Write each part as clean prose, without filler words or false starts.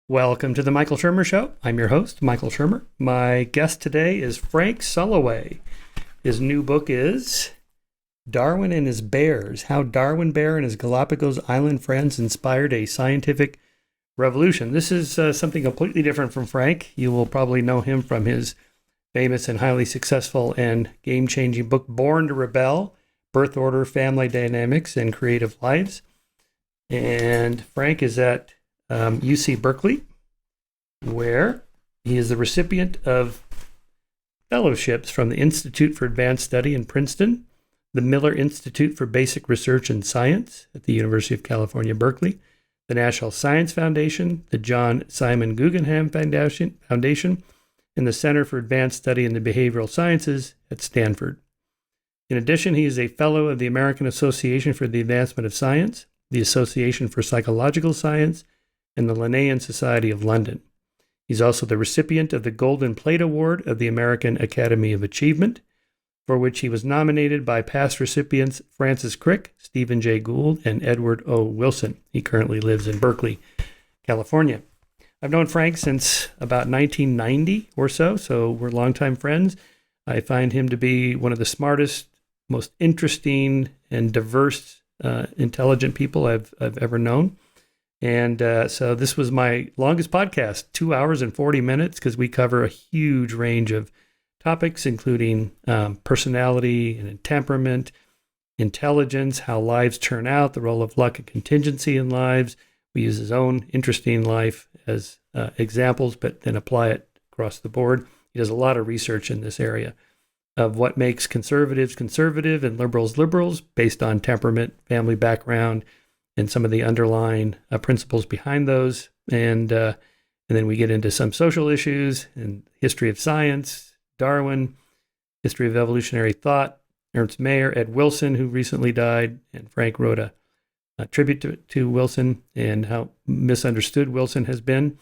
Welcome to the Michael Shermer Show. I'm your host, Michael Shermer. My guest today is Frank Sulloway. His new book is Darwin and His Bears, How Darwin Bear and His Galapagos Island Friends Inspired a Scientific Revolution. This is something completely different from Frank. You will probably know him from his famous and highly successful and game-changing book, Born to Rebel, Birth Order, Family Dynamics, and Creative Lives. And Frank is at UC Berkeley, where he is the recipient of fellowships from the Institute for Advanced Study in Princeton, the Miller Institute for Basic Research in Science at the University of California, Berkeley, the National Science Foundation, the John Simon Guggenheim Foundation, and the Center for Advanced Study in the Behavioral Sciences at Stanford. In addition, he is a fellow of the American Association for the Advancement of Science, the Association for Psychological Science, and the Linnaean Society of London. He's also the recipient of the Golden Plate Award of the American Academy of Achievement, for which he was nominated by past recipients Francis Crick, Stephen Jay Gould, and Edward O. Wilson. He currently lives in Berkeley, California. I've known Frank since about 1990 or so we're longtime friends. I find him to be one of the smartest, most interesting, and diverse, intelligent people I've ever known. And so this was my longest podcast, 2 hours and 40 minutes, because we cover a huge range of topics, including personality and temperament, intelligence, how lives turn out, the role of luck and contingency in lives. We use his own interesting life as examples, but then apply it across the board. He does a lot of research in this area of what makes conservatives conservative and liberals liberals based on temperament, family background, and some of the underlying principles behind those. And then we get into some social issues and history of science, Darwin, history of evolutionary thought, Ernst Mayr, Ed Wilson, who recently died, and Frank wrote a tribute to Wilson and how misunderstood Wilson has been,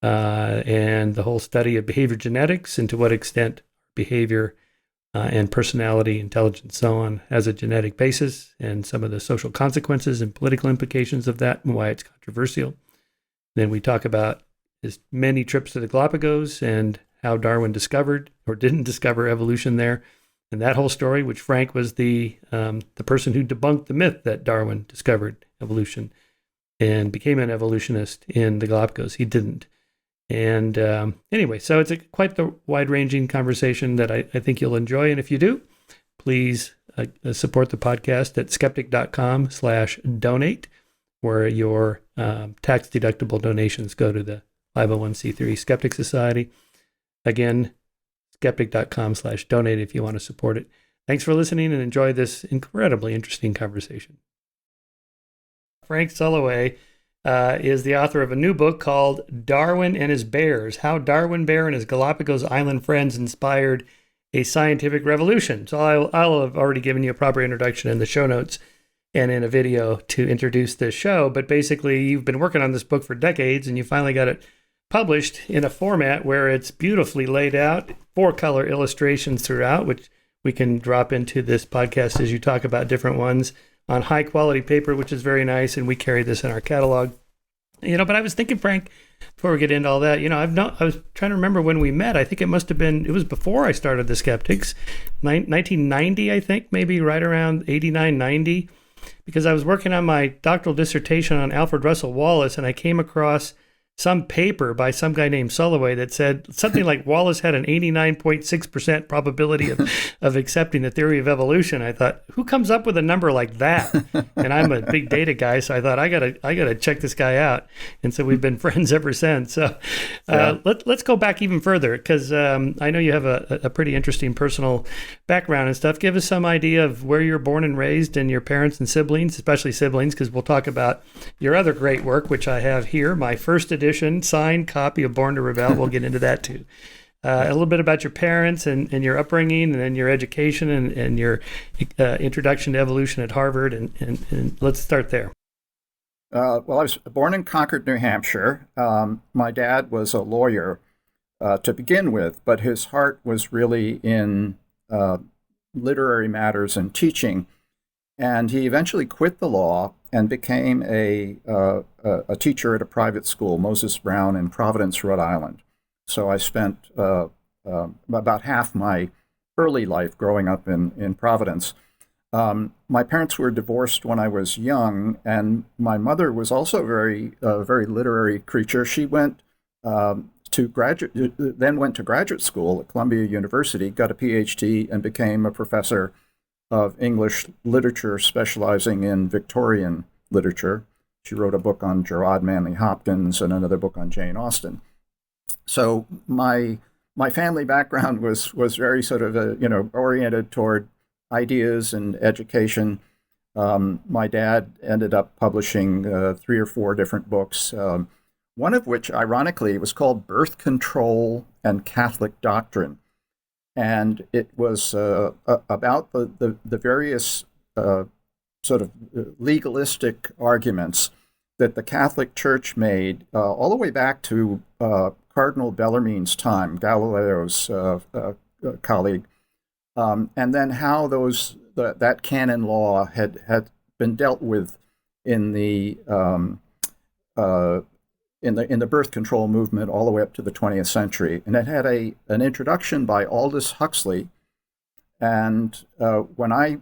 and the whole study of behavior genetics and to what extent behavior and personality, intelligence, so on, has a genetic basis, and some of the social consequences and political implications of that and why it's controversial. Then we talk about his many trips to the Galapagos and how Darwin discovered or didn't discover evolution there, and that whole story, which Frank was the person who debunked the myth that Darwin discovered evolution and became an evolutionist in the Galapagos. He didn't. And anyway, so it's quite the wide-ranging conversation that I think you'll enjoy. And if you do, please support the podcast at skeptic.com/donate, where your tax-deductible donations go to the 501c3 Skeptic Society. Again, skeptic.com/donate if you want to support it. Thanks for listening and enjoy this incredibly interesting conversation. Frank Sulloway is the author of a new book called Darwin and His Bears, How Darwin Bear and His Galapagos Island Friends Inspired a Scientific Revolution. So I'll have already given you a proper introduction in the show notes and in a video to introduce this show. But basically, you've been working on this book for decades, and you finally got it published in a format where it's beautifully laid out, 4-color illustrations throughout, which we can drop into this podcast as you talk about different ones, on high quality paper, which is very nice, and we carry this in our catalog. But I was thinking, Frank, before we get into all that, I was trying to remember when we met. I think it was before I started the Skeptics, 1990, I think, maybe right around 89, 90, because I was working on my doctoral dissertation on Alfred Russel Wallace, and I came across some paper by some guy named Sulloway that said something like Wallace had an 89.6% probability of accepting the theory of evolution. I thought, who comes up with a number like that? And I'm a big data guy, so I thought I gotta check this guy out. And so we've been friends ever since. So let's go back even further, because I know you have a pretty interesting personal background and stuff. Give us some idea of where you were born and raised, and your parents and siblings, especially siblings, because we'll talk about your other great work, which I have here, my first edition signed copy of Born to Rebel. We'll get into that too. A little bit about your parents and your upbringing, and then your education and your introduction to evolution at Harvard, and let's start there. Well, I was born in Concord, New Hampshire. My dad was a lawyer to begin with, but his heart was really in literary matters and teaching. And he eventually quit the law and became a teacher at a private school, Moses Brown in Providence, Rhode Island. So I spent about half my early life growing up in Providence. My parents were divorced when I was young, and my mother was also very literary creature. She went then went to graduate school at Columbia University, got a PhD, and became a professor of English literature, specializing in Victorian literature. She wrote a book on Gerard Manley Hopkins and another book on Jane Austen. So my family background was very sort of oriented toward ideas and education. My dad ended up publishing 3 or 4 different books. One of which, ironically, was called Birth Control and Catholic Doctrine. And it was about the various sort of legalistic arguments that the Catholic Church made all the way back to Cardinal Bellarmine's time, Galileo's colleague, and then how that canon law had been dealt with in the birth control movement all the way up to the 20th century. And it had an introduction by Aldous Huxley. And when I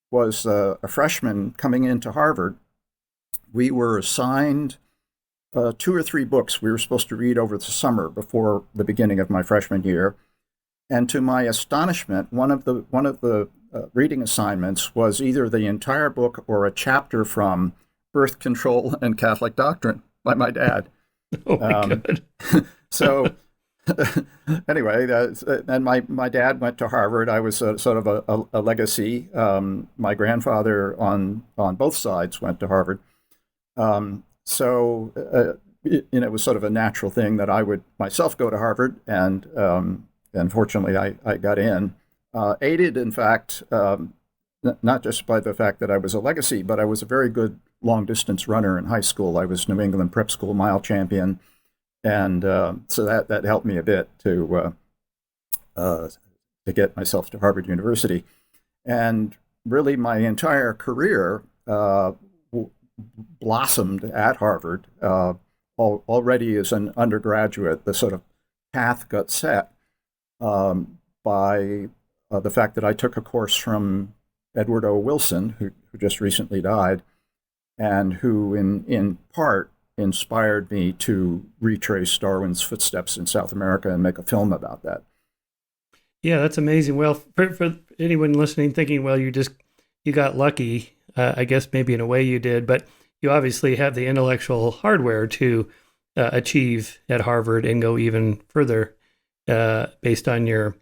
was a freshman coming into Harvard, we were assigned 2 or 3 books we were supposed to read over the summer before the beginning of my freshman year. And to my astonishment, one of the reading assignments was either the entire book or a chapter from Birth Control and Catholic Doctrine by my dad. Oh my God. So anyway, and my dad went to Harvard. I was sort of a legacy. My grandfather on both sides went to Harvard. So it was sort of a natural thing that I would myself go to Harvard, and fortunately I got in. Aided, in fact, not just by the fact that I was a legacy, but I was a very good long-distance runner in high school. I was New England Prep School mile champion, and so that helped me a bit to get myself to Harvard University. And really, my entire career blossomed at Harvard. Already as an undergraduate, the sort of path got set by the fact that I took a course from Edward O. Wilson, who just recently died, and who in part inspired me to retrace Darwin's footsteps in South America and make a film about that. Yeah, that's amazing. Well, for anyone listening thinking, well, you got lucky, I guess maybe in a way you did, but you obviously have the intellectual hardware to achieve at Harvard and go even further based on your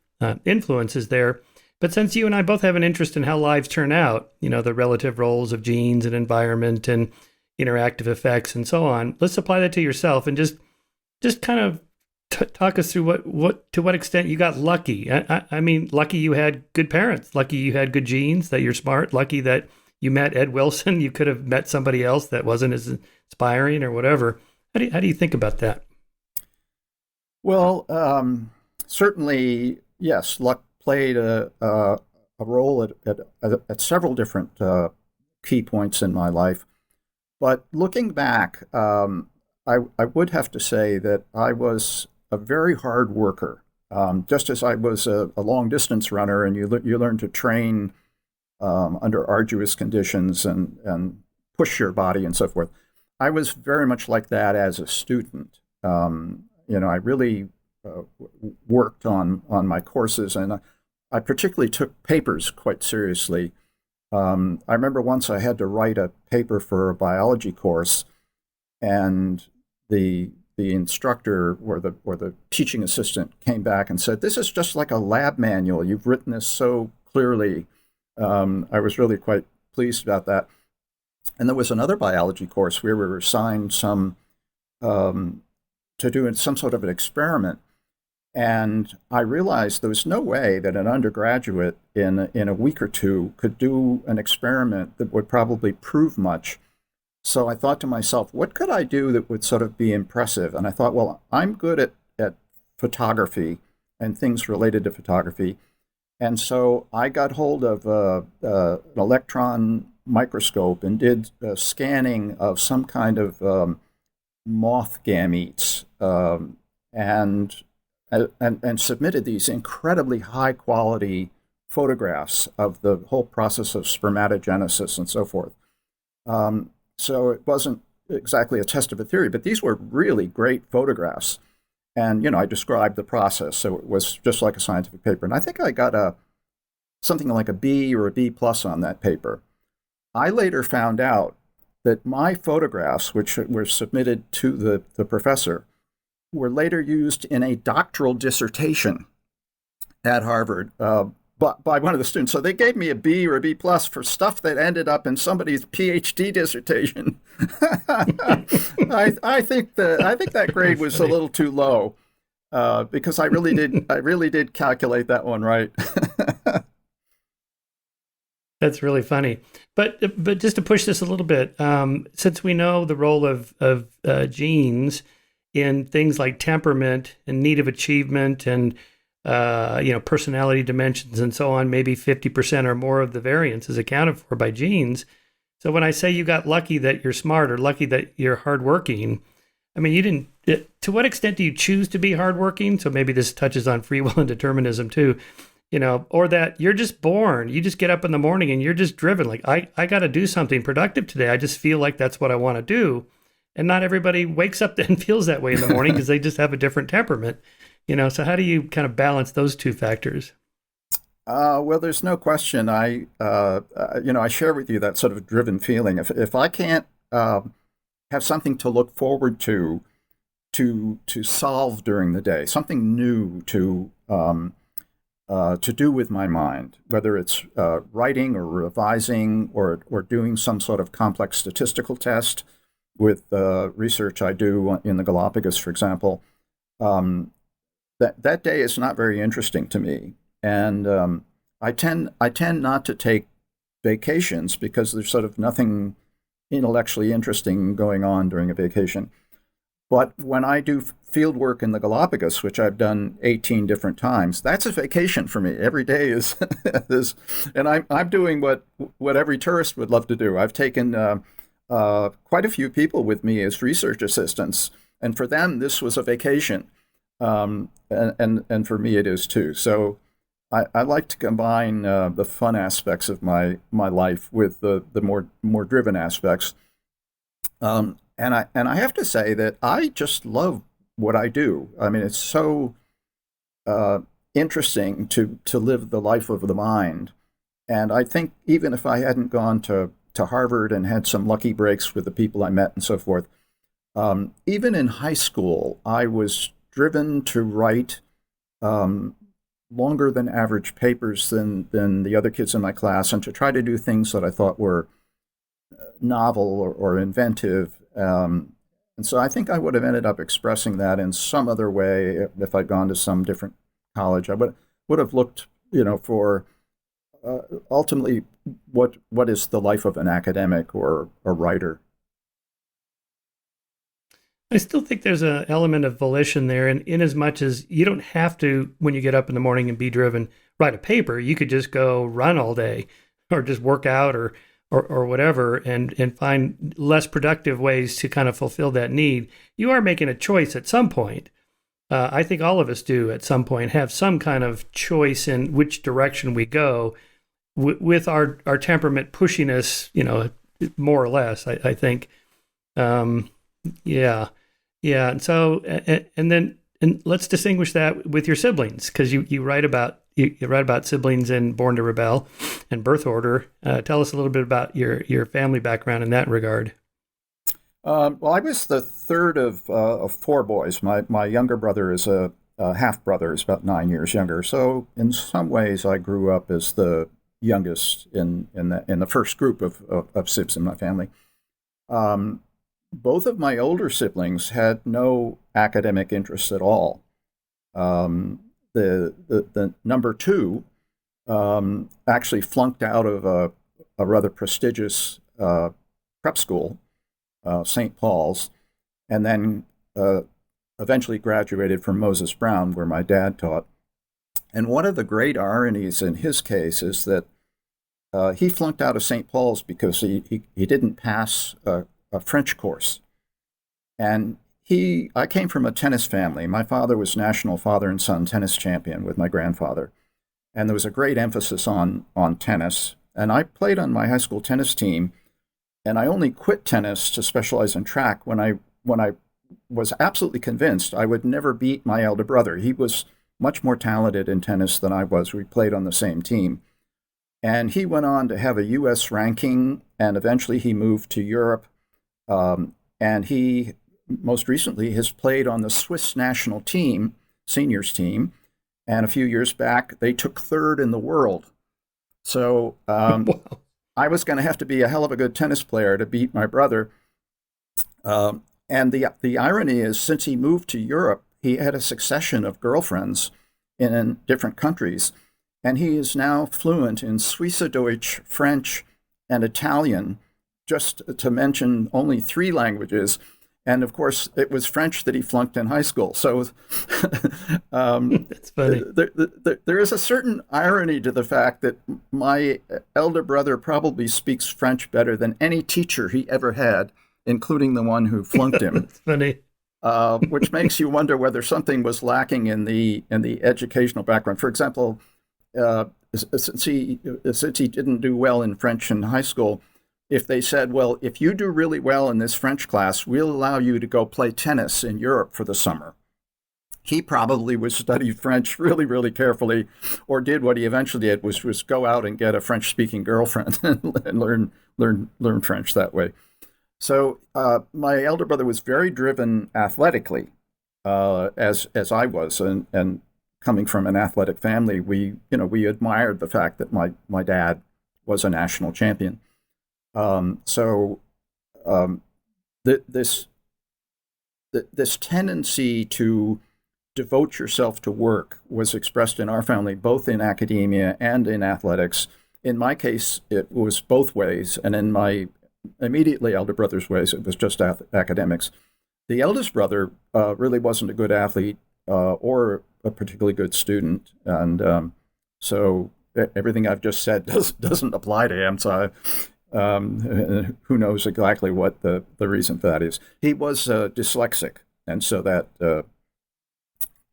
influences there. But since you and I both have an interest in how lives turn out, the relative roles of genes and environment and interactive effects and so on, let's apply that to yourself and just kind of talk us through to what extent you got lucky. I mean, lucky you had good parents, lucky you had good genes, that you're smart, lucky that you met Ed Wilson. You could have met somebody else that wasn't as inspiring or whatever. How do you think about that? Well, certainly, yes, luck played a role at several different key points in my life. But looking back, I would have to say that I was a very hard worker. Just as I was a long-distance runner, and you learn to train under arduous conditions and push your body and so forth, I was very much like that as a student. I really worked on my courses, and I particularly took papers quite seriously. I remember once I had to write a paper for a biology course, and the instructor or the teaching assistant came back and said, "This is just like a lab manual. You've written this so clearly." I was really quite pleased about that. And there was another biology course where we were assigned to do some sort of an experiment. And I realized there was no way that an undergraduate in a week or two could do an experiment that would probably prove much. So I thought to myself, what could I do that would sort of be impressive? And I thought, well, I'm good at photography and things related to photography. And so I got hold of an electron microscope and did scanning of some kind of moth gametes, and submitted these incredibly high quality photographs of the whole process of spermatogenesis and so forth. So it wasn't exactly a test of a theory, but these were really great photographs. And, I described the process, so it was just like a scientific paper. And I think I got something like a B or a B plus on that paper. I later found out that my photographs, which were submitted to the professor, were later used in a doctoral dissertation at Harvard by one of the students. So they gave me a B or a B plus for stuff that ended up in somebody's PhD dissertation. I think that grade was a little too low because I really did calculate that one right. That's really funny. But just to push this a little bit, since we know the role of genes in things like temperament and need of achievement and personality dimensions and so on, maybe 50% or more of the variance is accounted for by genes. So when I say you got lucky that you're smart or lucky that you're hardworking, I mean, you didn't. To what extent do you choose to be hardworking? So maybe this touches on free will and determinism too. Or that you're just born, you just get up in the morning and you're just driven. Like, I got to do something productive today. I just feel like that's what I want to do. And not everybody wakes up and feels that way in the morning because they just have a different temperament. So how do you kind of balance those two factors? Well, there's no question. I share with you that sort of driven feeling. If I can't have something to look forward to solve during the day, something new to do with my mind, whether it's writing or revising or doing some sort of complex statistical test with research I do in the Galapagos, for example, that day is not very interesting to me. And I tend not to take vacations because there's sort of nothing intellectually interesting going on during a vacation. But when I do field work in the Galapagos, which I've done 18 different times, that's a vacation for me. Every day is, and I'm doing what every tourist would love to do. I've taken quite a few people with me as research assistants, and for them this was a vacation, and for me it is too. So I like to combine the fun aspects of my life with the more driven aspects. And I have to say that I just love what I do. I mean, it's so interesting to live the life of the mind. And I think even if I hadn't gone to Harvard and had some lucky breaks with the people I met and so forth, even in high school, I was driven to write longer than average papers than the other kids in my class, and to try to do things that I thought were novel or inventive. And so I think I would have ended up expressing that in some other way if I'd gone to some different college. I would have looked, for ultimately what is the life of an academic or a writer. I still think there's an element of volition there, and in as much as you don't have to, when you get up in the morning and be driven, write a paper. You could just go run all day, or just work out, or whatever, and find less productive ways to kind of fulfill that need. You are making a choice at some point. I think all of us do at some point have some kind of choice in which direction we go, with our temperament pushing us, more or less. I think, yeah. And so, and let's distinguish that with your siblings, because you write about siblings in Born to Rebel and Birth Order. Tell us a little bit about your family background in that regard. Well, I was the third of four boys. My younger brother is a half brother, is about 9 years younger. So in some ways, I grew up as the youngest in the first group of sibs in my family. Both of my older siblings had no academic interests at all. The number two actually flunked out of a rather prestigious prep school, St. Paul's, and then eventually graduated from Moses Brown, where my dad taught. And one of the great ironies in his case is that he flunked out of St. Paul's because he didn't pass a French course. And I came from a tennis family. My father was national father and son tennis champion with my grandfather. And there was a great emphasis on tennis. And I played on my high school tennis team. And I only quit tennis to specialize in track when I was absolutely convinced I would never beat my elder brother. He was much more talented in tennis than I was. We played on the same team. And he went on to have a U.S. ranking, and eventually he moved to Europe. And he, most recently, has played on the Swiss national team, seniors team. And a few years back, they took third in the world. So Wow. I was going to have to be a hell of a good tennis player to beat my brother. And the irony is, since he moved to Europe, he had a succession of girlfriends in different countries. And he is now fluent in Schweizerdeutsch, French, and Italian, just to mention only 3 languages. And of course, it was French that he flunked in high school. So That's funny. there is a certain irony to the fact that my elder brother probably speaks French better than any teacher he ever had, including the one who flunked him. That's funny. Which makes you wonder whether something was lacking in the educational background. For example, since he didn't do well in French in high school, if they said, well, if you do really well in this French class, we'll allow you to go play tennis in Europe for the summer, he probably would study French really, really carefully, or did what he eventually did, was go out and get a French-speaking girlfriend and learn French that way. So my elder brother was very driven athletically, as I was, and coming from an athletic family, we admired the fact that my dad was a national champion. This tendency to devote yourself to work was expressed in our family, both in academia and in athletics. In my case, it was both ways, and in my immediately elder brother's ways, it was just academics. The eldest brother really wasn't a good athlete or a particularly good student, and so everything I've just said doesn't apply to him. So who knows exactly what the reason for that is. He was dyslexic, and so that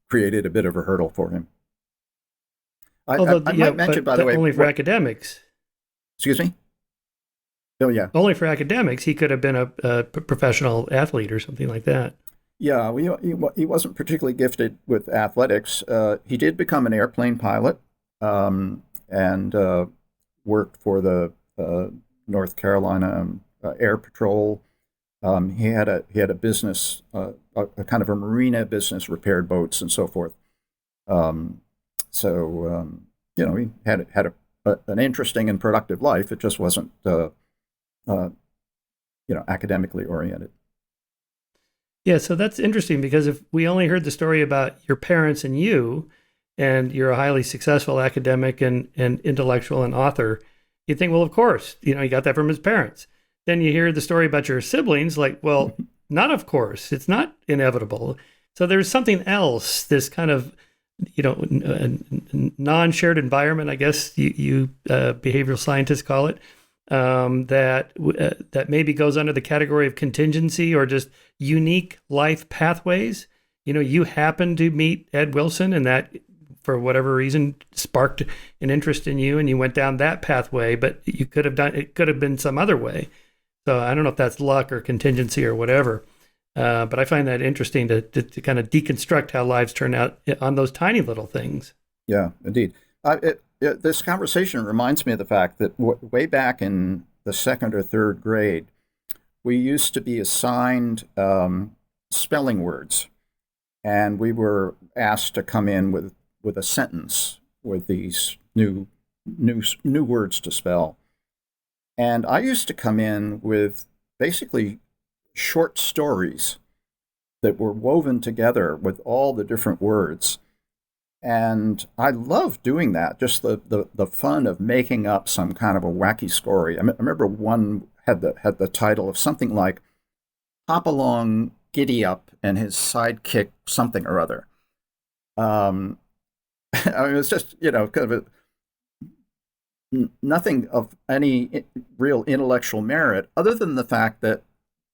created a bit of a hurdle for him. I might mention, by the way, only for academics. Excuse me? Oh, yeah. Only for academics, he could have been a professional athlete or something like that. Yeah, he wasn't particularly gifted with athletics. He did become an airplane pilot and worked for the North Carolina Air Patrol. He had a business, a kind of a marina business, repaired boats and so forth. He had an interesting and productive life. It just wasn't, academically oriented. Yeah, so that's interesting, because if we only heard the story about your parents and you're a highly successful academic and intellectual and author, you think, well, of course, he got that from his parents. Then you hear the story about your siblings, like, well, not of course, it's not inevitable. So there's something else, this kind of, non-shared environment, I guess you behavioral scientists call it, that maybe goes under the category of contingency or just unique life pathways. You happen to meet Ed Wilson, and that, for whatever reason, sparked an interest in you, and you went down that pathway, but it could have been some other way. So I don't know if that's luck or contingency or whatever. But I find that interesting to kind of deconstruct how lives turn out on those tiny little things. Yeah, indeed. This conversation reminds me of the fact that way back in the 2nd or 3rd grade, we used to be assigned spelling words, and we were asked to come in with a sentence with these new words to spell. And I used to come in with basically short stories that were woven together with all the different words. And I loved doing that, just the fun of making up some kind of a wacky story. I remember one had the title of something like "Hop Along, Giddy Up, and His Sidekick Something or Other." I mean, it's just, kind of nothing of any real intellectual merit other than the fact that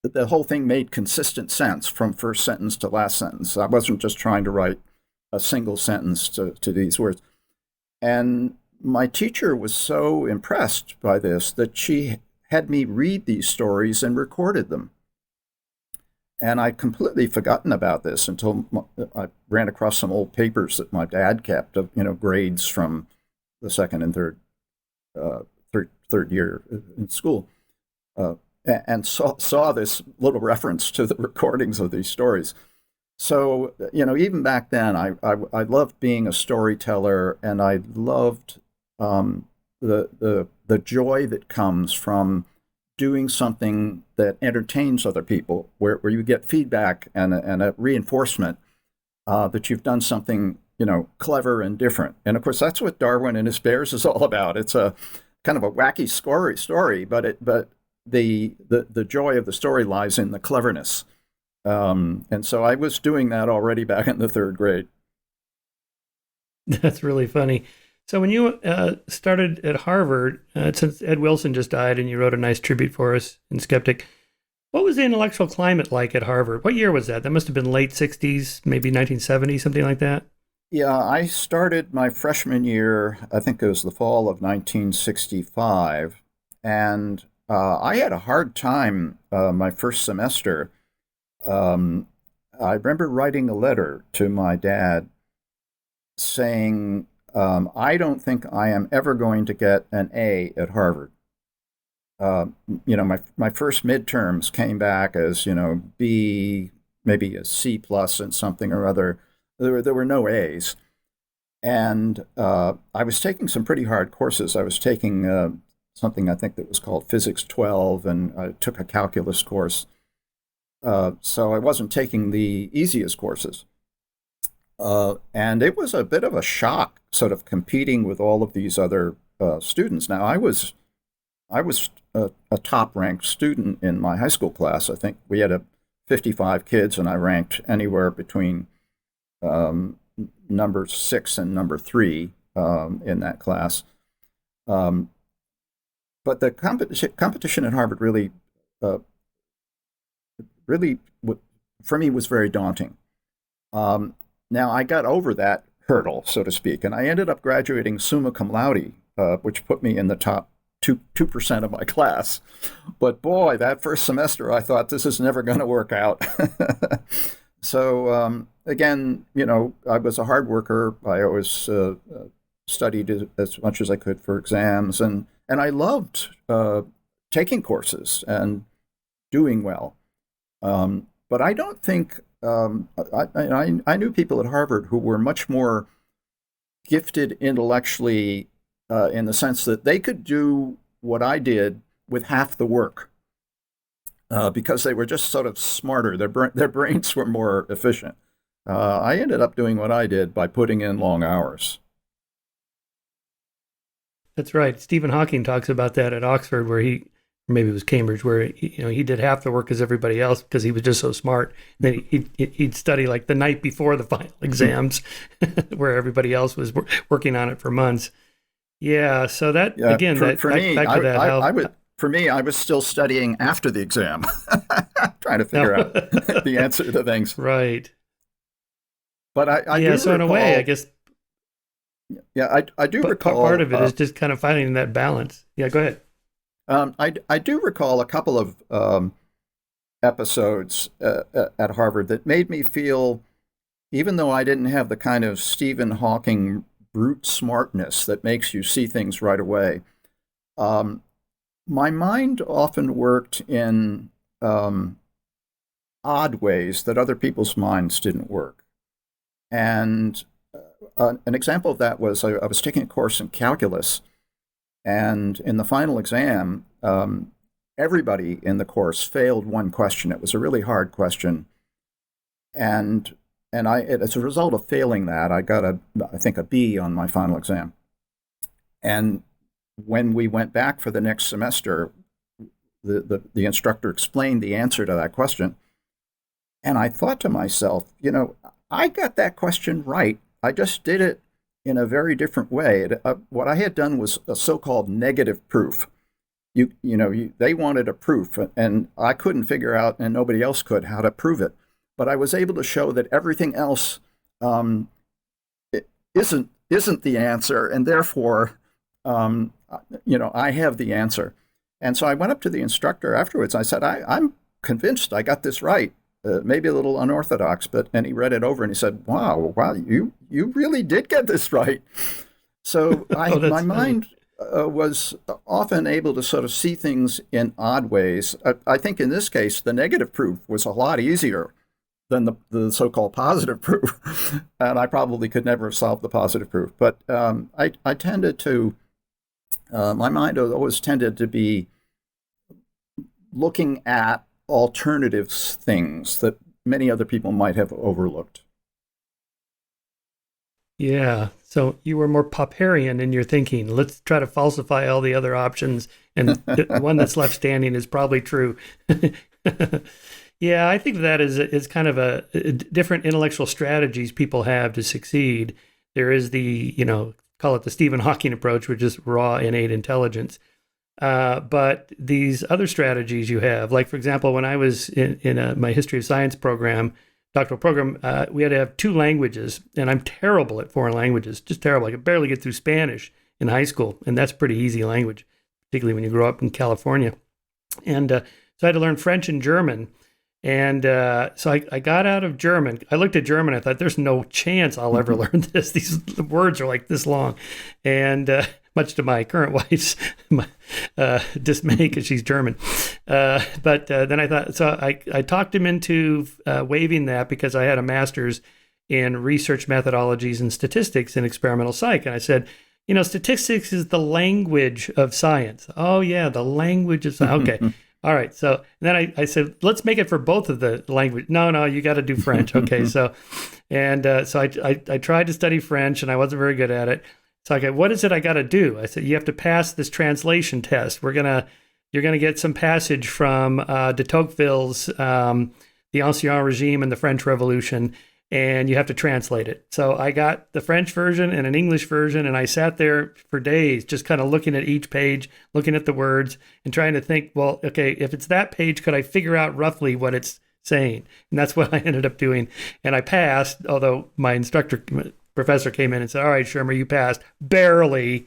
the whole thing made consistent sense from first sentence to last sentence. I wasn't just trying to write a single sentence to these words. And my teacher was so impressed by this that she had me read these stories and recorded them. And I'd completely forgotten about this until I ran across some old papers that my dad kept of, grades from the second and third year in school, and saw this little reference to the recordings of these stories. So, even back then, I loved being a storyteller, and I loved the joy that comes from doing something that entertains other people, where you get feedback and a reinforcement that you've done something, clever and different. And of course, that's what Darwin and His Bears is all about. It's a kind of a wacky story, but the joy of the story lies in the cleverness. And so I was doing that already back in the third grade. That's really funny. So when you started at Harvard, since Ed Wilson just died and you wrote a nice tribute for us in Skeptic, what was the intellectual climate like at Harvard? What year was that? That must have been late 60s, maybe 1970, something like that? Yeah, I started my freshman year, I think it was the fall of 1965, and I had a hard time my first semester. I remember writing a letter to my dad saying, I don't think I am ever going to get an A at Harvard. My first midterms came back as, B, maybe a C plus and something or other. There were no A's. And I was taking some pretty hard courses. I was taking something I think that was called Physics 12, and I took a calculus course. So I wasn't taking the easiest courses. And it was a bit of a shock, sort of competing with all of these other students. Now, I was a top-ranked student in my high school class. I think we had 55 kids, and I ranked anywhere between number 6 and number 3 in that class. But the competition at Harvard really, for me, was very daunting. Now, I got over that hurdle, so to speak, and I ended up graduating summa cum laude, which put me in the top 2% of my class. But boy, that first semester, I thought this is never going to work out. So again, I was a hard worker. I always studied as much as I could for exams, and I loved taking courses and doing well. But I don't think I knew people at Harvard who were much more gifted intellectually in the sense that they could do what I did with half the work because they were just sort of smarter. Their brains were more efficient. I ended up doing what I did by putting in long hours. That's right. Stephen Hawking talks about that at Oxford, where maybe it was Cambridge, where he did half the work as everybody else because he was just so smart. Then he'd study like the night before the final exams, where everybody else was working on it for months. Yeah. So that again, for me, I was still studying after the exam, trying to figure out the answer to things. Right. But I do so recall, in a way, I guess. Yeah, I do recall. Part of it is just kind of finding that balance. Yeah, go ahead. I do recall a couple of episodes at Harvard that made me feel, even though I didn't have the kind of Stephen Hawking brute smartness that makes you see things right away, my mind often worked in odd ways that other people's minds didn't work. And an example of that was I was taking a course in calculus, and in the final exam, everybody in the course failed one question. It was a really hard question, and as a result of failing that, I got I think a B on my final exam. And when we went back for the next semester, the instructor explained the answer to that question, and I thought to myself, I got that question right. I just did it in a very different way. What I had done was a so-called negative proof. They wanted a proof, and I couldn't figure out, and nobody else could, how to prove it. But I was able to show that everything else isn't the answer, and therefore, I have the answer. And so I went up to the instructor afterwards. I said, I'm convinced I got this right. Maybe a little unorthodox, and he read it over and he said, wow, you really did get this right. So my mind was often able to sort of see things in odd ways. I think in this case, the negative proof was a lot easier than the so-called positive proof. And I probably could never have solved the positive proof. But I tended to, my mind always tended to be looking at alternative things that many other people might have overlooked. Yeah. So you were more Popperian in your thinking. Let's try to falsify all the other options, and the one that's left standing is probably true. Yeah, I think that is kind of a different intellectual strategies people have to succeed. There is the, call it the Stephen Hawking approach, which is raw innate intelligence. But these other strategies you have, like, for example, when I was in my history of science program, doctoral program, we had to have 2 languages, and I'm terrible at foreign languages, just terrible. I could barely get through Spanish in high school, and that's a pretty easy language, particularly when you grow up in California. And so I had to learn French and German. And so I got out of German. I looked at German. I thought, there's no chance I'll ever learn this. These words are like this long. And much to my current wife's dismay, because she's German. But then I thought, so I talked him into waiving that, because I had a master's in research methodologies and statistics in experimental psych. And I said, statistics is the language of science. Oh, yeah, the language of science. Okay. All right. So then I said, let's make it for both of the language. No, you got to do French. Okay. So I tried to study French, and I wasn't very good at it. So I go, what is it I got to do? I said, you have to pass this translation test. You're going to get some passage from de Tocqueville's The Ancien Regime and the French Revolution, and you have to translate it. So I got the French version and an English version, and I sat there for days just kind of looking at each page, looking at the words, and trying to think, well, okay, if it's that page, could I figure out roughly what it's saying? And that's what I ended up doing. And I passed, although my professor came in and said, all right, Shermer, you passed. Barely.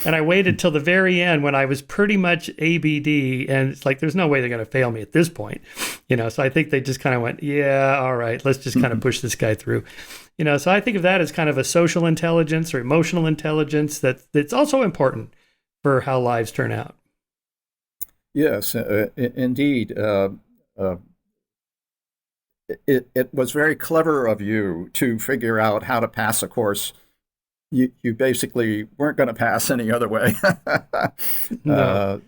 And I waited till the very end when I was pretty much ABD, and it's like, there's no way they're going to fail me at this point. So I think they just kind of went, yeah, all right, let's just kind of push this guy through. So I think of that as kind of a social intelligence or emotional intelligence that's also important for how lives turn out. Yes, indeed. It was very clever of you to figure out how to pass a course you basically weren't going to pass any other way. No.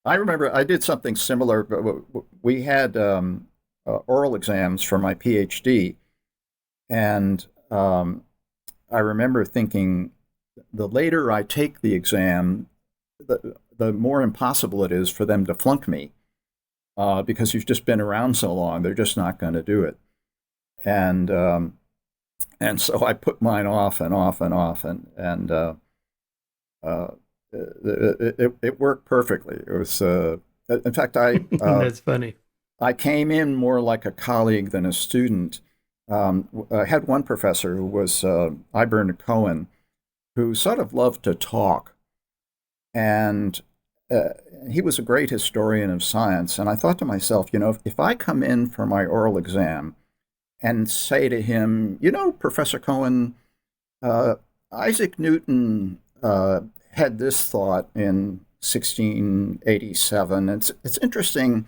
I remember I did something similar. We had oral exams for my PhD, and I remember thinking, the later I take the exam, the more impossible it is for them to flunk me. Because you've just been around so long, they're just not going to do it. And so I put mine off and off and off, and it worked perfectly. It was, in fact, that's funny. I came in more like a colleague than a student. I had one professor who was Iburn Cohen, who sort of loved to talk, and he was a great historian of science. And I thought to myself, if I come in for my oral exam and say to him, Professor Cohen, Isaac Newton had this thought in 1687. It's interesting.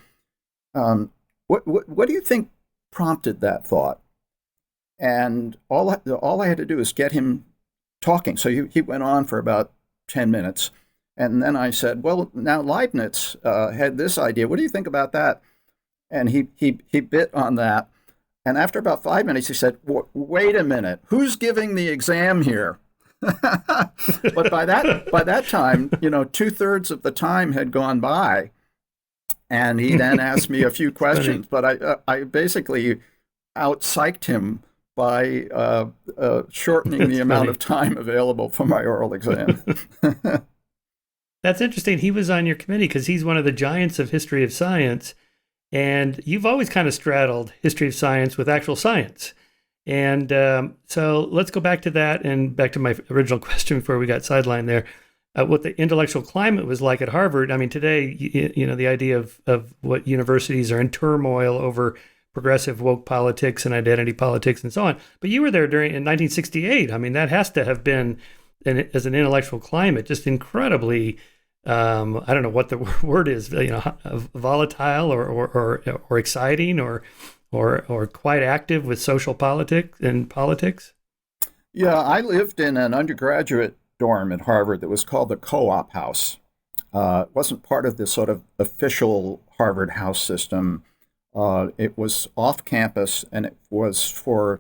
What do you think prompted that thought? And all I had to do is get him talking. So he went on for about 10 minutes. And then I said, well, now Leibniz had this idea. What do you think about that? And he bit on that. And after about 5 minutes, he said, wait a minute, who's giving the exam here? But by that time, 2/3 of the time had gone by. And he then asked me a few questions, but I basically out-psyched him by shortening the amount of time available for my oral exam. That's interesting. He was on your committee because he's one of the giants of history of science. And you've always kind of straddled history of science with actual science. And so let's go back to that and back to my original question before we got sidelined there. What the intellectual climate was like at Harvard. I mean, today, the idea of what universities are in turmoil over progressive woke politics and identity politics and so on. But you were there in 1968. I mean, that has to have been, as an intellectual climate, just incredibly, I don't know what the word is, volatile or exciting or quite active with social politics. Yeah, I lived in an undergraduate dorm at Harvard that was called the Co-op House. It wasn't part of this sort of official Harvard house system. It was off campus, and it was for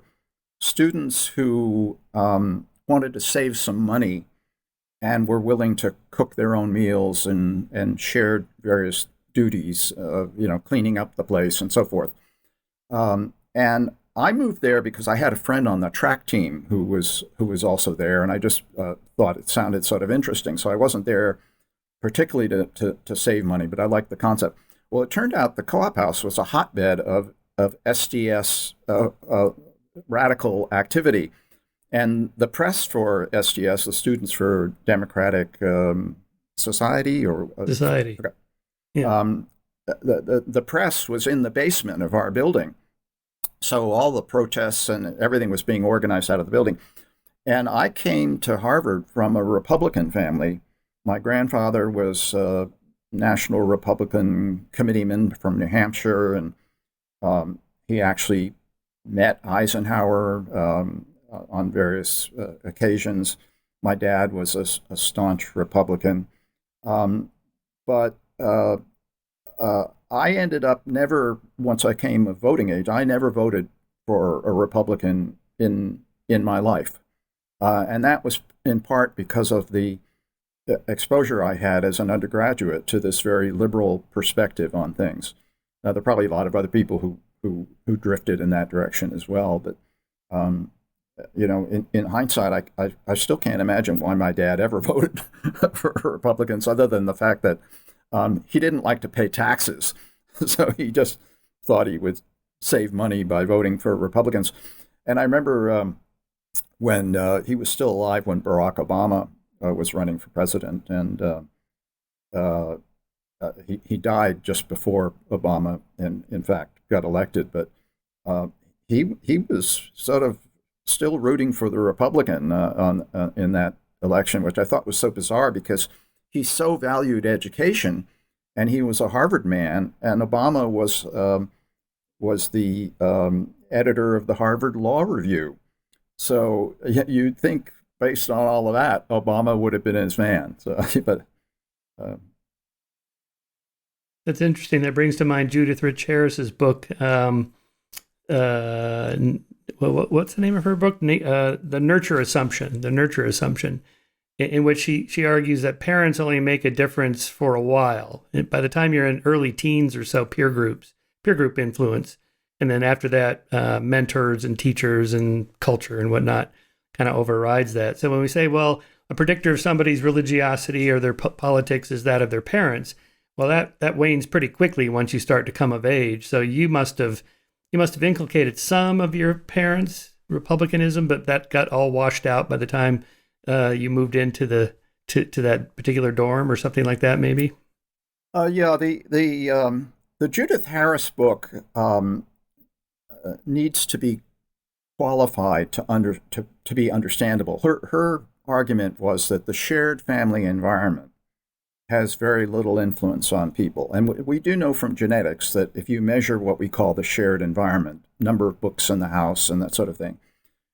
students who wanted to save some money and were willing to cook their own meals and shared various duties, cleaning up the place and so forth. And I moved there because I had a friend on the track team who was also there, and I just thought it sounded sort of interesting. So I wasn't there particularly to save money, but I liked the concept. Well, it turned out the Co-op House was a hotbed of SDS radical activity, and the press for SDS, the Students for Democratic Society or Society, yeah. The press was in the basement of our building. So all the protests and everything was being organized out of the building. And I came to Harvard from a Republican family. My grandfather was a National Republican committeeman from New Hampshire, and he actually met Eisenhower on various occasions. My dad was a staunch Republican. But I ended up never, once I came of voting age, I never voted for a Republican in my life. And that was in part because of the exposure I had as an undergraduate to this very liberal perspective on things. Now, there are probably a lot of other people who drifted in that direction as well. But, in hindsight, I still can't imagine why my dad ever voted for Republicans, other than the fact that he didn't like to pay taxes, so he just thought he would save money by voting for Republicans. And I remember when he was still alive when Barack Obama was running for president, and he died just before Obama, and in fact got elected. But he was sort of still rooting for the Republican in that election, which I thought was so bizarre because he so valued education, and he was a Harvard man, and Obama was the editor of the Harvard Law Review. So you'd think, based on all of that, Obama would have been his man. So, but that's interesting. That brings to mind Judith Rich Harris's book. What's the name of her book? The Nurture Assumption. The Nurture Assumption. In which she argues that parents only make a difference for a while. By the time you're in early teens or so, peer group influence. And then after that, mentors and teachers and culture and whatnot kind of overrides that. So when we say, well, a predictor of somebody's religiosity or their politics is that of their parents, well, that wanes pretty quickly once you start to come of age. So you must have inculcated some of your parents' republicanism, but that got all washed out by the time you moved into to that particular dorm or something like that, maybe. Yeah, the Judith Harris book needs to be qualified to be understandable. Her argument was that the shared family environment has very little influence on people, and we do know from genetics that if you measure what we call the shared environment, number of books in the house and that sort of thing,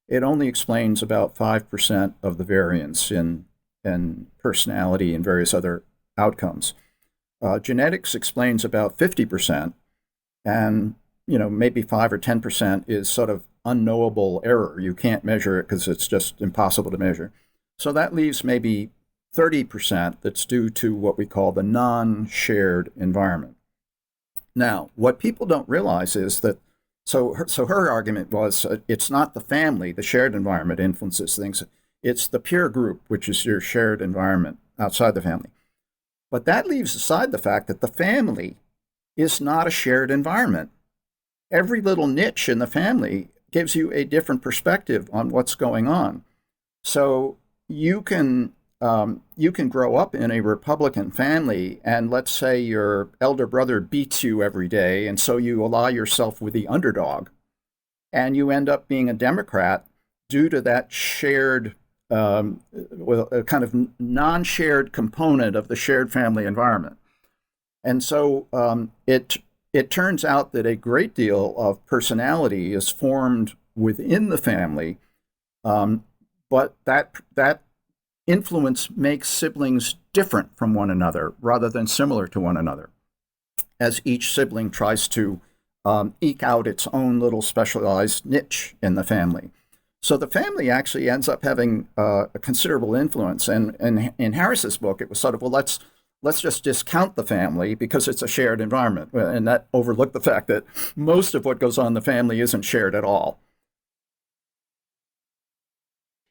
it only explains about 5% of the variance in personality and various other outcomes. Genetics explains about 50%, and maybe 5 or 10% is sort of unknowable error. You can't measure it because it's just impossible to measure. So that leaves maybe 30% that's due to what we call the non-shared environment. Now, what people don't realize is that So her argument was it's not the family, the shared environment influences things. It's the peer group, which is your shared environment outside the family. But that leaves aside the fact that the family is not a shared environment. Every little niche in the family gives you a different perspective on what's going on. So you can grow up in a Republican family, and let's say your elder brother beats you every day, and so you ally yourself with the underdog, and you end up being a Democrat due to that shared, a kind of non-shared component of the shared family environment. And so it turns out that a great deal of personality is formed within the family, but that influence makes siblings different from one another rather than similar to one another, as each sibling tries to eke out its own little specialized niche in the family. So the family actually ends up having a considerable influence. And in Harris's book, it was sort of, well, let's just discount the family because it's a shared environment, and that overlooked the fact that most of what goes on in the family isn't shared at all.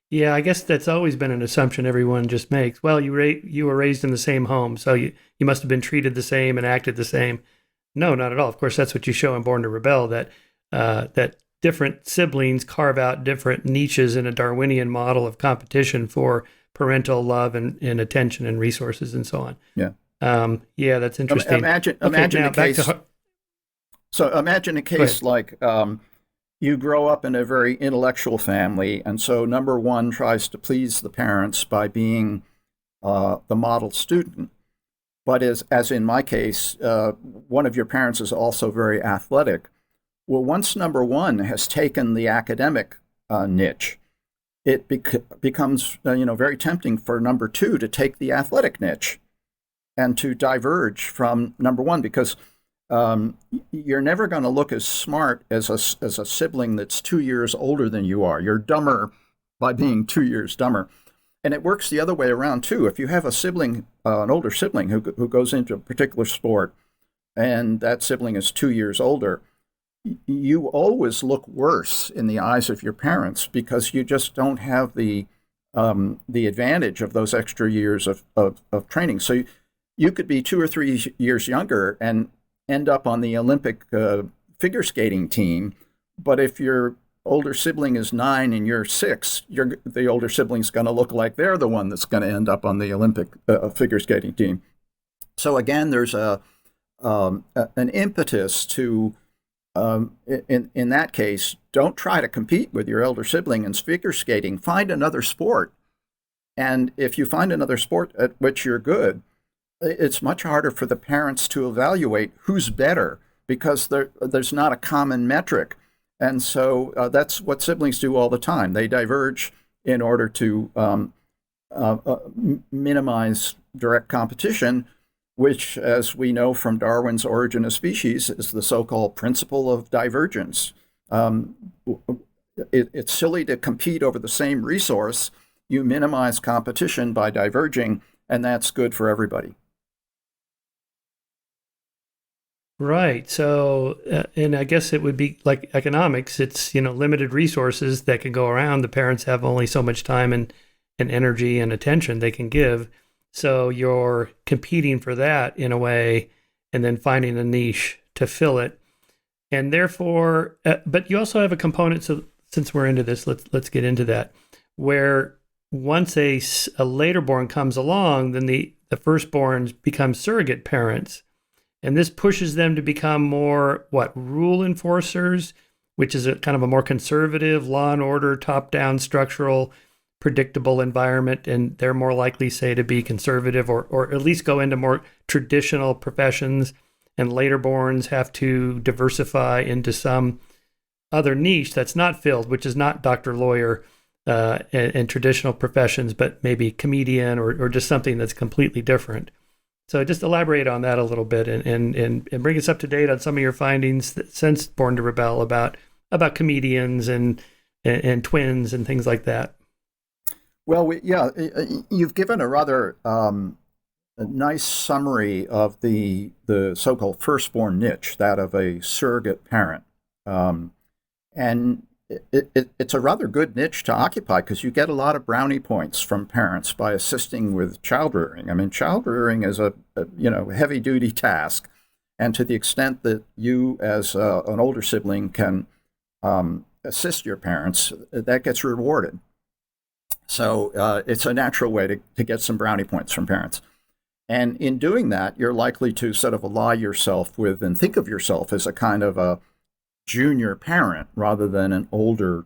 Yeah, I guess that's always been an assumption everyone just makes. Well, you were raised in the same home, so you must have been treated the same and acted the same. No, not at all. Of course, that's what you show in Born to Rebel, that that different siblings carve out different niches in a Darwinian model of competition for parental love and attention and resources and so on. Yeah. Yeah, that's interesting. Imagine now a case. So imagine a case like you grow up in a very intellectual family, and so number one tries to please the parents by being the model student. But as in my case, one of your parents is also very athletic. Well, once number one has taken the academic niche, it becomes very tempting for number two to take the athletic niche and to diverge from number one, because you're never going to look as smart as a sibling that's 2 years older than you are. You're dumber by being 2 years dumber. And it works the other way around too. If you have a sibling, an older sibling who goes into a particular sport, and that sibling is 2 years older, you always look worse in the eyes of your parents because you just don't have the advantage of those extra years of training. So you could be 2 or 3 years younger and end up on the Olympic figure skating team, but if your older sibling is 9 and you're 6, the older sibling's going to look like they're the one that's going to end up on the Olympic figure skating team. So again, there's an impetus to, in that case, don't try to compete with your elder sibling in figure skating. Find another sport, and if you find another sport at which you're good, it's much harder for the parents to evaluate who's better because there's not a common metric. And so that's what siblings do all the time. They diverge in order to minimize direct competition, which, as we know from Darwin's Origin of Species, is the so-called principle of divergence. It's silly to compete over the same resource. You minimize competition by diverging, and that's good for everybody. Right. So, and I guess it would be like economics. It's, limited resources that can go around. The parents have only so much time and energy and attention they can give. So you're competing for that in a way, and then finding a niche to fill it. And therefore, but you also have a component. So since we're into this, let's get into that, where once a later born comes along, then the firstborns become surrogate parents. And this pushes them to become more, rule enforcers, which is a kind of a more conservative, law and order, top-down, structural, predictable environment. And they're more likely, say, to be conservative or at least go into more traditional professions. And later borns have to diversify into some other niche that's not filled, which is not doctor, lawyer, and traditional professions, but maybe comedian or just something that's completely different. So just elaborate on that a little bit and bring us up to date on some of your findings since Born to Rebel about comedians and twins and things like that. Well, you've given a rather a nice summary of the so-called firstborn niche, that of a surrogate parent. And it's a rather good niche to occupy because you get a lot of brownie points from parents by assisting with child rearing. I mean, child rearing is a heavy duty task, and to the extent that you, as an older sibling, can assist your parents, that gets rewarded. So it's a natural way to get some brownie points from parents. And in doing that, you're likely to sort of ally yourself with and think of yourself as a kind of a junior parent rather than an older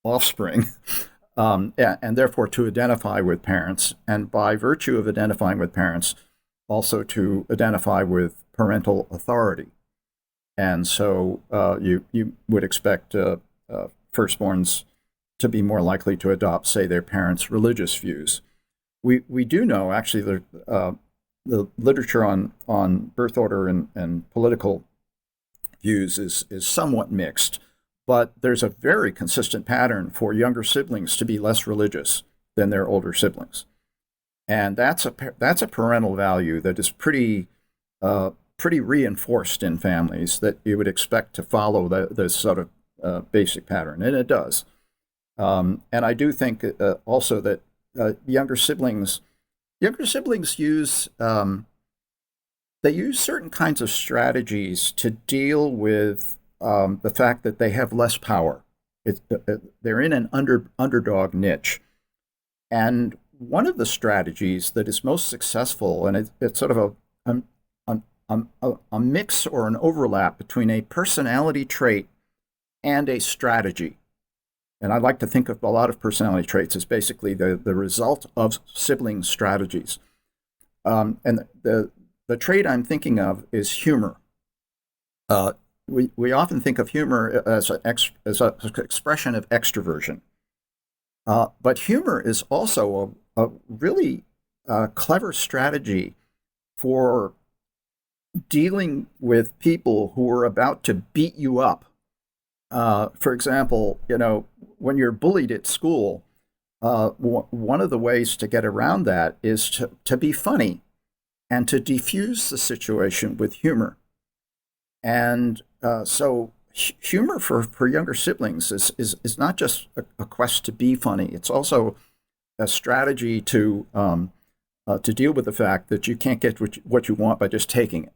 offspring, and therefore to identify with parents. And by virtue of identifying with parents, also to identify with parental authority. And so you would expect firstborns to be more likely to adopt, say, their parents' religious views. We do know, actually, the literature on birth order and political views is somewhat mixed, but there's a very consistent pattern for younger siblings to be less religious than their older siblings. And that's a parental value that is pretty reinforced in families, that you would expect to follow the sort of basic pattern, and it does. And I do think also that younger siblings use they use certain kinds of strategies to deal with the fact that they have less power. They're in an underdog niche, and one of the strategies that is most successful, and it's sort of a mix or an overlap between a personality trait and a strategy. And I like to think of a lot of personality traits as basically the result of sibling strategies. And the trait I'm thinking of is humor. We often think of humor as an expression of extroversion. But humor is also a really clever strategy for dealing with people who are about to beat you up. For example, when you're bullied at school, one of the ways to get around that is to be funny and to diffuse the situation with humor. And so humor for younger siblings is not just a quest to be funny. It's also a strategy to deal with the fact that you can't get what you want by just taking it.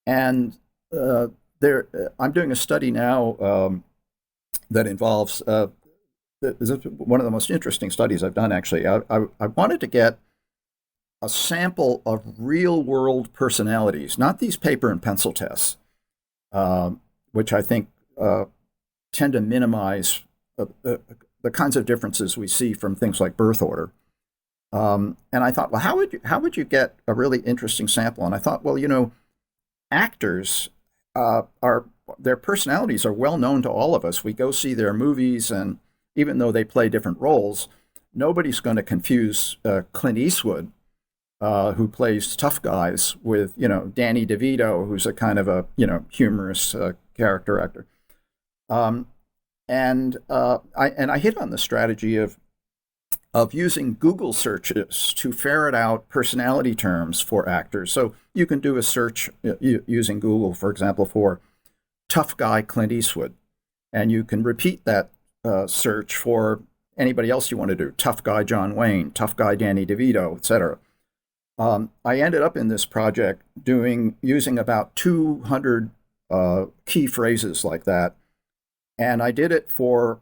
And I'm doing a study now that involves this is one of the most interesting studies I've done, actually. I wanted to get a sample of real-world personalities, not these paper and pencil tests, which I think tend to minimize the kinds of differences we see from things like birth order. And I thought, well, how would you get a really interesting sample? And I thought, well, actors their personalities are well known to all of us. We go see their movies, and even though they play different roles, nobody's going to confuse Clint Eastwood, who plays tough guys, with Danny DeVito, who's a kind of a humorous character actor. And I hit on the strategy of using Google searches to ferret out personality terms for actors. So you can do a search using Google, for example, for tough guy Clint Eastwood, and you can repeat that search for anybody else you want to do, tough guy John Wayne, tough guy Danny DeVito, etc. I ended up in this project using about 200 key phrases like that, and I did it for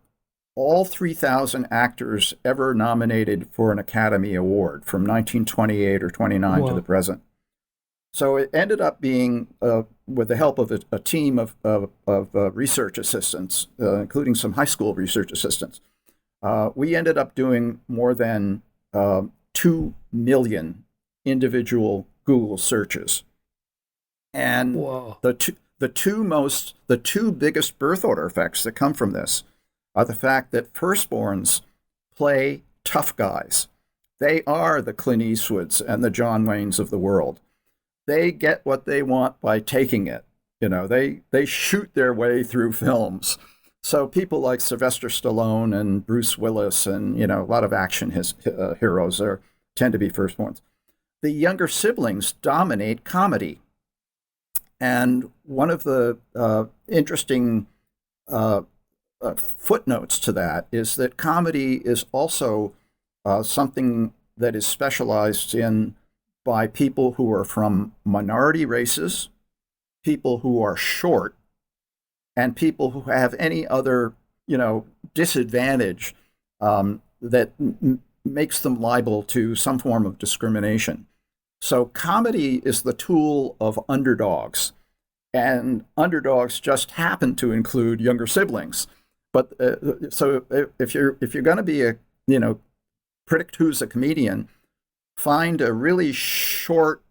all 3,000 actors ever nominated for an Academy Award from 1928 or 29 to the present. So it ended up being, with the help of a team of research assistants, including some high school research assistants, we ended up doing more than 2 million individual Google searches. And the two biggest birth order effects that come from this are the fact that firstborns play tough guys. They are the Clint Eastwoods and the John Waynes of the world. They get what they want by taking it. They shoot their way through films. So people like Sylvester Stallone and Bruce Willis and a lot of action heroes tend to be firstborns. The younger siblings dominate comedy. And one of the interesting footnotes to that is that comedy is also something that is specialized in by people who are from minority races, people who are short, and people who have any other, disadvantage that makes them liable to some form of discrimination. So comedy is the tool of underdogs, and underdogs just happen to include younger siblings. But so if you're going to be a predict who's a comedian, find a really short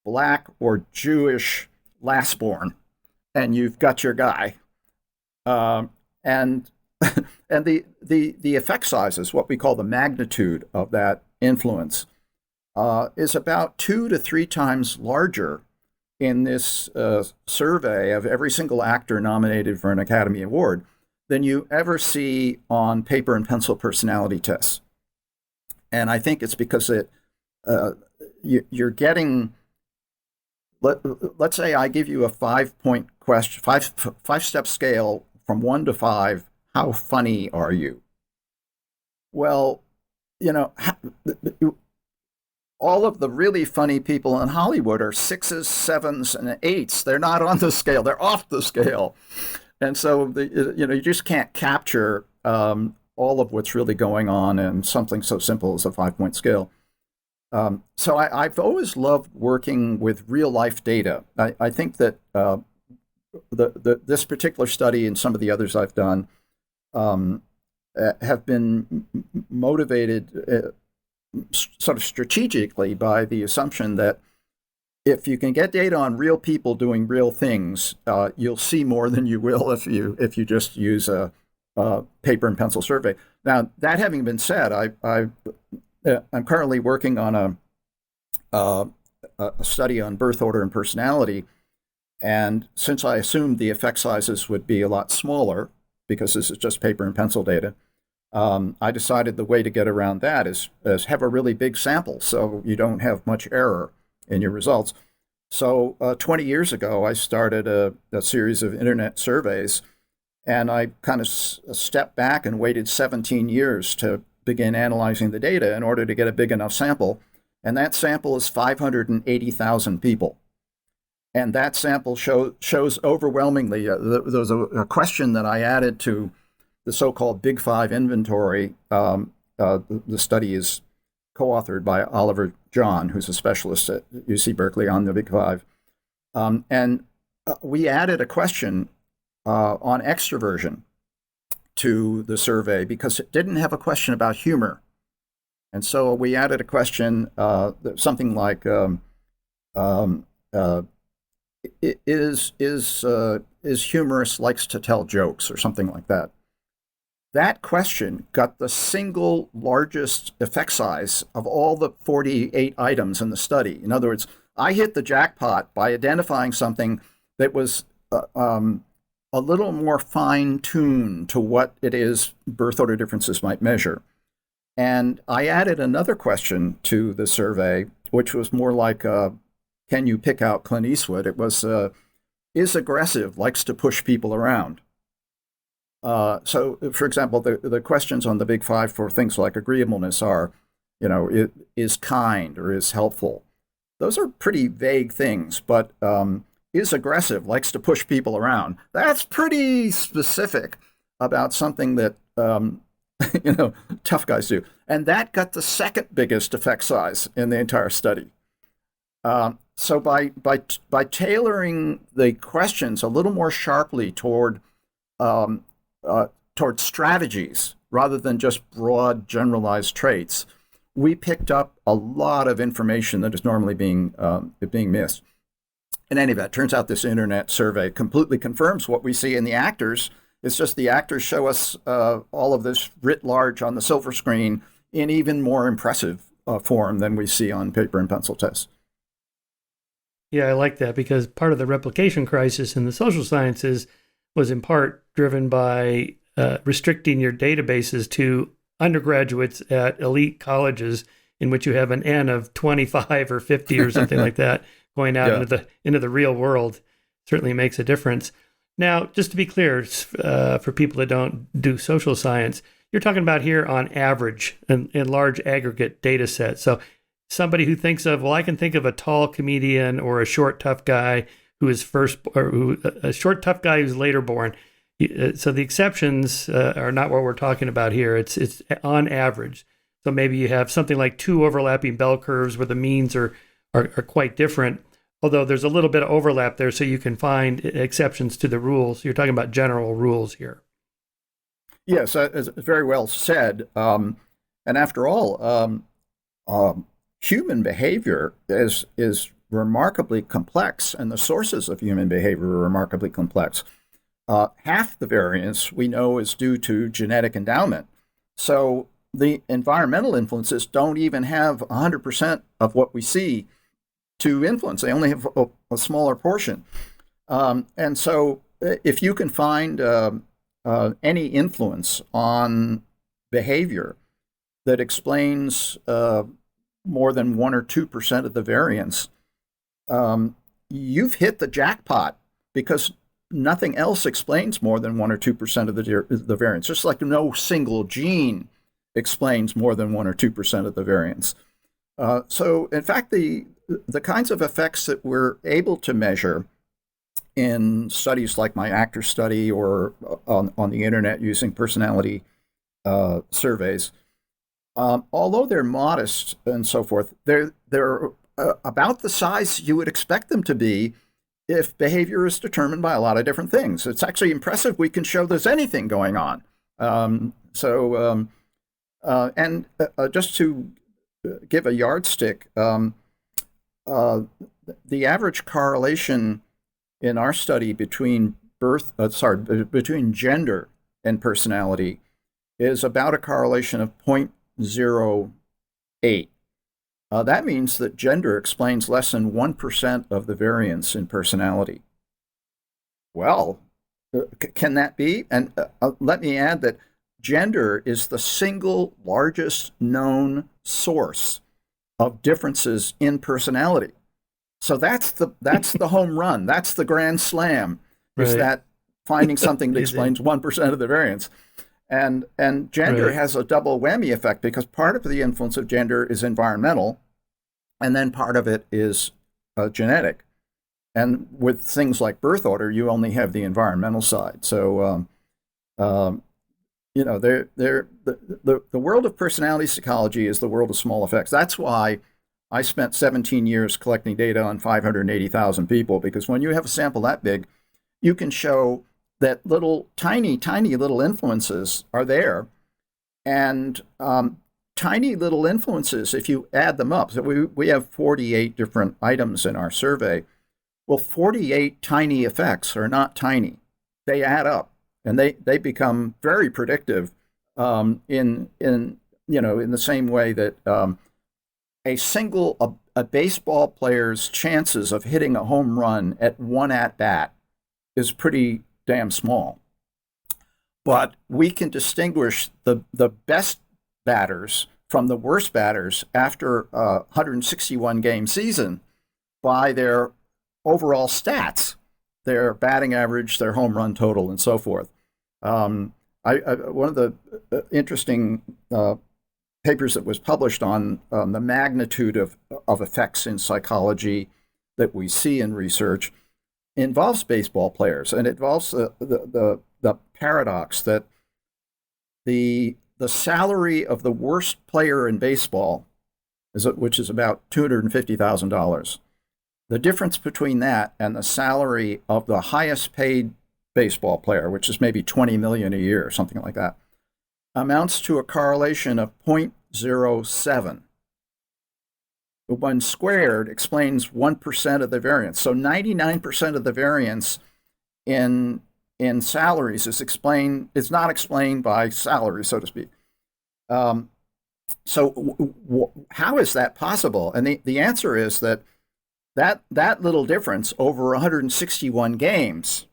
black or Jewish lastborn, and you've got your guy. And and the effect sizes, what we call the magnitude of that influence, is about 2 to 3 times larger in this survey of every single actor nominated for an Academy Award than you ever see on paper and pencil personality tests. And I think it's because you're getting, let's say I give you a 5-point question, five-step scale from 1 to 5. How funny are you? Well, all of the really funny people in Hollywood are 6s, 7s, and 8s. They're not on the scale. They're off the scale. And so, you just can't capture all of what's really going on in something so simple as a 5-point scale. So I've always loved working with real life data. I think that this particular study and some of the others I've done have been motivated sort of strategically by the assumption that if you can get data on real people doing real things, you'll see more than you will if you just use a paper and pencil survey. Now, that having been said, I'm currently working on a study on birth order and personality, and since I assumed the effect sizes would be a lot smaller because this is just paper and pencil data, I decided the way to get around that is have a really big sample so you don't have much error in your results. So 20 years ago, I started a series of internet surveys, and I kind of stepped back and waited 17 years to begin analyzing the data in order to get a big enough sample. And that sample is 580,000 people. And that sample shows overwhelmingly, there was a question that I added to the so-called Big Five inventory. The study is co-authored by Oliver John, who's a specialist at UC Berkeley on the Big Five. And we added a question on extroversion to the survey because it didn't have a question about humor. And so we added a question, something like, is humorous, likes to tell jokes, or something like that. That question got the single largest effect size of all the 48 items in the study. In other words, I hit the jackpot by identifying something that was a little more fine-tuned to what it is birth order differences might measure. And I added another question to the survey, which was more like, can you pick out Clint Eastwood? It was, is aggressive, likes to push people around. So, for example, the questions on the Big Five for things like agreeableness are, is kind or is helpful. Those are pretty vague things, but is aggressive, likes to push people around. That's pretty specific about something that, tough guys do. And that got the second biggest effect size in the entire study. So by tailoring the questions a little more sharply toward strategies rather than just broad generalized traits, we picked up a lot of information that is normally being missed. In any event, it turns out this internet survey completely confirms what we see in the actors. It's just the actors show us all of this writ large on the silver screen in even more impressive form than we see on paper and pencil tests. Yeah, I like that because part of the replication crisis in the social sciences was in part driven by restricting your databases to undergraduates at elite colleges in which you have an N of 25 or 50 or something like that going out into the real world certainly makes a difference. Now, just to be clear, for people that don't do social science, you're talking about here on average in large aggregate data sets. So somebody who thinks of, well, I can think of a tall comedian or a short, tough guy a short, tough guy who's later born. So the exceptions are not what we're talking about here. It's on average. So maybe you have something like 2 overlapping bell curves where the means are quite different, although there's a little bit of overlap there, so you can find exceptions to the rules. You're talking about general rules here. Yes, very well said. And after all, human behavior is remarkably complex, and the sources of human behavior are remarkably complex. Half the variance we know is due to genetic endowment. So the environmental influences don't even have 100% of what we see to influence. They only have a smaller portion. And so if you can find any influence on behavior that explains more than 1 or 2% of the variance, you've hit the jackpot, because nothing else explains more than 1 or 2% of the variance. Just like no single gene explains more than 1 or 2% of the variance. So, in fact, the kinds of effects that we're able to measure in studies like my actor study or on the internet using personality surveys, although they're modest and so forth, they're about the size you would expect them to be if behavior is determined by a lot of different things. It's actually impressive we can show there's anything going on. Just to give a yardstick, the average correlation in our study between between gender and personality is about a correlation of 0.08. That means that gender explains less than 1% of the variance in personality. Well, can that be? And let me add that gender is the single largest known source of differences in personality. So that's the home run. That's the grand slam. Is that finding something that explains 1% of the variance. And gender has a double whammy effect, because part of the influence of gender is environmental, and then part of it is genetic. And with things like birth order, you only have the environmental side. So, the world of personality psychology is the world of small effects. That's why I spent 17 years collecting data on 580,000 people, because when you have a sample that big, you can show that tiny little influences are there. And tiny little influences, if you add them up, so we have 48 different items in our survey. Well, 48 tiny effects are not tiny. They add up, and they become very predictive in the same way that a baseball player's chances of hitting a home run at one at bat is pretty damn small. But we can distinguish the best batters from the worst batters after a 161 game season by their overall stats, their batting average, their home run total, and so forth. One of the interesting papers that was published on the magnitude of effects in psychology that we see in research involves baseball players, and it involves the paradox that the salary of the worst player in baseball, which is about $250,000, the difference between that and the salary of the highest paid baseball player, which is maybe $20 million a year or something like that, amounts to a correlation of 0.07. When squared explains 1% of the variance. So 99% of the variance in salaries is not explained by salary, so to speak. So how is that possible? And the answer is that little difference over 161 games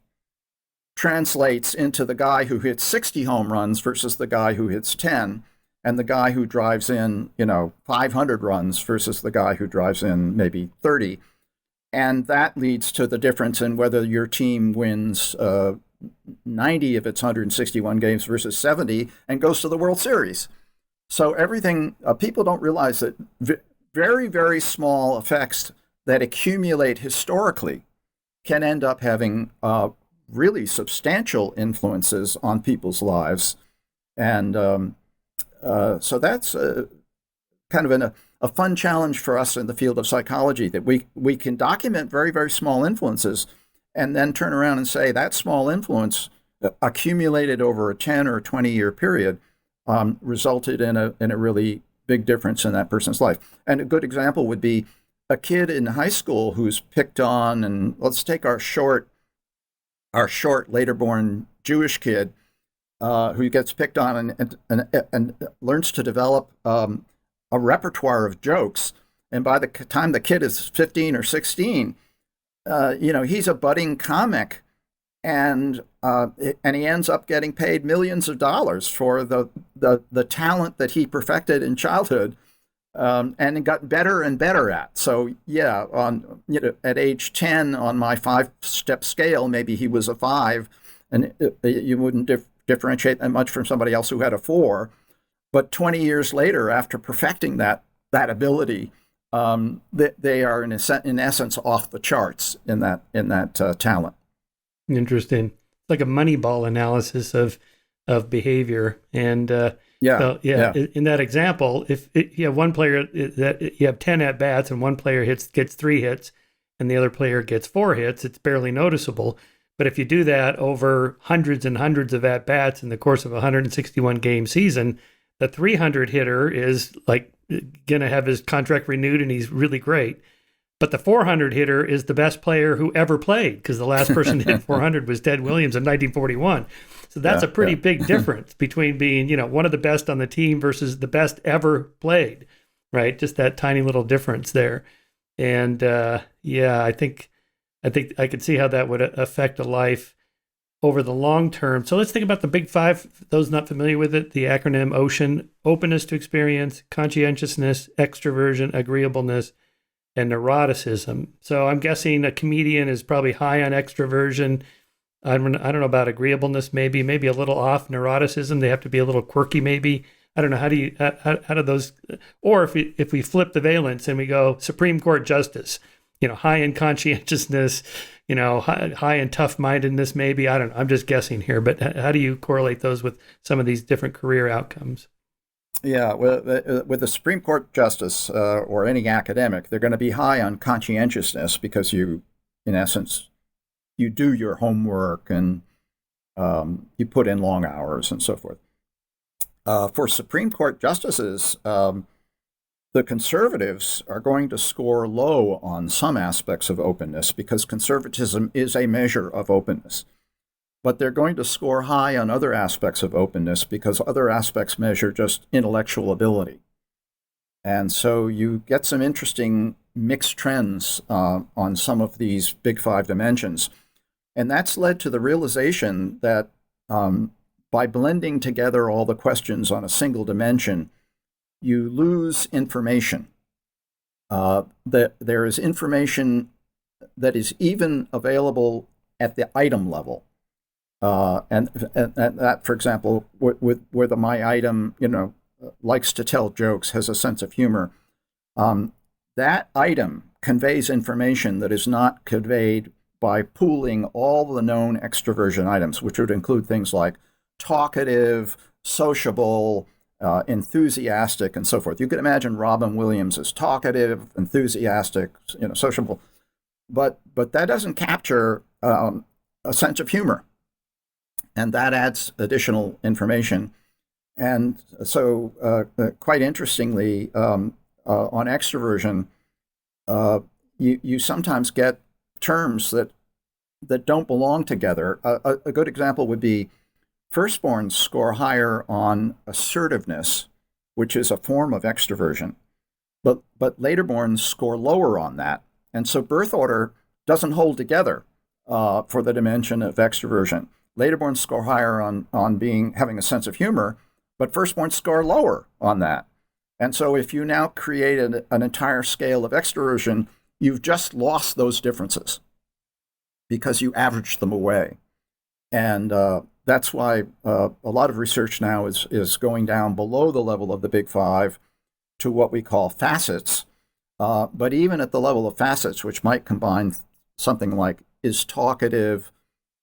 translates into the guy who hits 60 home runs versus the guy who hits 10, and the guy who drives in 500 runs versus the guy who drives in maybe 30. And that leads to the difference in whether your team wins 90 of its 161 games versus 70 and goes to the World Series. So everything, people don't realize that very, very small effects that accumulate historically can end up having really substantial influences on people's lives. And so that's kind of a fun challenge for us in the field of psychology, that we can document very, very small influences and then turn around and say that small influence accumulated over a 10 or 20-year period resulted in a really big difference in that person's life. And a good example would be a kid in high school who's picked on, and let's take our short later born Jewish kid who gets picked on and learns to develop a repertoire of jokes. And by the time the kid is 15 or 16, he's a budding comic, and he ends up getting paid millions of dollars for the talent that he perfected in childhood, and got better and better at. So yeah, at age 10 on my 5-step scale, maybe he was a 5, and you wouldn't differentiate that much from somebody else who had a 4. But 20 years later, after perfecting that ability, they are in essence off the charts in that talent. Interesting. It's like a Moneyball analysis of behavior. And yeah. In that example, if you have one player that you have 10 at bats and one player gets 3 hits and the other player gets 4 hits, it's barely noticeable. But if you do that over hundreds and hundreds of at bats in the course of a 161 game season, the 300 hitter is like going to have his contract renewed and he's really great. But the 400 hitter is the best player who ever played, because the last person to hit 400 was Ted Williams in 1941. So that's a pretty big difference between being, one of the best on the team versus the best ever played, right? Just that tiny little difference there. And I think I could see how that would affect a life over the long term. So let's think about the big 5. Those not familiar with it, the acronym OCEAN: openness to experience, conscientiousness, extroversion, agreeableness, and neuroticism. So I'm guessing a comedian is probably high on extroversion. I don't know about agreeableness, maybe a little off. Neuroticism, they have to be a little quirky, maybe. I don't know. How do those, or if we flip the valence and we go Supreme Court justice, high in conscientiousness, high in tough-mindedness, maybe. I don't know. I'm just guessing here, but how do you correlate those with some of these different career outcomes? Yeah, with the Supreme Court justice or any academic, they're going to be high on conscientiousness because you, in essence, you do your homework and you put in long hours and so forth. For Supreme Court justices, the conservatives are going to score low on some aspects of openness because conservatism is a measure of openness. But they're going to score high on other aspects of openness because other aspects measure just intellectual ability. And so you get some interesting mixed trends on some of these big 5 dimensions. And that's led to the realization that by blending together all the questions on a single dimension, you lose information. That there is information that is even available at the item level. And that, for example, where my item, likes to tell jokes, has a sense of humor, that item conveys information that is not conveyed by pooling all the known extroversion items, which would include things like talkative, sociable, enthusiastic, and so forth. You could imagine Robin Williams as talkative, enthusiastic, sociable, but that doesn't capture a sense of humor. And that adds additional information. And so quite interestingly, on extroversion, you sometimes get terms that don't belong together. A good example would be firstborns score higher on assertiveness, which is a form of extroversion, but laterborns score lower on that. And so birth order doesn't hold together for the dimension of extroversion. Laterborns score higher on having a sense of humor, but firstborns score lower on that. And so if you now create an entire scale of extroversion, you've just lost those differences because you averaged them away. And that's why a lot of research now is going down below the level of the big five to what we call facets. But even at the level of facets, which might combine something like is talkative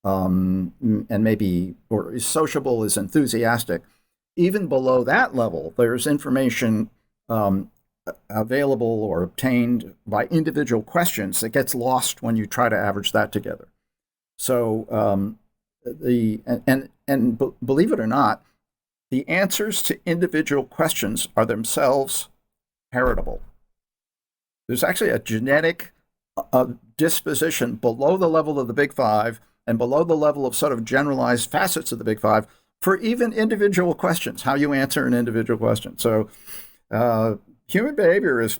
and maybe, or is sociable, is enthusiastic, even below that level, there's information available or obtained by individual questions that gets lost when you try to average that together. So believe it or not, the answers to individual questions are themselves heritable. There's actually a genetic disposition below the level of the big five and below the level of sort of generalized facets of the big five for even individual questions, how you answer an individual question. So human behavior is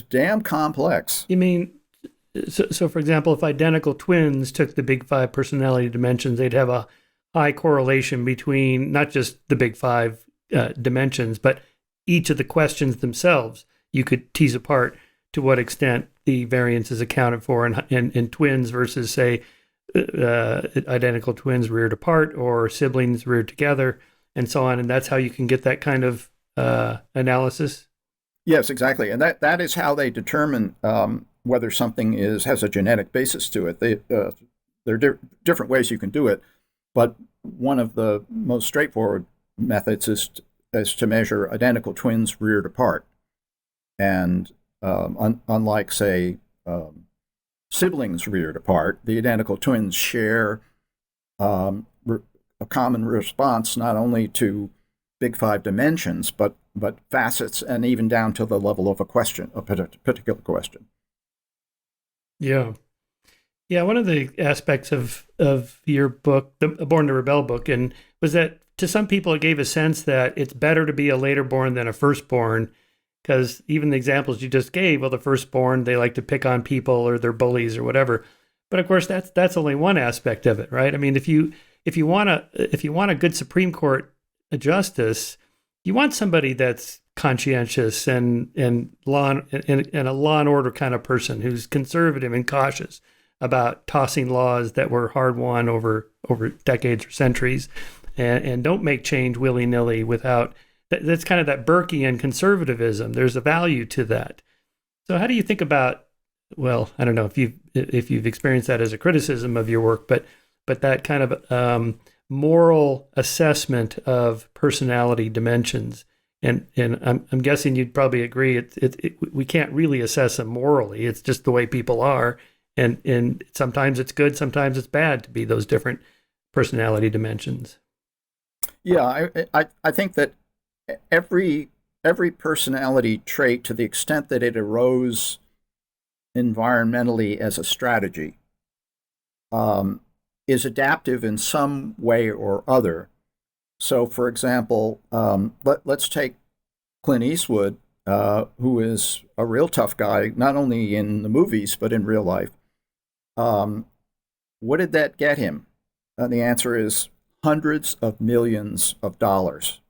damn complex. You mean, so for example, if identical twins took the big five personality dimensions, they'd have a high correlation between not just the big five dimensions, but each of the questions themselves. You could tease apart to what extent the variance is accounted for in twins versus, say, identical twins reared apart or siblings reared together and so on. And that's how you can get that kind of analysis? Yes, exactly. And that is how they determine whether something has a genetic basis to it. There are different ways you can do it, but one of the most straightforward methods is to measure identical twins reared apart. And unlike, say, siblings reared apart, the identical twins share a common response not only to big five dimensions, but facets, and even down to the level of a question, a particular question. Yeah. Yeah, one of the aspects of your book, the Born to Rebel book, and was that to some people it gave a sense that it's better to be a later born than a firstborn, because even the examples you just gave, well, the firstborn, they like to pick on people or they're bullies or whatever. But of course, that's only one aspect of it, right? I mean, if you want a good Supreme Court justice, you want somebody that's conscientious and a law and order kind of person who's conservative and cautious about tossing laws that were hard won over decades or centuries, and don't make change willy-nilly without. That's kind of that Burkean conservatism. There's a value to that. So how do you think about, well, I don't know if you've experienced that as a criticism of your work, but that kind of moral assessment of personality dimensions, and I'm guessing you'd probably agree we can't really assess them morally. It's just the way people are, and sometimes it's good, sometimes it's bad to be those different personality dimensions. Yeah, I think that every personality trait, to the extent that it arose environmentally as a strategy, is adaptive in some way or other. So, for example, let's take Clint Eastwood, who is a real tough guy, not only in the movies, but in real life. What did that get him? And the answer is hundreds of millions of dollars.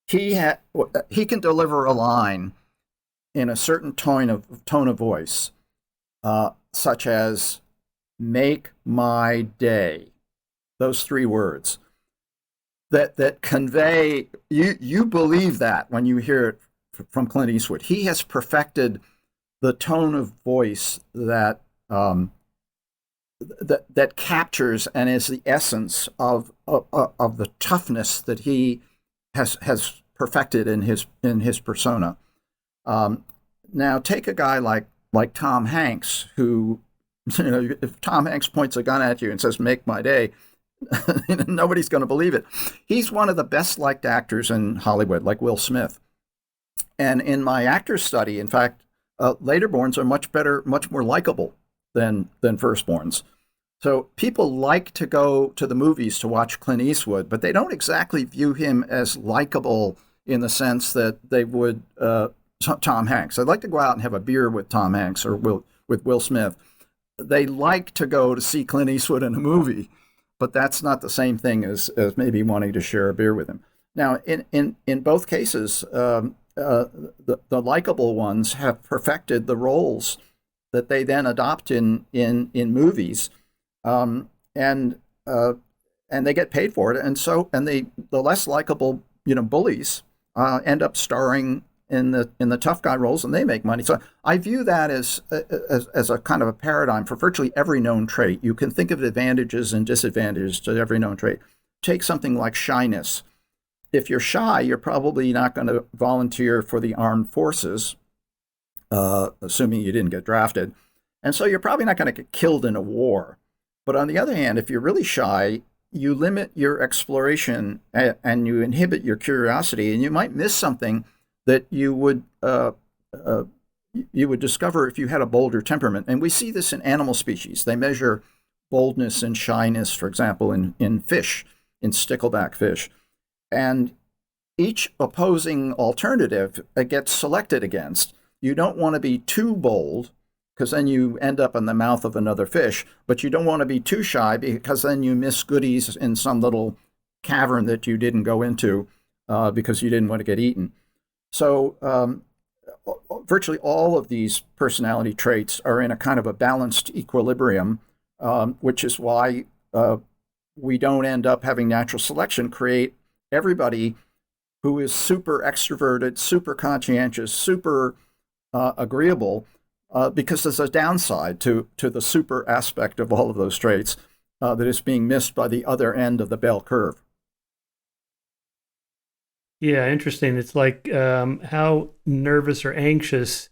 He can deliver a line in a certain tone of voice, such as "make my day." Those three words that convey, you believe that when you hear it from Clint Eastwood. He has perfected the tone of voice that captures and is the essence of the toughness that he has perfected in his persona. Now take a guy like Tom Hanks, who, if Tom Hanks points a gun at you and says "make my day," nobody's going to believe it. He's one of the best liked actors in Hollywood, like Will Smith. And in my actor study, in fact, laterborns are much more likable than firstborns. So people like to go to the movies to watch Clint Eastwood, but they don't exactly view him as likable in the sense that they would Tom Hanks. I'd like to go out and have a beer with Tom Hanks or with Will Smith. They like to go to see Clint Eastwood in a movie, but that's not the same thing as maybe wanting to share a beer with him. Now, in both cases, the likable ones have perfected the roles that they then adopt in movies, and they get paid for it, and the less likable bullies end up starring in the tough guy roles, and they make money. So I view that as a kind of a paradigm for virtually every known trait. You can think of advantages and disadvantages to every known trait. Take something like shyness. If you're shy, you're probably not going to volunteer for the armed forces, assuming you didn't get drafted. And so you're probably not going to get killed in a war. But on the other hand, if you're really shy, you limit your exploration and you inhibit your curiosity, and you might miss something that you would discover if you had a bolder temperament. And we see this in animal species. They measure boldness and shyness, for example, in fish, in stickleback fish. And each opposing alternative gets selected against. You don't want to be too bold, because then you end up in the mouth of another fish, but you don't want to be too shy, because then you miss goodies in some little cavern that you didn't go into because you didn't want to get eaten. So virtually all of these personality traits are in a kind of a balanced equilibrium, which is why we don't end up having natural selection create everybody who is super extroverted, super conscientious, super agreeable, because there's a downside to the super aspect of all of those traits that is being missed by the other end of the bell curve. Yeah, interesting. It's like how nervous or anxious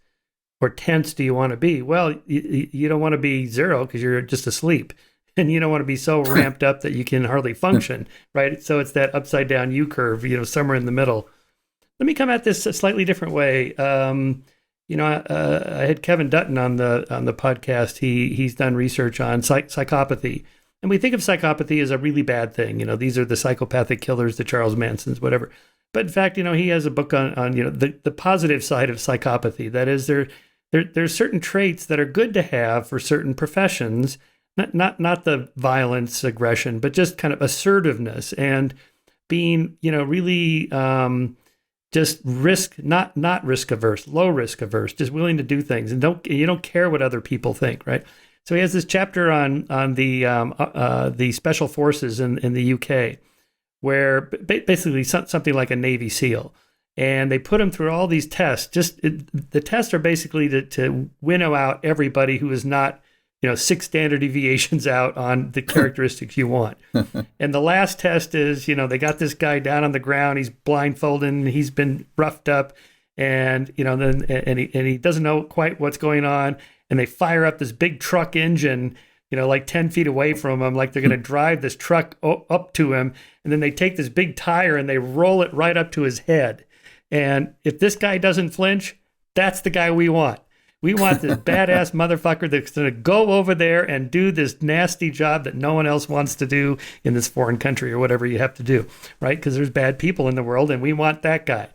or tense do you want to be? Well, you don't want to be zero because you're just asleep. And you don't want to be so ramped up that you can hardly function, right? So it's that upside down U curve, somewhere in the middle. Let me come at this a slightly different way. I had Kevin Dutton on the podcast. He's done research on psychopathy, and we think of psychopathy as a really bad thing. These are the psychopathic killers, the Charles Mansons, whatever. But in fact, he has a book on the positive side of psychopathy. That is, there's certain traits that are good to have for certain professions. Not the violence, aggression, but just kind of assertiveness and being, really just not risk averse, low risk averse, just willing to do things and you don't care what other people think, right? So he has this chapter on the special forces in the UK, where basically something like a Navy SEAL, and they put him through all these tests. The tests are basically to winnow out everybody who is not 6 standard deviations out on the characteristics you want. And the last test is, they got this guy down on the ground, he's blindfolded, and he's been roughed up, and he doesn't know quite what's going on, and they fire up this big truck engine, like 10 feet away from him, like they're going to drive this truck up to him, and then they take this big tire and they roll it right up to his head. And if this guy doesn't flinch, that's the guy we want. We want this badass motherfucker that's going to go over there and do this nasty job that no one else wants to do in this foreign country or whatever you have to do, right? Because there's bad people in the world, and we want that guy,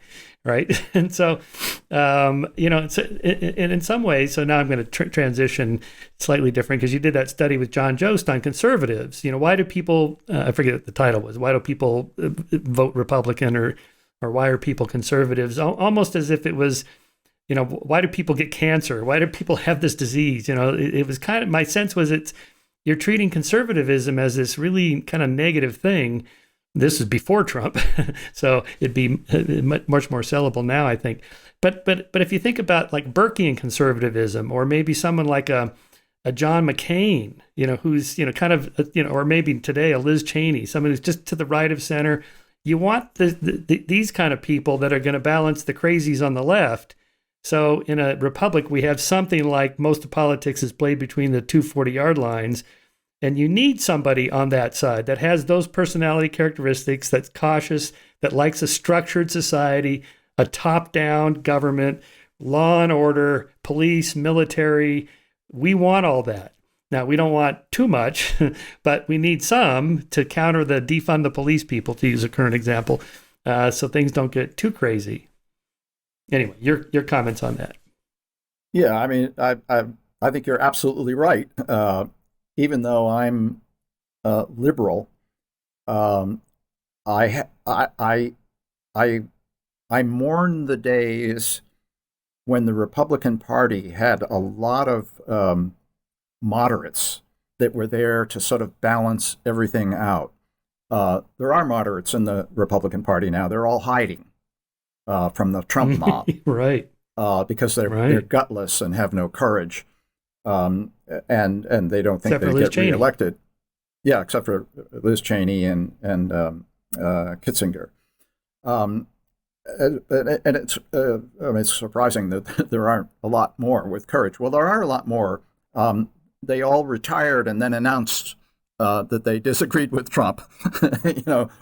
right? And so, and in some ways, so now I'm going to transition slightly different, because you did that study with John Jost on conservatives. Why do people, I forget what the title was, why do people vote Republican, or why are people conservatives? Almost as if it was, why do people get cancer? Why do people have this disease? It was kind of, my sense was you're treating conservatism as this really kind of negative thing. This is before Trump, so it'd be much more sellable now, I think. But if you think about like Burkean conservatism, or maybe someone like a John McCain, who's kind of or maybe today a Liz Cheney, someone who's just to the right of center. You want these kind of people that are going to balance the crazies on the left. So in a republic, we have something like most of politics is played between the 240-yard lines, and you need somebody on that side that has those personality characteristics, that's cautious, that likes a structured society, a top-down government, law and order, police, military. We want all that. Now, we don't want too much, but we need some to counter the defund the police people, to use a current example, so things don't get too crazy. Anyway, your comments on that? Yeah, I mean, I think you're absolutely right. Even though I'm liberal, I I mourn the days when the Republican Party had a lot of moderates that were there to sort of balance everything out. There are moderates in the Republican Party now. They're all hiding from the Trump mob, right? Because they're gutless and have no courage, and they don't think they get reelected. Yeah, except for Liz Cheney and Kitzinger. And it's surprising that there aren't a lot more with courage. Well, there are a lot more. They all retired and then announced that they disagreed with Trump,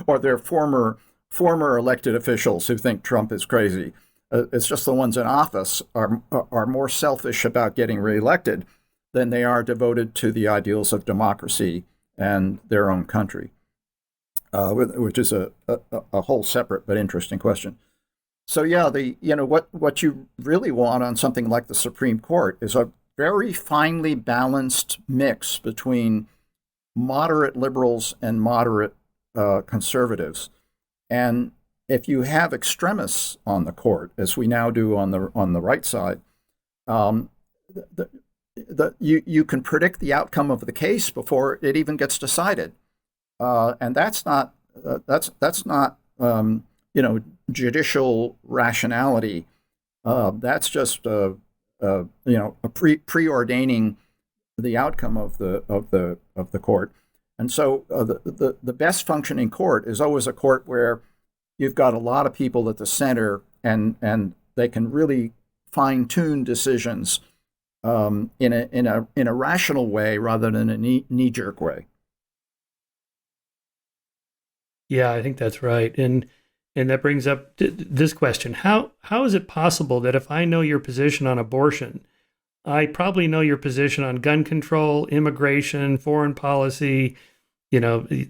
or their former elected officials who think Trump is crazy. It's just the ones in office are more selfish about getting reelected than they are devoted to the ideals of democracy and their own country, which is a whole separate but interesting question. So yeah, what you really want on something like the Supreme Court is a very finely balanced mix between moderate liberals and moderate conservatives. And if you have extremists on the court, as we now do on the right side, you can predict the outcome of the case before it even gets decided, and that's not judicial rationality. That's just preordaining the outcome of the court. And so the best functioning court is always a court where you've got a lot of people at the center, and they can really fine-tune decisions in a rational way rather than a knee-jerk way. Yeah, I think that's right. And that brings up this question. How is it possible that if I know your position on abortion, I probably know your position on gun control, immigration, foreign policy,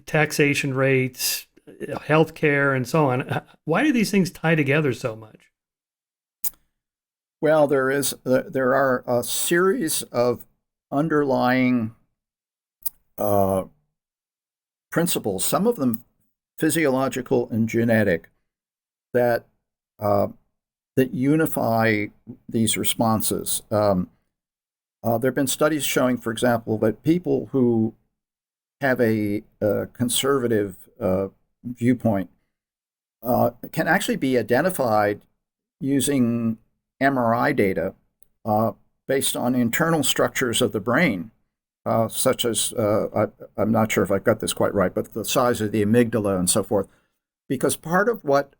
taxation rates, healthcare, and so on? Why do these things tie together so much? Well, there are a series of underlying principles, some of them physiological and genetic, that unify these responses. There have been studies showing, for example, that people who have a conservative viewpoint can actually be identified using MRI data based on internal structures of the brain, such as, I'm not sure if I've got this quite right, but the size of the amygdala and so forth. Because part of what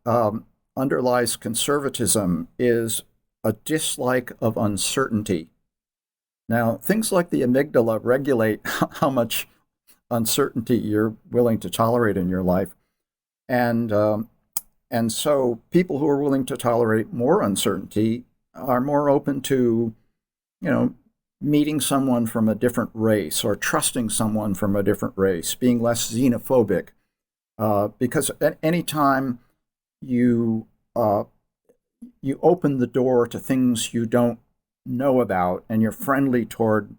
underlies conservatism is a dislike of uncertainty. Now, things like the amygdala regulate how much uncertainty you're willing to tolerate in your life. And so people who are willing to tolerate more uncertainty are more open to, meeting someone from a different race or trusting someone from a different race, being less xenophobic. Because at any time you open the door to things you don't know about, and you're friendly toward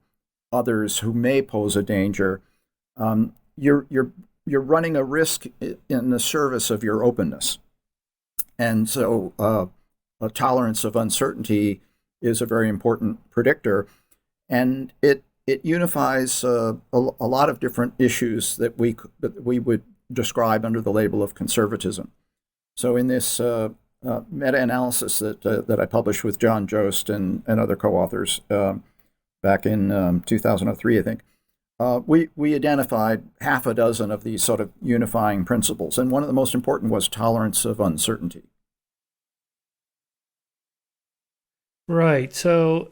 others who may pose a danger, you're running a risk in the service of your openness. And so a tolerance of uncertainty is a very important predictor, and it unifies a lot of different issues that we would describe under the label of conservatism. So in this meta-analysis that I published with John Jost and other co-authors back in 2003, I think, we identified half a dozen of these sort of unifying principles, and one of the most important was tolerance of uncertainty. Right. So,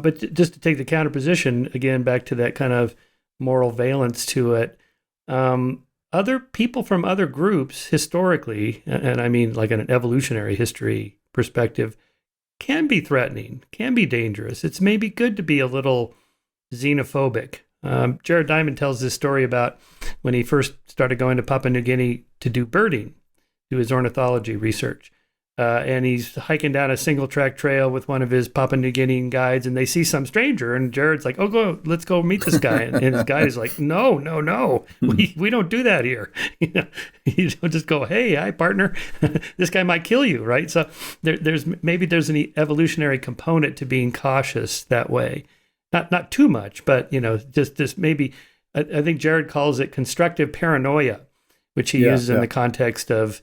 but just to take the counterposition again, back to that kind of moral valence to it, other people from other groups historically, and I mean like an evolutionary history perspective, can be threatening, can be dangerous. It's maybe good to be a little xenophobic. Jared Diamond tells this story about when he first started going to Papua New Guinea to do birding, do his ornithology research. and he's hiking down a single track trail with one of his Papua New Guinean guides, and they see some stranger, and Jared's like, "Oh, let's go meet this guy," and his guide is like, "No, no, no, we don't do that here. You don't just go, 'Hey, hi, partner,' this guy might kill you, right?" So there's an evolutionary component to being cautious that way, not too much, but just maybe. I think Jared calls it constructive paranoia, which he uses in the context of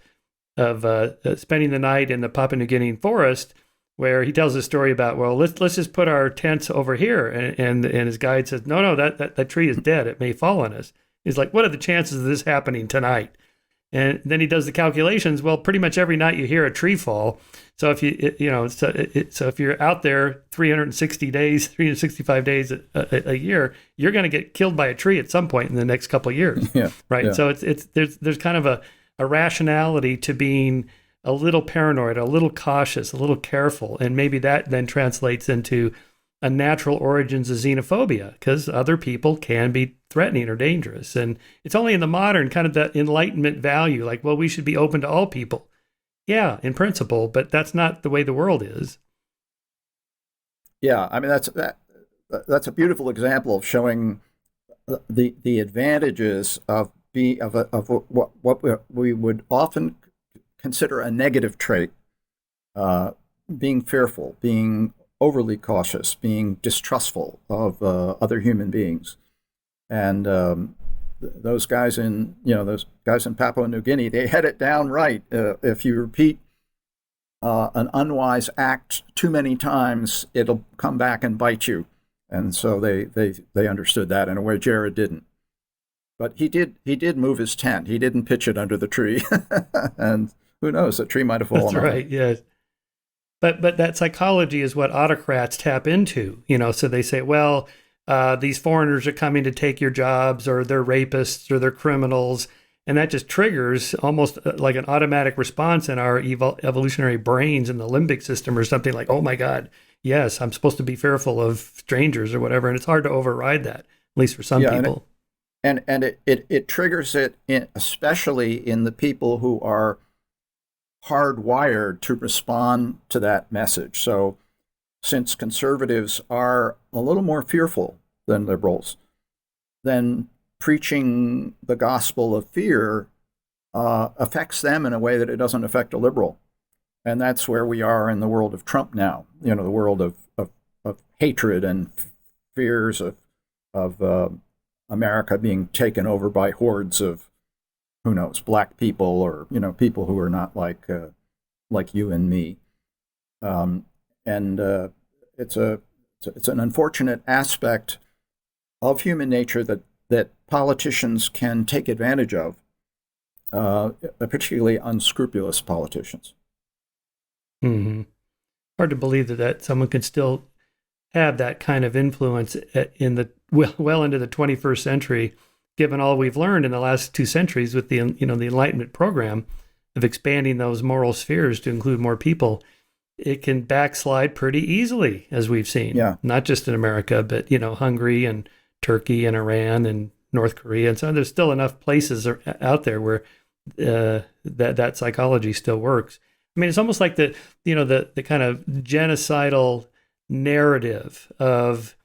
spending the night in the Papua New Guinean forest, where he tells a story about, well, let's just put our tents over here, and his guide says, no, that tree is dead, it may fall on us. He's like, what are the chances of this happening tonight? And then he does the calculations. Well, pretty much every night you hear a tree fall. So if so if you're out there 360 days, 365 days a year, you're going to get killed by a tree at some point in the next couple of years, right? Yeah. So there's kind of a rationality to being a little paranoid, a little cautious, a little careful, and maybe that then translates into a natural origins of xenophobia, because other people can be threatening or dangerous. And it's only in the modern kind of that Enlightenment value, like, well, we should be open to all people. Yeah, in principle, but that's not the way the world is. Yeah, I mean, that's a beautiful example of showing the advantages of what we would often consider a negative trait, being fearful, being overly cautious, being distrustful of other human beings. And those guys in Papua New Guinea, they had it down right. If you repeat an unwise act too many times, it'll come back and bite you. And so they understood that in a way Jared didn't. But he did move his tent. He didn't pitch it under the tree. And who knows, the tree might have fallen. That's right, yes. But that psychology is what autocrats tap into, so they say, well, these foreigners are coming to take your jobs, or they're rapists, or they're criminals. And that just triggers almost like an automatic response in our evolutionary brains in the limbic system or something, like, oh my God, yes, I'm supposed to be fearful of strangers or whatever. And it's hard to override that, at least for some people. And it triggers it especially in the people who are hardwired to respond to that message. So since conservatives are a little more fearful than liberals, then preaching the gospel of fear affects them in a way that it doesn't affect a liberal. And that's where we are in the world of Trump now, the world of hatred and fears of America being taken over by hordes of, who knows, black people, or people who are not like you and me, and it's an unfortunate aspect of human nature that politicians can take advantage of, particularly unscrupulous politicians. Mm-hmm. Hard to believe that someone can still have that kind of influence in the well into the 21st century, given all we've learned in the last 2 centuries with the Enlightenment program of expanding those moral spheres to include more people. It can backslide pretty easily, as we've seen. Yeah. Not just in America, but Hungary and Turkey and Iran and North Korea, and so there's still enough places out there where that psychology still works. I mean, it's almost like the kind of genocidal narrative of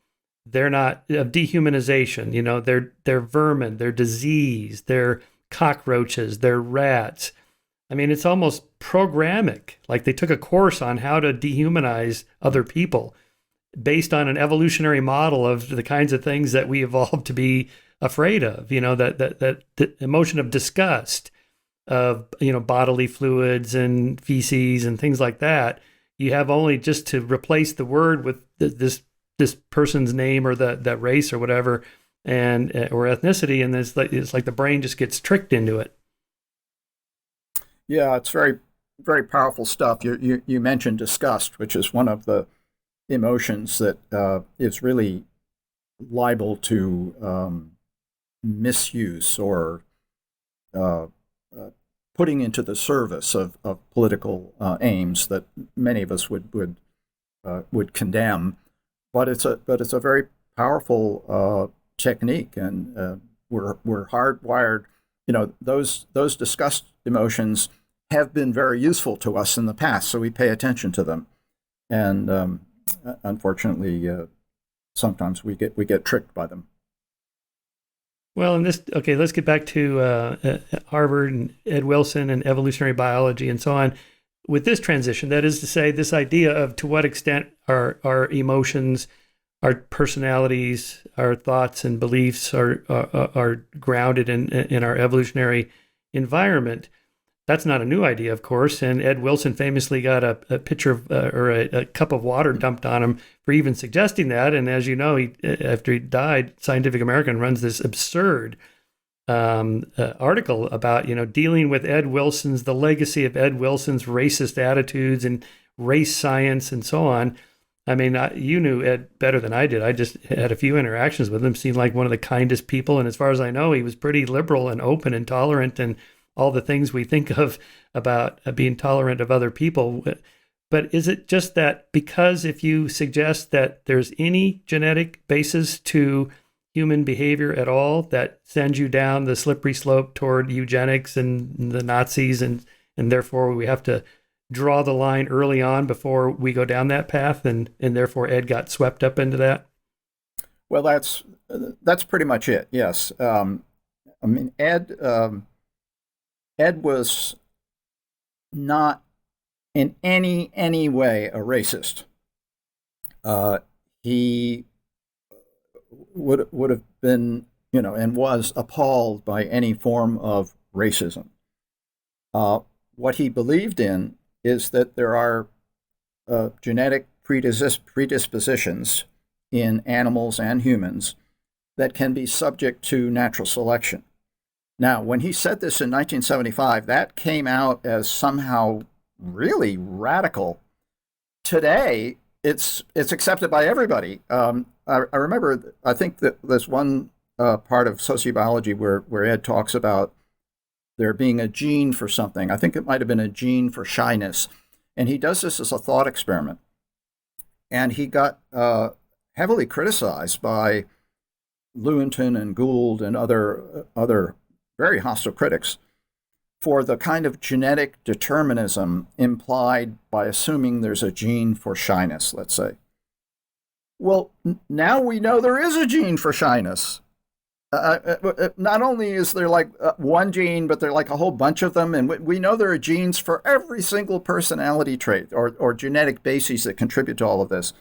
dehumanization. They're vermin, they're disease, they're cockroaches, they're rats. I mean, it's almost programmatic. Like they took a course on how to dehumanize other people based on an evolutionary model of the kinds of things that we evolved to be afraid of. That the emotion of disgust, of bodily fluids and feces and things like that. You have only just to replace the word with this person's name or that race or whatever, and or ethnicity, and it's like the brain just gets tricked into it. Yeah, it's very, very powerful stuff. You mentioned disgust, which is one of the emotions that is really liable to misuse or putting into the service of political aims that many of us would condemn. But it's a very powerful technique, and we're hardwired. Those disgust emotions have been very useful to us in the past, so we pay attention to them. And unfortunately, sometimes we get tricked by them. Well, okay, let's get back to Harvard and Ed Wilson and evolutionary biology and so on. With this transition, that is to say, this idea of to what extent our emotions, our personalities, our thoughts and beliefs are grounded in our evolutionary environment. That's not a new idea, of course. And Ed Wilson famously got a pitcher of, or a cup of water dumped on him for even suggesting that. And as you know, after he died, Scientific American runs this absurd article about, dealing with the legacy of Ed Wilson's racist attitudes and race science and so on. I mean, you knew Ed better than I did. I just had a few interactions with him. Seemed like one of the kindest people. And as far as I know, he was pretty liberal and open and tolerant and all the things we think of about being tolerant of other people. But is it just that because if you suggest that there's any genetic basis to human behavior at all that sends you down the slippery slope toward eugenics and the Nazis, and therefore we have to draw the line early on before we go down that path, and therefore Ed got swept up into that? Well, that's pretty much it, yes. I mean, Ed was not in any way a racist. He would have been, and was appalled by any form of racism. What he believed in is that there are genetic predispositions in animals and humans that can be subject to natural selection. Now, when he said this in 1975, that came out as somehow really radical. Today, it's accepted by everybody. I remember, I think that there's one part of sociobiology where Ed talks about there being a gene for something. I think it might have been a gene for shyness. And he does this as a thought experiment. And he got heavily criticized by Lewontin and Gould and other very hostile critics for the kind of genetic determinism implied by assuming there's a gene for shyness, let's say. Well, now we know there is a gene for shyness. Not only is there like one gene, but there are like a whole bunch of them. And we know there are genes for every single personality trait or genetic bases that contribute to all of this.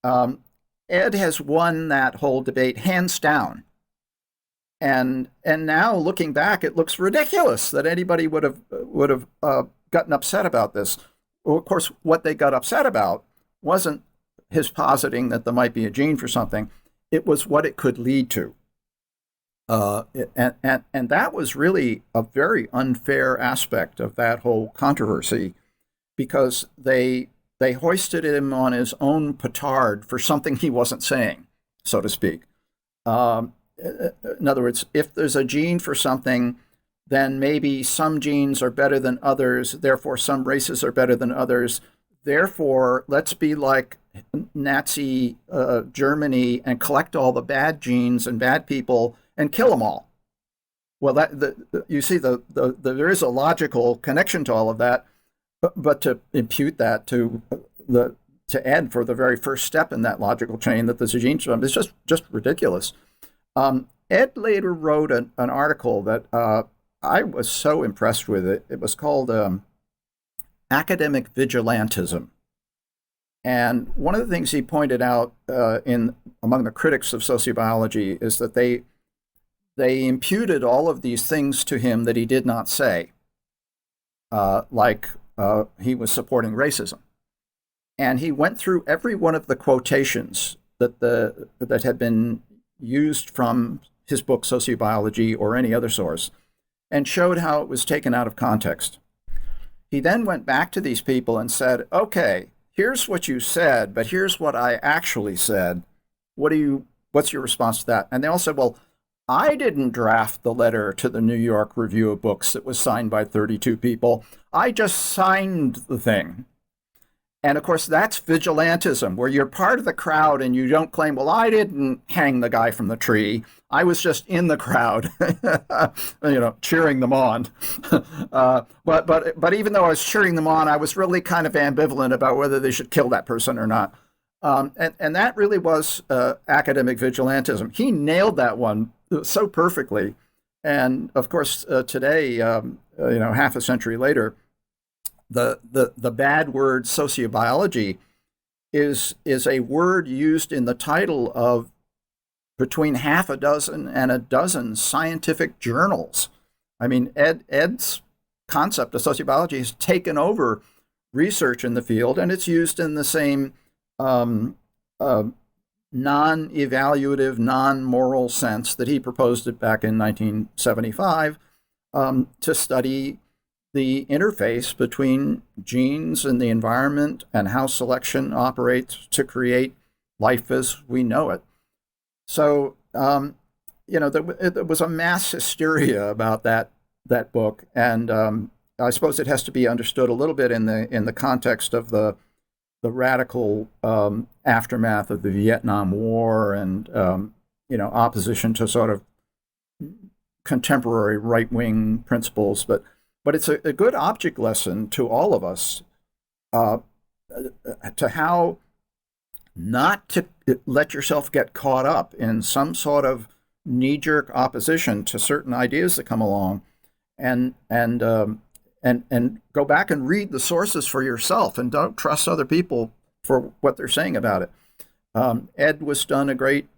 Ed has won that whole debate hands down. And now looking back, it looks ridiculous that anybody would have gotten upset about this. Well, of course, what they got upset about wasn't his positing that there might be a gene for something. It was what it could lead to. And that was really a very unfair aspect of that whole controversy, because they hoisted him on his own petard for something he wasn't saying, so to speak. In other words, if there's a gene for something, then maybe some genes are better than others, therefore some races are better than others. Therefore, let's be like Nazi Germany and collect all the bad genes and bad people and kill them all. Well, you see, there is a logical connection to all of that, but to impute that to Ed for the very first step in that logical chain that there's a gene for them is just ridiculous. Ed later wrote an article that I was so impressed with it. It was called Academic Vigilantism. And one of the things he pointed out among the critics of sociobiology is that they imputed all of these things to him that he did not say, like he was supporting racism. And he went through every one of the quotations that had been used from his book Sociobiology or any other source, and showed how it was taken out of context. He then went back to these people and said, okay, here's what you said, but here's what I actually said. What's your response to that? And they all said, well, I didn't draft the letter to the New York Review of Books that was signed by 32 people. I just signed the thing. And of course, that's vigilantism, where you're part of the crowd and you don't claim, well, I didn't hang the guy from the tree. I was just in the crowd, cheering them on. But even though I was cheering them on, I was really kind of ambivalent about whether they should kill that person or not. And that really was academic vigilantism. He nailed that one so perfectly. And of course, today, half a century later, the bad word sociobiology is a word used in the title of between half a dozen and a dozen scientific journals. I mean, Ed's concept of sociobiology has taken over research in the field, and it's used in the same non-evaluative, non-moral sense that he proposed it back in 1975 to study the interface between genes and the environment and how selection operates to create life as we know it. So, there was a mass hysteria about that book, and I suppose it has to be understood a little bit in the context of the radical aftermath of the Vietnam War and opposition to sort of contemporary right-wing principles, but it's a good object lesson to all of us to how not to let yourself get caught up in some sort of knee-jerk opposition to certain ideas that come along, and go back and read the sources for yourself, and don't trust other people for what they're saying about it. Ed was done a great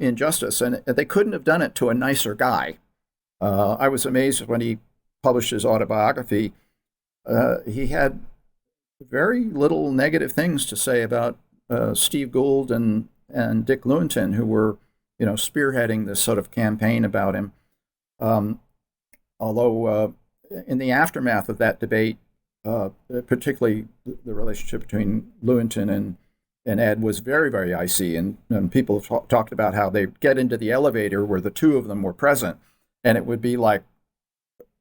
injustice, and they couldn't have done it to a nicer guy. I was amazed when he published his autobiography. He had very little negative things to say about Steve Gould and Dick Lewontin, who were, spearheading this sort of campaign about him. Although in the aftermath of that debate, particularly the relationship between Lewontin and Ed was very, very icy, and people have talked about how they'd get into the elevator where the two of them were present, and it would be like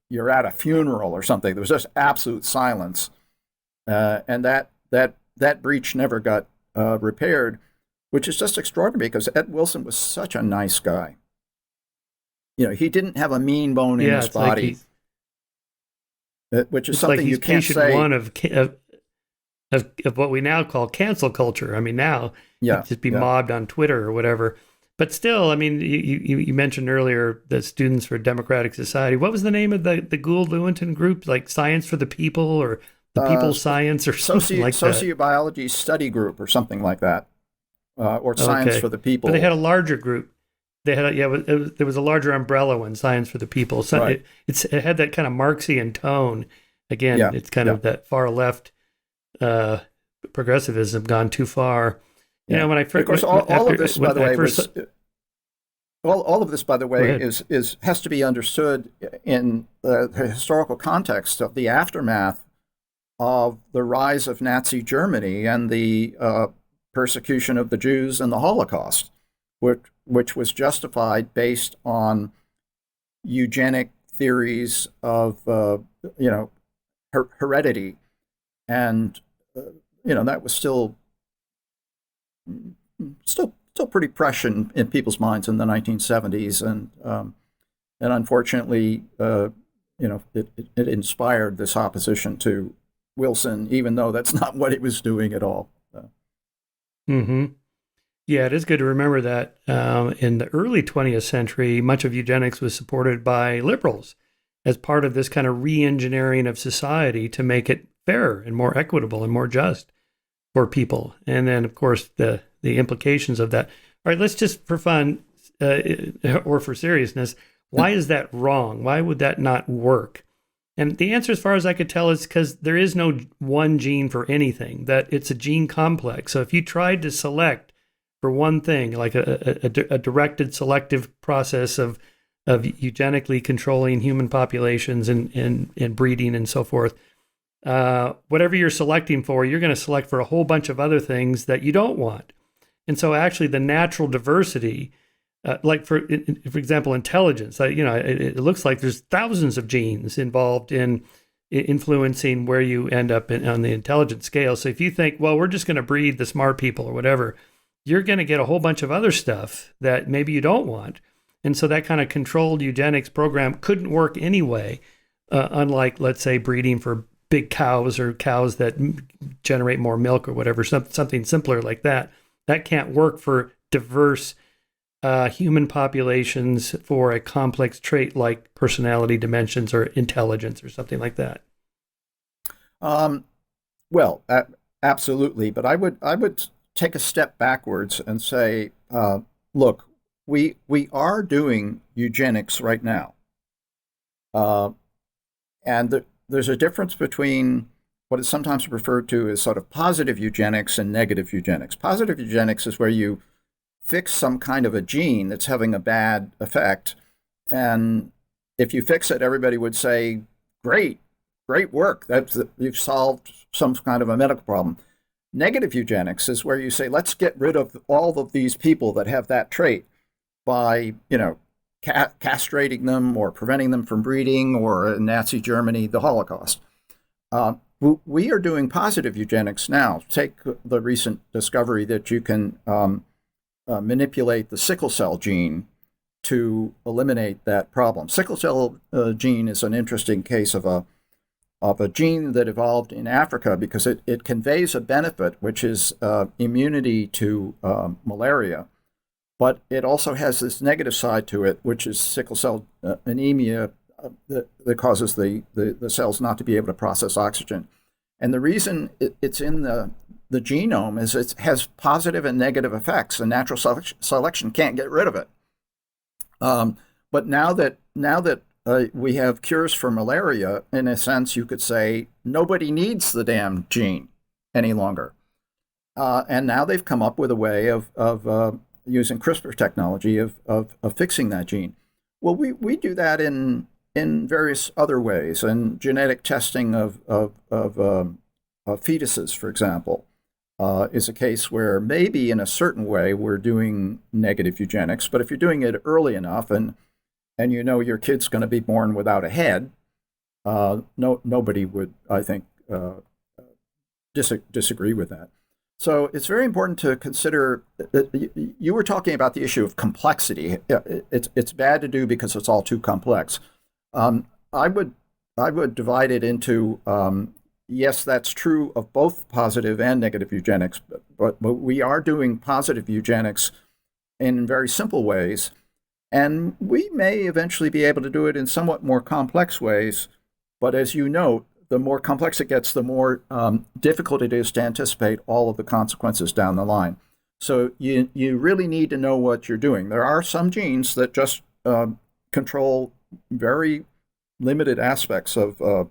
you're at a funeral or something. There was just absolute silence, and that breach never got repaired, which is just extraordinary because Ed Wilson was such a nice guy. He didn't have a mean bone in his body, which is something you can't say. One of what we now call cancel culture. I mean, now you'd just be mobbed on Twitter or whatever. But still, I mean, you mentioned earlier the Students for Democratic Society. What was the name of the Gould-Lewontin group? Like Science for the People or the People's Science or something like that? Sociobiology Study Group or something like that. Or Science for the People. But they had a larger group. They had there was a larger umbrella one, Science for the People. So right. it had that kind of Marxian tone. Again, it's kind of that far left progressivism gone too far. When I first, of course, all of this, by the way, is has to be understood in the historical context of the aftermath of the rise of Nazi Germany and the persecution of the Jews and the Holocaust, which was justified based on eugenic theories of heredity, and that was still pretty fresh in people's minds in the 1970s, and unfortunately, it inspired this opposition to Wilson, even though that's not what he was doing at all. Mm-hmm. Yeah, it is good to remember that in the early 20th century, much of eugenics was supported by liberals as part of this kind of re-engineering of society to make it fairer and more equitable and more just for people. And then, of course, the implications of that. All right, let's just, for fun or for seriousness, why is that wrong? Why would that not work? And the answer, as far as I could tell, is because there is no one gene for anything, that it's a gene complex. So if you tried to select for one thing, like a directed selective process of eugenically controlling human populations and breeding and so forth, whatever you're selecting for, you're going to select for a whole bunch of other things that you don't want. And so actually the natural diversity, like for example, intelligence, it looks like there's thousands of genes involved in influencing where you end up on the intelligence scale. So if you think, well, we're just going to breed the smart people or whatever, you're going to get a whole bunch of other stuff that maybe you don't want. And so that kind of controlled eugenics program couldn't work anyway, unlike, let's say, breeding for big cows or cows that generate more milk or whatever, something simpler like that. That can't work for diverse human populations for a complex trait like personality dimensions or intelligence or something like that. Well, absolutely. But I would take a step backwards and say, look, we are doing eugenics right now. And there's a difference between what is sometimes referred to as sort of positive eugenics and negative eugenics. Positive eugenics is where you fix some kind of a gene that's having a bad effect. And if you fix it, everybody would say, great work. You've solved some kind of a medical problem. Negative eugenics is where you say, let's get rid of all of these people that have that trait by, castrating them or preventing them from breeding, or in Nazi Germany, the Holocaust. We are doing positive eugenics now. Take the recent discovery that you can manipulate the sickle cell gene to eliminate that problem. Sickle cell gene is an interesting case of a gene that evolved in Africa because it conveys a benefit, which is immunity to malaria. But it also has this negative side to it, which is sickle cell anemia that causes the cells not to be able to process oxygen. And the reason it's in the genome is it has positive and negative effects, and natural selection can't get rid of it. But now that we have cures for malaria, in a sense, you could say nobody needs the damn gene any longer. And now they've come up with a way of using CRISPR technology of fixing that gene. Well, we do that in various other ways, and genetic testing of fetuses, for example, is a case where maybe in a certain way we're doing negative eugenics. But if you're doing it early enough, and you know your kid's going to be born without a head, nobody would, I think, disagree with that. So it's very important to consider that you were talking about the issue of complexity. It's bad to do because it's all too complex. I would divide it into yes, that's true of both positive and negative eugenics, but we are doing positive eugenics in very simple ways, and we may eventually be able to do it in somewhat more complex ways. But as you note, the more complex it gets, the more difficult it is to anticipate all of the consequences down the line. So you really need to know what you're doing. There are some genes that just control very limited aspects of the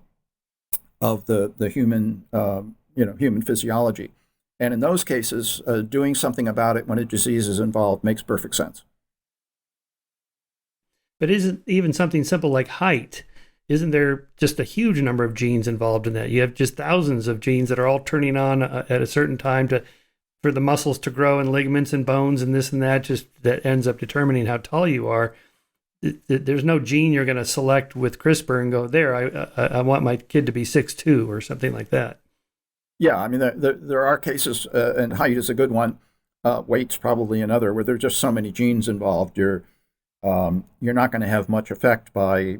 human human physiology, and in those cases, doing something about it when a disease is involved makes perfect sense. But isn't even something simple like height? Isn't there just a huge number of genes involved in that? You have just thousands of genes that are all turning on at a certain time for the muscles to grow and ligaments and bones and this and that, just that ends up determining how tall you are. There's no gene you're going to select with CRISPR and go, there, I want my kid to be 6'2" or something like that. Yeah, I mean, there are cases, and height is a good one. Weight's probably another, where there's just so many genes involved. You're not going to have much effect by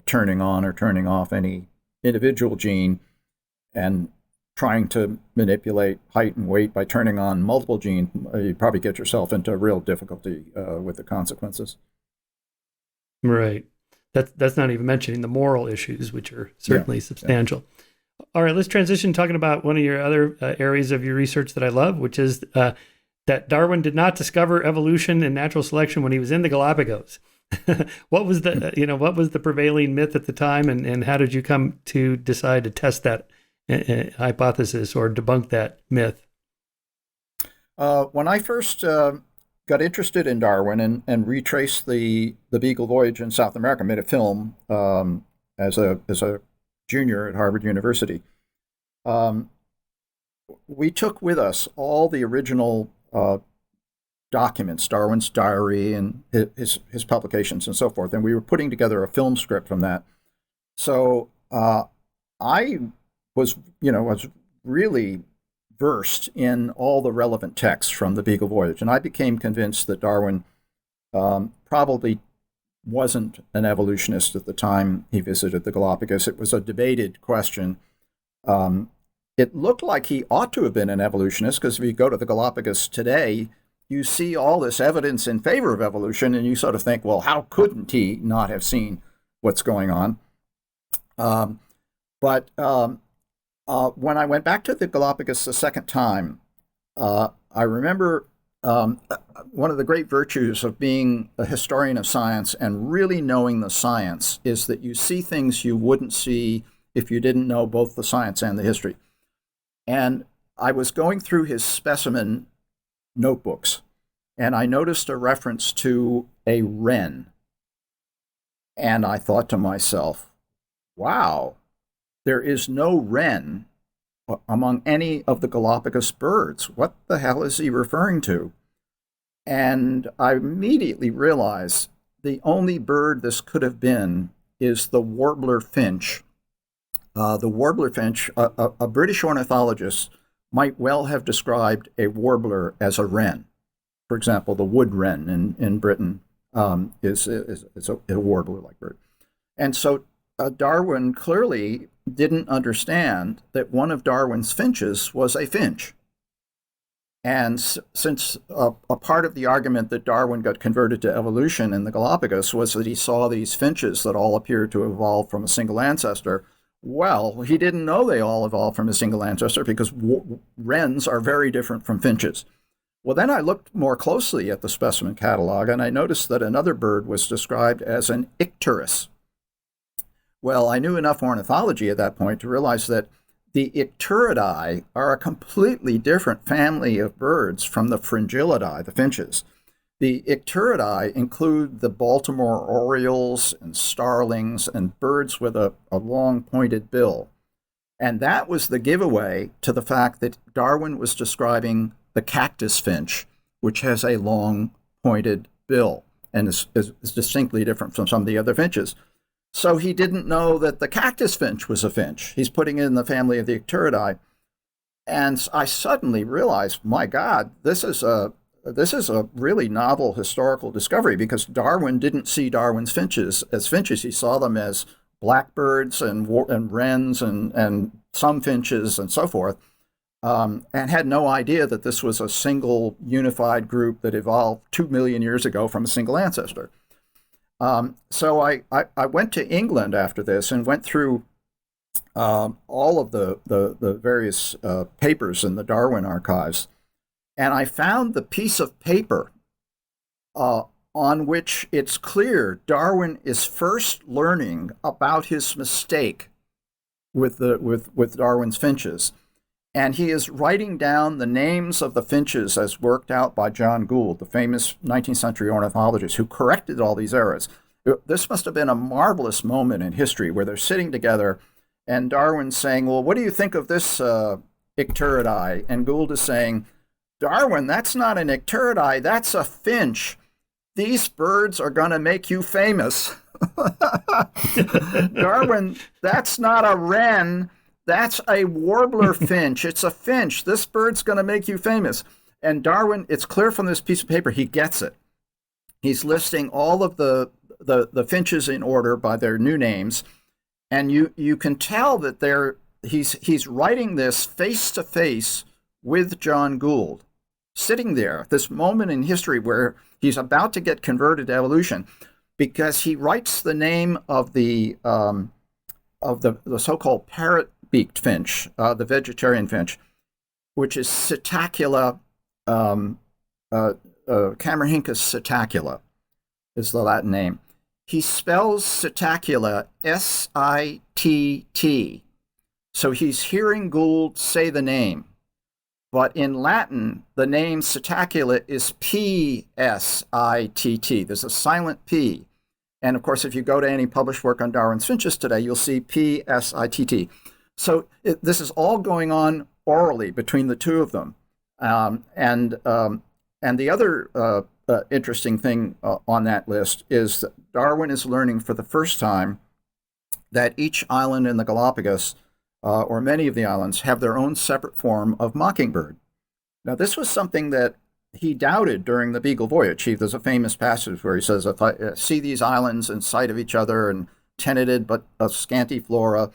turning on or turning off any individual gene, and trying to manipulate height and weight by turning on multiple genes, you probably get yourself into real difficulty with the consequences. Right. That's not even mentioning the moral issues, which are certainly substantial. Yeah. All right, let's transition talking about one of your other areas of your research that I love, which is that Darwin did not discover evolution and natural selection when he was in the Galapagos. What was the prevailing myth at the time, and how did you come to decide to test that hypothesis or debunk that myth? When I first got interested in Darwin and retraced the Beagle Voyage in South America, made a film as a junior at Harvard University. We took with us all the original documents, Darwin's diary and his publications and so forth, and we were putting together a film script from that. So I was really versed in all the relevant texts from the Beagle Voyage, and I became convinced that Darwin probably wasn't an evolutionist at the time he visited the Galapagos. It was a debated question. It looked like he ought to have been an evolutionist, because if you go to the Galapagos today, you see all this evidence in favor of evolution, and you sort of think, well, how couldn't he not have seen what's going on? But when I went back to the Galapagos the second time, I remember one of the great virtues of being a historian of science and really knowing the science is that you see things you wouldn't see if you didn't know both the science and the history. And I was going through his specimen notebooks, and I noticed a reference to a wren. And I thought to myself, wow, there is no wren among any of the Galapagos birds. What the hell is he referring to? And I immediately realized the only bird this could have been is the warbler finch. The warbler finch, a British ornithologist might well have described a warbler as a wren. For example, the wood wren in Britain is a warbler-like bird. And so Darwin clearly didn't understand that one of Darwin's finches was a finch. And since a part of the argument that Darwin got converted to evolution in the Galapagos was that he saw these finches that all appeared to evolve from a single ancestor, well, he didn't know they all evolved from a single ancestor, because wrens are very different from finches. Well, then I looked more closely at the specimen catalog, and I noticed that another bird was described as an icterus. Well, I knew enough ornithology at that point to realize that the Icturidae are a completely different family of birds from the Fringillidae, the finches. The Icturidae include the Baltimore orioles and starlings and birds with a long pointed bill. And that was the giveaway to the fact that Darwin was describing the cactus finch, which has a long pointed bill and is distinctly different from some of the other finches. So he didn't know that the cactus finch was a finch. He's putting it in the family of the Icturidae. And I suddenly realized, my God, this is a really novel historical discovery, because Darwin didn't see Darwin's finches as finches. He saw them as blackbirds and wrens and some finches and so forth, and had no idea that this was a single unified group that evolved 2 million years ago from a single ancestor. So I went to England after this and went through all of the various papers in the Darwin archives, and I found the piece of paper on which it's clear Darwin is first learning about his mistake with Darwin's finches. And he is writing down the names of the finches as worked out by John Gould, the famous 19th century ornithologist who corrected all these errors. This must have been a marvelous moment in history where they're sitting together and Darwin's saying, well, what do you think of this Icturidae? And Gould is saying, Darwin, that's not an Icturidae, that's a finch. These birds are going to make you famous. Darwin, that's not a wren, that's a warbler finch. It's a finch. This bird's going to make you famous. And Darwin, it's clear from this piece of paper, he gets it. He's listing all of the finches in order by their new names. And you can tell that he's writing this face to face with John Gould, sitting there, this moment in history where he's about to get converted to evolution, because he writes the name of the so-called parrot-beaked finch, the vegetarian finch, which is Sitacula, Camerhynchus sitacula is the Latin name. He spells Sitacula S-I-T-T. So he's hearing Gould say the name. But in Latin, the name Sitacula is P-S-I-T-T. There's a silent P. And of course, if you go to any published work on Darwin's finches today, you'll see P-S-I-T-T. So this is all going on orally between the two of them. And the other interesting thing on that list is that Darwin is learning for the first time that each island in the Galapagos, or many of the islands, have their own separate form of mockingbird. Now, this was something that he doubted during the Beagle voyage. There's a famous passage where he says, if I see these islands in sight of each other and tenanted but a scanty flora,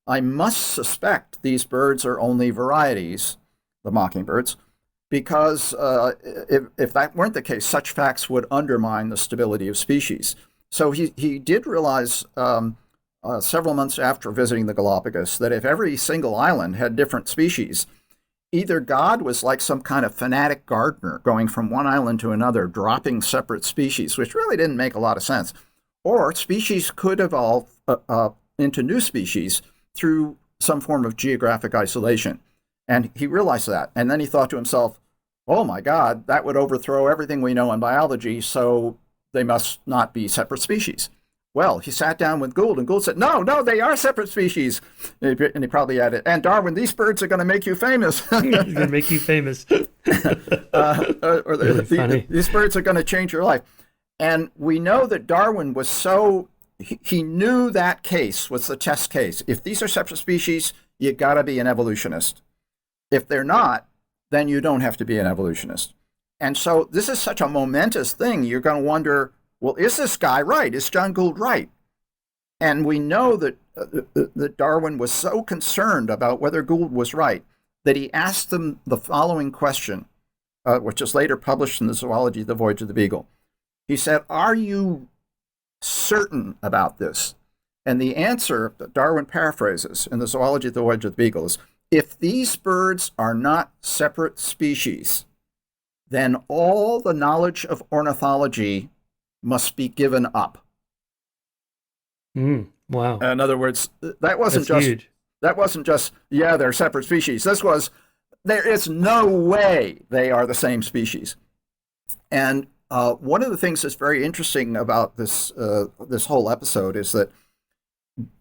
I must suspect these birds are only varieties, the mockingbirds, because if that weren't the case, such facts would undermine the stability of species. So he did realize several months after visiting the Galapagos that if every single island had different species, either God was like some kind of fanatic gardener going from one island to another, dropping separate species, which really didn't make a lot of sense, or species could evolve into new species through some form of geographic isolation. And he realized that. And then he thought to himself, oh my God, that would overthrow everything we know in biology, so they must not be separate species. Well, he sat down with Gould, and Gould said, no, they are separate species. And he probably added, and Darwin, these birds are going to make you famous. They're going to make you famous. These birds are going to change your life. And we know that Darwin was he knew that case was the test case. If these are separate species, you got to be an evolutionist. If they're not, then you don't have to be an evolutionist. And so this is such a momentous thing. You're going to wonder, well, is this guy right? Is John Gould right? And we know that Darwin was so concerned about whether Gould was right that he asked them the following question, which is later published in the Zoology of the Voyage of the Beagle. He said, are you certain about this? And the answer that Darwin paraphrases in the Zoology of the Voyage of the Beagle is, if these birds are not separate species, then all the knowledge of ornithology must be given up. Wow. In other words, that wasn't just, yeah, they're separate species. This was, there is no way they are the same species. And one of the things that's very interesting about this whole episode is that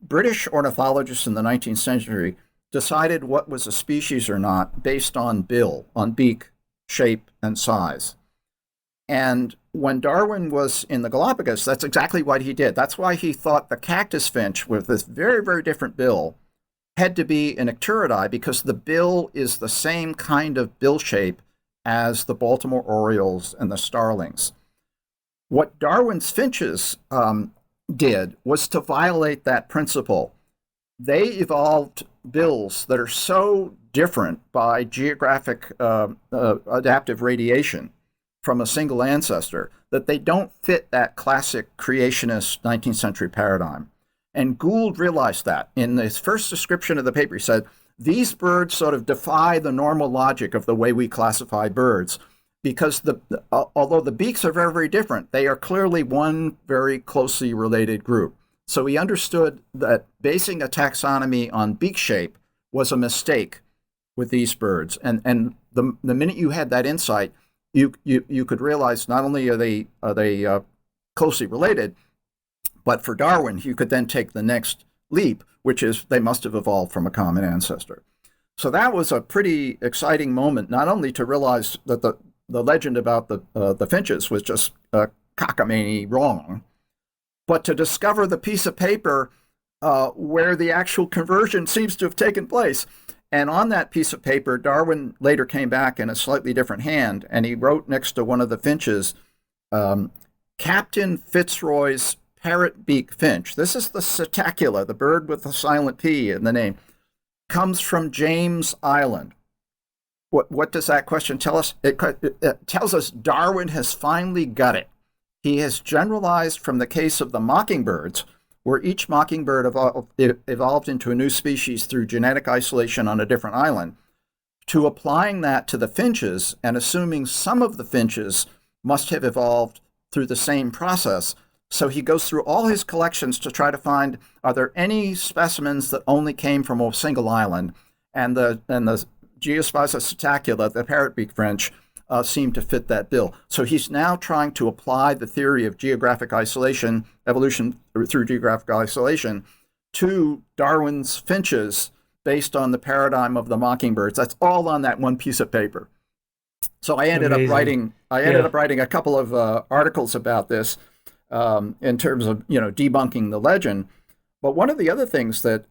British ornithologists in the 19th century decided what was a species or not based on bill, on beak, shape, and size. And when Darwin was in the Galapagos, that's exactly what he did. That's why he thought the cactus finch with this very, very different bill had to be an icturidae, because the bill is the same kind of bill shape as the Baltimore orioles and the starlings. What Darwin's finches did was to violate that principle. They evolved bills that are so different by geographic adaptive radiation from a single ancestor that they don't fit that classic creationist 19th century paradigm. And Gould realized that. In his first description of the paper, he said, these birds sort of defy the normal logic of the way we classify birds, because although the beaks are very, very different, they are clearly one very closely related group. So he understood that basing a taxonomy on beak shape was a mistake with these birds. And the minute you had that insight, you could realize not only are they closely related, but for Darwin, you could then take the next leap, which is they must have evolved from a common ancestor. So that was a pretty exciting moment, not only to realize that the legend about the finches was just cockamamie wrong, but to discover the piece of paper where the actual conversion seems to have taken place. And on that piece of paper, Darwin later came back in a slightly different hand, and he wrote next to one of the finches, Captain Fitzroy's parrot-beak finch. This is the Psittacula, the bird with the silent P in the name, comes from James Island. What does that question tell us? It tells us Darwin has finally got it. He has generalized from the case of the mockingbirds, where each mockingbird evolved into a new species through genetic isolation on a different island, to applying that to the finches and assuming some of the finches must have evolved through the same process. So he goes through all his collections to try to find, are there any specimens that only came from a single island? And the Geospiza psittacula, the parrotbeak finch, seem to fit that bill. So he's now trying to apply the theory of geographic isolation, evolution through geographic isolation, to Darwin's finches based on the paradigm of the mockingbirds. That's all on that one piece of paper. So I ended up writing a couple of articles about this in terms of debunking the legend. But one of the other things that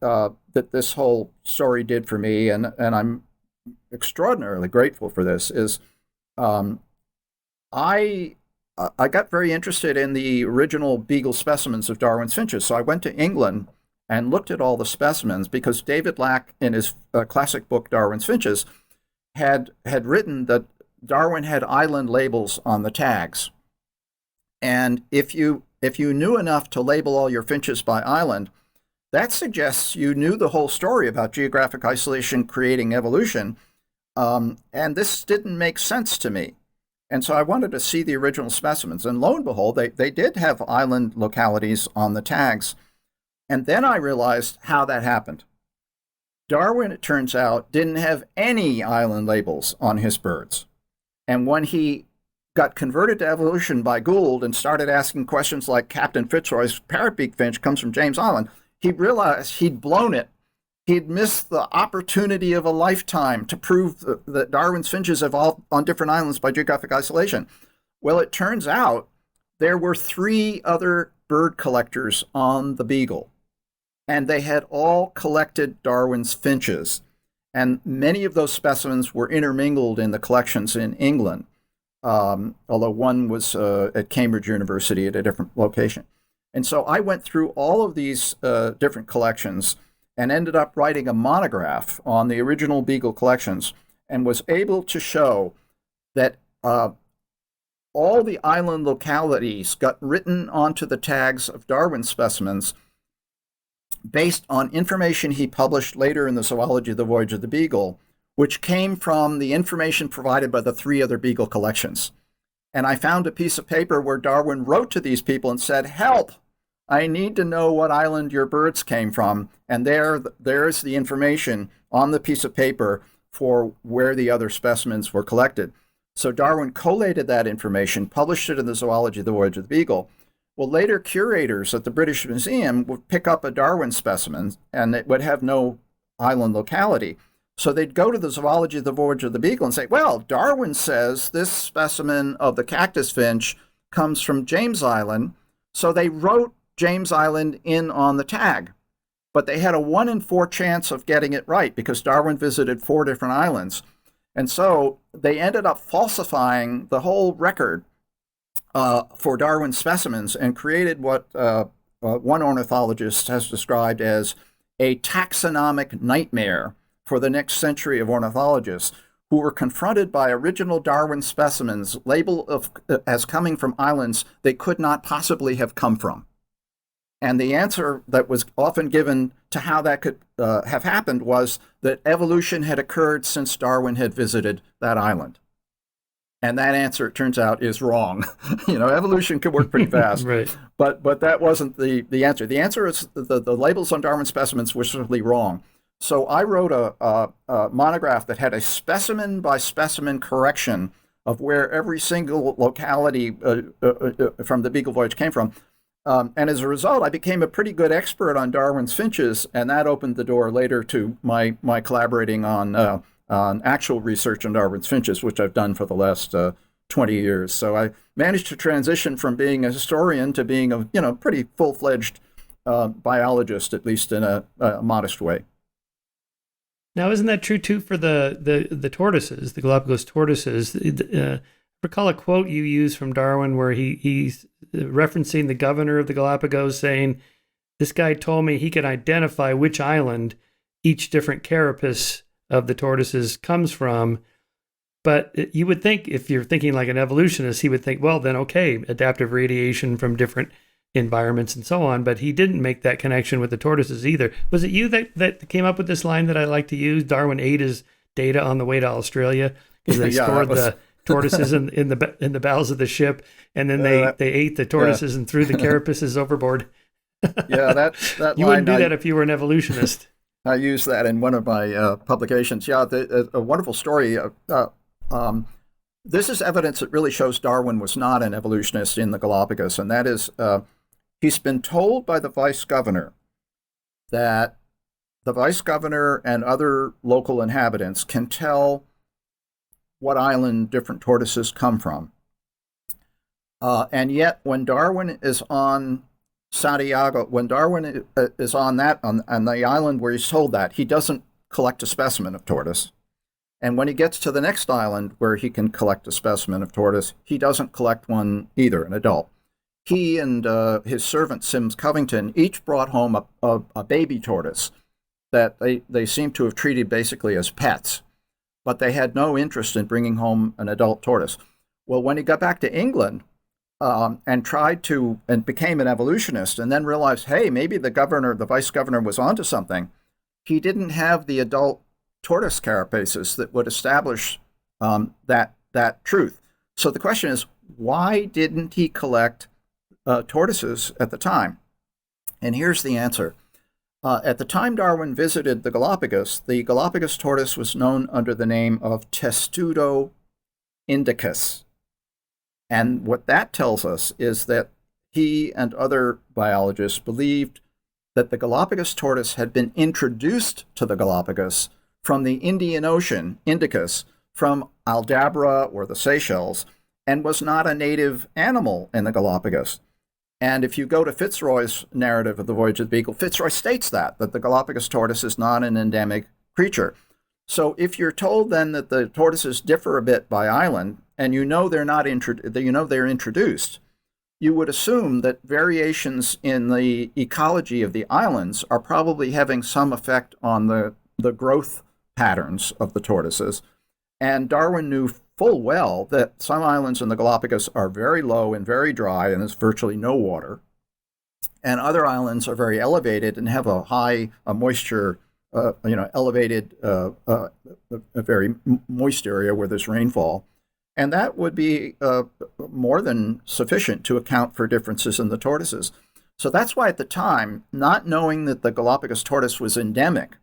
this whole story did for me, and I'm extraordinarily grateful for this, is um, I got very interested in the original beagle specimens of Darwin's finches. So I went to England and looked at all the specimens because David Lack, in his classic book Darwin's Finches, had written that Darwin had island labels on the tags, and if you knew enough to label all your finches by island, that suggests you knew the whole story about geographic isolation creating evolution, and this didn't make sense to me. And so I wanted to see the original specimens. And lo and behold, they did have island localities on the tags. And then I realized how that happened. Darwin, it turns out, didn't have any island labels on his birds. And when he got converted to evolution by Gould and started asking questions like Captain Fitzroy's parrotbeak finch comes from James Island, he realized he'd blown it. He'd missed the opportunity of a lifetime to prove that Darwin's finches evolved on different islands by geographic isolation. Well, it turns out there were 3 other bird collectors on the Beagle, and they had all collected Darwin's finches. And many of those specimens were intermingled in the collections in England, although one was at Cambridge University at a different location. And so I went through all of these different collections and ended up writing a monograph on the original Beagle collections, and was able to show that all the island localities got written onto the tags of Darwin specimens based on information he published later in the Zoology of the Voyage of the Beagle, which came from the information provided by the 3 other Beagle collections. And I found a piece of paper where Darwin wrote to these people and said, "Help! I need to know what island your birds came from." And there's the information on the piece of paper for where the other specimens were collected. So Darwin collated that information, published it in the Zoology of the Voyage of the Beagle. Well, later curators at the British Museum would pick up a Darwin specimen and it would have no island locality. So they'd go to the Zoology of the Voyage of the Beagle and say, well, Darwin says this specimen of the cactus finch comes from James Island. So they wrote James Island in on the tag. But they had a 1 in 4 chance of getting it right because Darwin visited 4 different islands. And so they ended up falsifying the whole record for Darwin specimens and created what one ornithologist has described as a taxonomic nightmare for the next century of ornithologists who were confronted by original Darwin specimens labeled as coming from islands they could not possibly have come from. And the answer that was often given to how that could have happened was that evolution had occurred since Darwin had visited that island. And that answer, it turns out, is wrong. Evolution could work pretty fast. Right. But that wasn't the answer. The answer is the labels on Darwin specimens were simply wrong. So I wrote a monograph that had a specimen by specimen correction of where every single locality from the Beagle voyage came from. And as a result, I became a pretty good expert on Darwin's finches, and that opened the door later to my collaborating on actual research on Darwin's finches, which I've done for the last 20 years. So I managed to transition from being a historian to being a pretty full-fledged biologist, at least in a modest way. Now, isn't that true too for the tortoises, the Galapagos tortoises? I recall a quote you used from Darwin where he's referencing the governor of the Galapagos saying, "This guy told me he could identify which island each different carapace of the tortoises comes from." But you would think, if you're thinking like an evolutionist, he would think, well, then okay, adaptive radiation from different environments and so on. But he didn't make that connection with the tortoises either. Was it you that came up with this line that I like to use? Darwin ate his data on the way to Australia because they stored the tortoises in the bowels of the ship, and then they ate the tortoises and threw the carapaces overboard. Yeah, that you line, wouldn't do that if you were an evolutionist. I use that in one of my publications. Yeah, a wonderful story. This is evidence that really shows Darwin was not an evolutionist in the Galapagos, and that is he's been told by the vice governor that the vice governor and other local inhabitants can tell what island different tortoises come from. And yet, when Darwin is on Santiago, when Darwin is on the island where he's told that, he doesn't collect a specimen of tortoise. And when he gets to the next island where he can collect a specimen of tortoise, he doesn't collect one either, an adult. He and his servant, Sims Covington, each brought home a baby tortoise that they seem to have treated basically as pets, but they had no interest in bringing home an adult tortoise. Well, when he got back to England and became an evolutionist, and then realized, hey, maybe the vice governor was onto something, he didn't have the adult tortoise carapaces that would establish that truth. So the question is, why didn't he collect tortoises at the time? And here's the answer. At the time Darwin visited the Galapagos tortoise was known under the name of Testudo indicus. And what that tells us is that he and other biologists believed that the Galapagos tortoise had been introduced to the Galapagos from the Indian Ocean, Indicus, from Aldabra or the Seychelles, and was not a native animal in the Galapagos. And if you go to Fitzroy's narrative of the Voyage of the Beagle, Fitzroy states that the Galapagos tortoise is not an endemic creature. So if you're told then that the tortoises differ a bit by island, and they're introduced, you would assume that variations in the ecology of the islands are probably having some effect on the growth patterns of the tortoises. And Darwin knew full well that some islands in the Galapagos are very low and very dry, and there's virtually no water. And other islands are very elevated and have a high moisture, elevated, a very moist area where there's rainfall. And that would be more than sufficient to account for differences in the tortoises. So that's why at the time, not knowing that the Galapagos tortoise was endemic,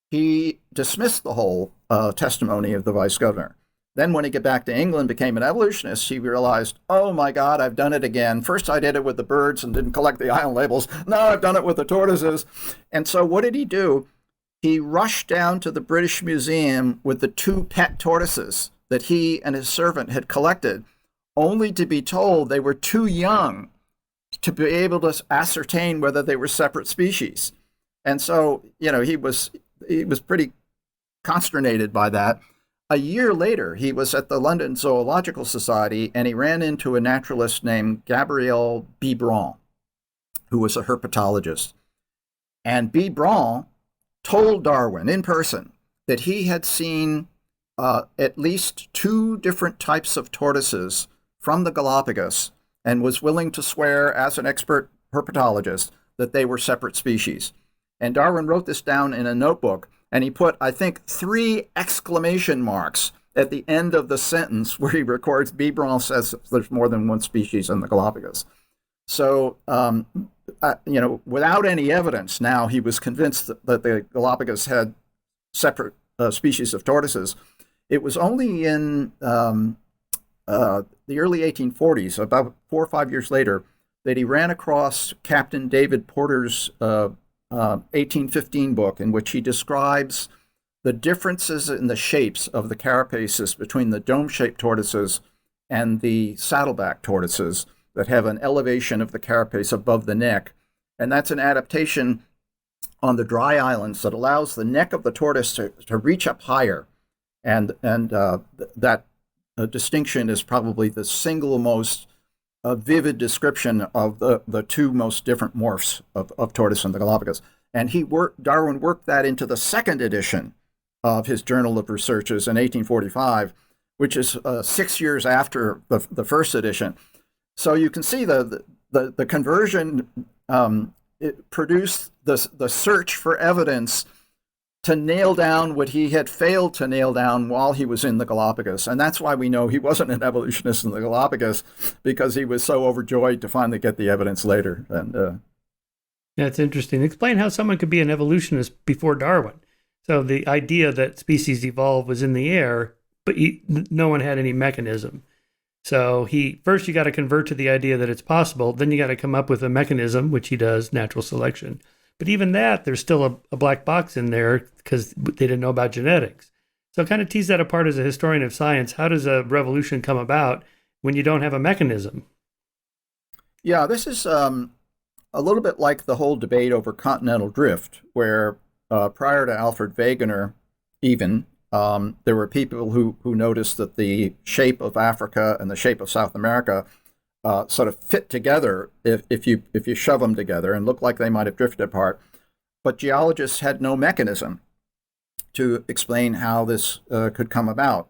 he dismissed the whole testimony of the vice governor. Then when he got back to England, became an evolutionist, he realized, oh my God, I've done it again. First I did it with the birds and didn't collect the island labels. Now I've done it with the tortoises. And so what did he do? He rushed down to the British Museum with the 2 pet tortoises that he and his servant had collected, only to be told they were too young to be able to ascertain whether they were separate species. And so, he was pretty consternated by that. A year later, he was at the London Zoological Society, and he ran into a naturalist named Gabriel Biebron, who was a herpetologist. And Biebron told Darwin in person that he had seen at least 2 different types of tortoises from the Galapagos, and was willing to swear as an expert herpetologist that they were separate species. And Darwin wrote this down in a notebook, and he put, I think, 3 exclamation marks at the end of the sentence where he records Biebron says there's more than one species in the Galapagos. So, without any evidence, now he was convinced that the Galapagos had separate species of tortoises. It was only in the early 1840s, about 4 or 5 years later, that he ran across Captain David Porter's 1815 book, in which he describes the differences in the shapes of the carapaces between the dome-shaped tortoises and the saddleback tortoises that have an elevation of the carapace above the neck. And that's an adaptation on the dry islands that allows the neck of the tortoise to reach up higher. And that distinction is probably the single most vivid description of the 2 most different morphs of tortoise in the Galapagos. And Darwin worked that into the 2nd edition of his Journal of Researches in 1845, which is 6 years after the 1st edition. So you can see the conversion it produced the search for evidence to nail down what he had failed to nail down while he was in the Galapagos. And that's why we know he wasn't an evolutionist in the Galapagos, because he was so overjoyed to finally get the evidence later. And that's interesting. Explain how someone could be an evolutionist before Darwin. So the idea that species evolve was in the air, but no one had any mechanism. So first you got to convert to the idea that it's possible. Then you got to come up with a mechanism, which he does, natural selection. But even that, there's still a black box in there because they didn't know about genetics. So kind of tease that apart as a historian of science. How does a revolution come about when you don't have a mechanism? Yeah, this is a little bit like the whole debate over continental drift, where prior to Alfred Wegener, even there were people who noticed that the shape of Africa and the shape of South America sort of fit together if you shove them together and look like they might have drifted apart. But geologists had no mechanism to explain how this could come about.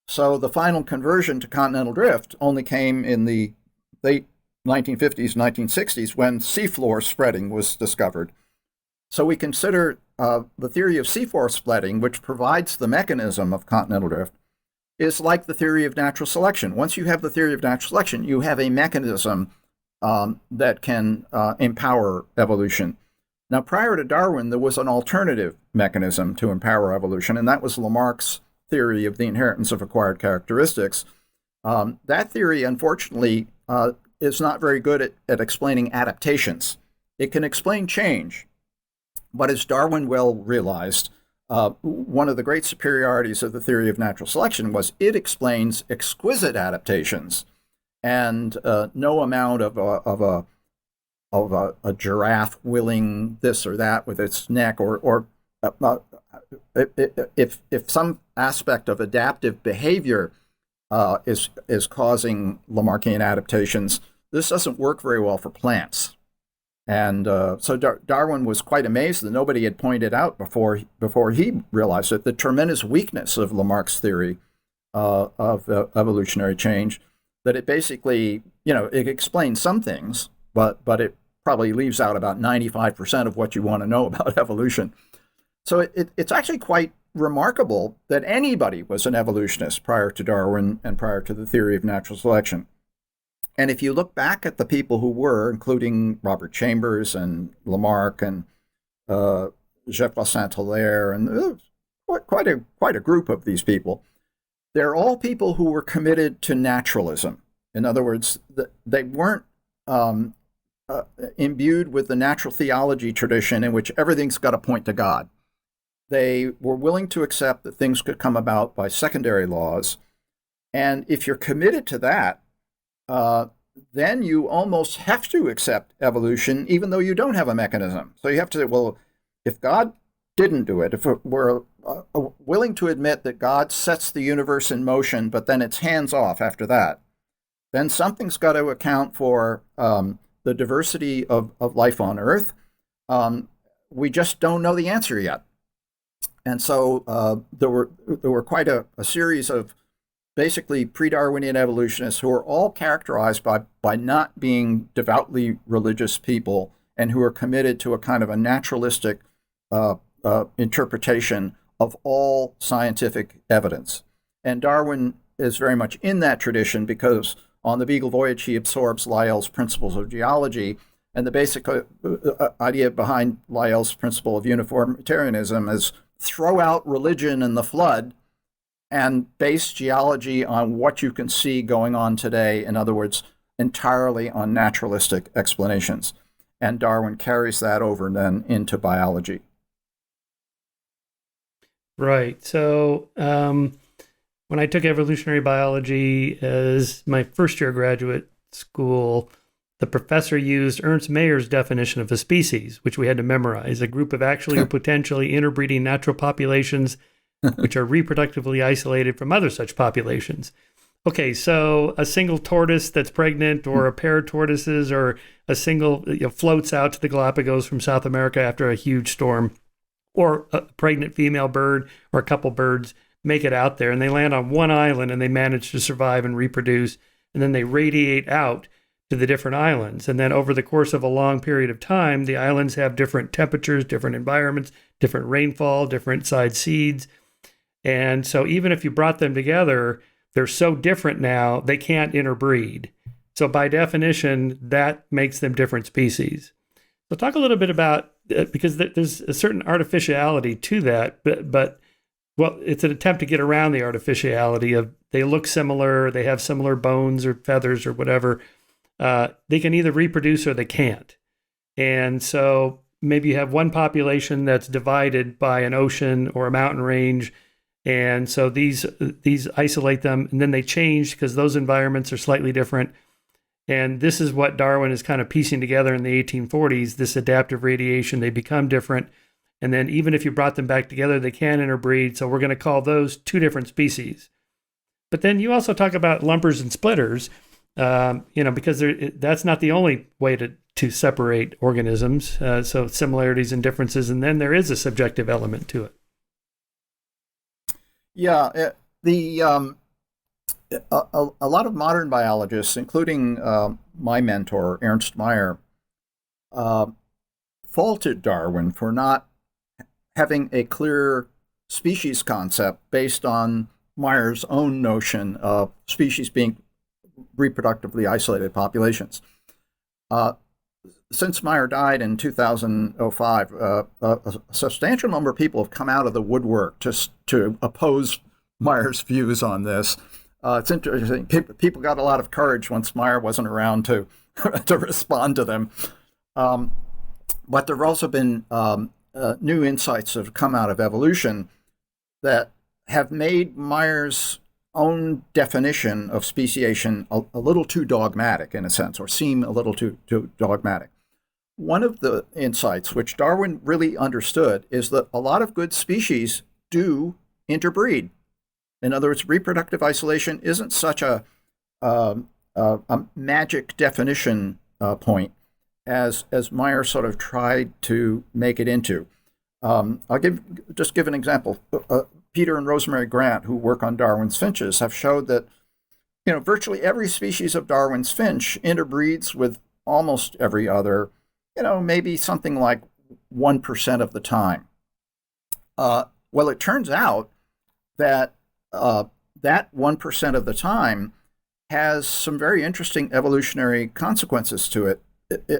So the final conversion to continental drift only came in the late 1950s, 1960s, when seafloor spreading was discovered. So we consider the theory of seafloor spreading, which provides the mechanism of continental drift, is like the theory of natural selection. Once you have the theory of natural selection, you have a mechanism that can empower evolution. Now, prior to Darwin, there was an alternative mechanism to empower evolution, and that was Lamarck's theory of the inheritance of acquired characteristics. That theory, unfortunately, is not very good at explaining adaptations. It can explain change, but as Darwin well realized, one of the great superiorities of the theory of natural selection was it explains exquisite adaptations, and no amount of a giraffe willing this or that with its neck, or if some aspect of adaptive behavior is causing Lamarckian adaptations, this doesn't work very well for plants. And so Darwin was quite amazed that nobody had pointed out before he realized it, the tremendous weakness of Lamarck's theory of evolutionary change, that it basically, it explains some things, but it probably leaves out about 95% of what you want to know about evolution. So it's actually quite remarkable that anybody was an evolutionist prior to Darwin and prior to the theory of natural selection. And if you look back at the people who were, including Robert Chambers and Lamarck and Geoffroy Saint-Hilaire, and quite a group of these people, they're all people who were committed to naturalism. In other words, they weren't imbued with the natural theology tradition in which everything's got to point to God. They were willing to accept that things could come about by secondary laws. And if you're committed to that, then you almost have to accept evolution, even though you don't have a mechanism. So you have to say, well, if God didn't do it, if we're willing to admit that God sets the universe in motion, but then it's hands off after that, then something's got to account for the diversity of life on Earth. We just don't know the answer yet. And so there were quite a series of basically pre-Darwinian evolutionists who are all characterized by not being devoutly religious people and who are committed to a kind of a naturalistic interpretation of all scientific evidence. And Darwin is very much in that tradition because on the Beagle Voyage he absorbs Lyell's principles of geology, and the basic idea behind Lyell's principle of uniformitarianism is throw out religion and the flood and base geology on what you can see going on today. In other words, entirely on naturalistic explanations. And Darwin carries that over then into biology. Right. So when I took evolutionary biology as my first year graduate school, the professor used Ernst Mayer's definition of a species, which we had to memorize, a group of actually or potentially interbreeding natural populations which are reproductively isolated from other such populations. Okay, so a single tortoise that's pregnant, or a pair of tortoises, or a single floats out to the Galapagos from South America after a huge storm, or a pregnant female bird or a couple birds make it out there and they land on one island and they manage to survive and reproduce, and then they radiate out to the different islands. And then over the course of a long period of time, the islands have different temperatures, different environments, different rainfall, different size seeds. And so even if you brought them together, they're so different now, they can't interbreed. So by definition, that makes them different species. So talk a little bit about, because there's a certain artificiality to that, but well, it's an attempt to get around the artificiality of they look similar, they have similar bones or feathers or whatever. They can either reproduce or they can't. And so maybe you have one population that's divided by an ocean or a mountain range. And so these isolate them, and then they change because those environments are slightly different. And this is what Darwin is kind of piecing together in the 1840s, this adaptive radiation. They become different. And then even if you brought them back together, they can interbreed. So we're going to call those two different species. But then you also talk about lumpers and splitters, because that's not the only way to separate organisms. So similarities and differences. And then there is a subjective element to it. Yeah, a lot of modern biologists, including my mentor, Ernst Mayr, faulted Darwin for not having a clear species concept based on Mayer's own notion of species being reproductively isolated populations. Since Mayr died in 2005, a substantial number of people have come out of the woodwork to oppose Mayer's views on this. It's interesting. People got a lot of courage once Mayr wasn't around to to respond to them. But there have also been new insights that have come out of evolution that have made Mayer's own definition of speciation a little too dogmatic, in a sense, or seem a little too dogmatic. One of the insights which Darwin really understood is that a lot of good species do interbreed. In other words, reproductive isolation isn't such a magic definition point as Mayr sort of tried to make it into. I'll give an example. Peter and Rosemary Grant, who work on Darwin's finches, have showed that virtually every species of Darwin's finch interbreeds with almost every other, maybe something like 1% of the time. Well, it turns out that that 1% of the time has some very interesting evolutionary consequences to it,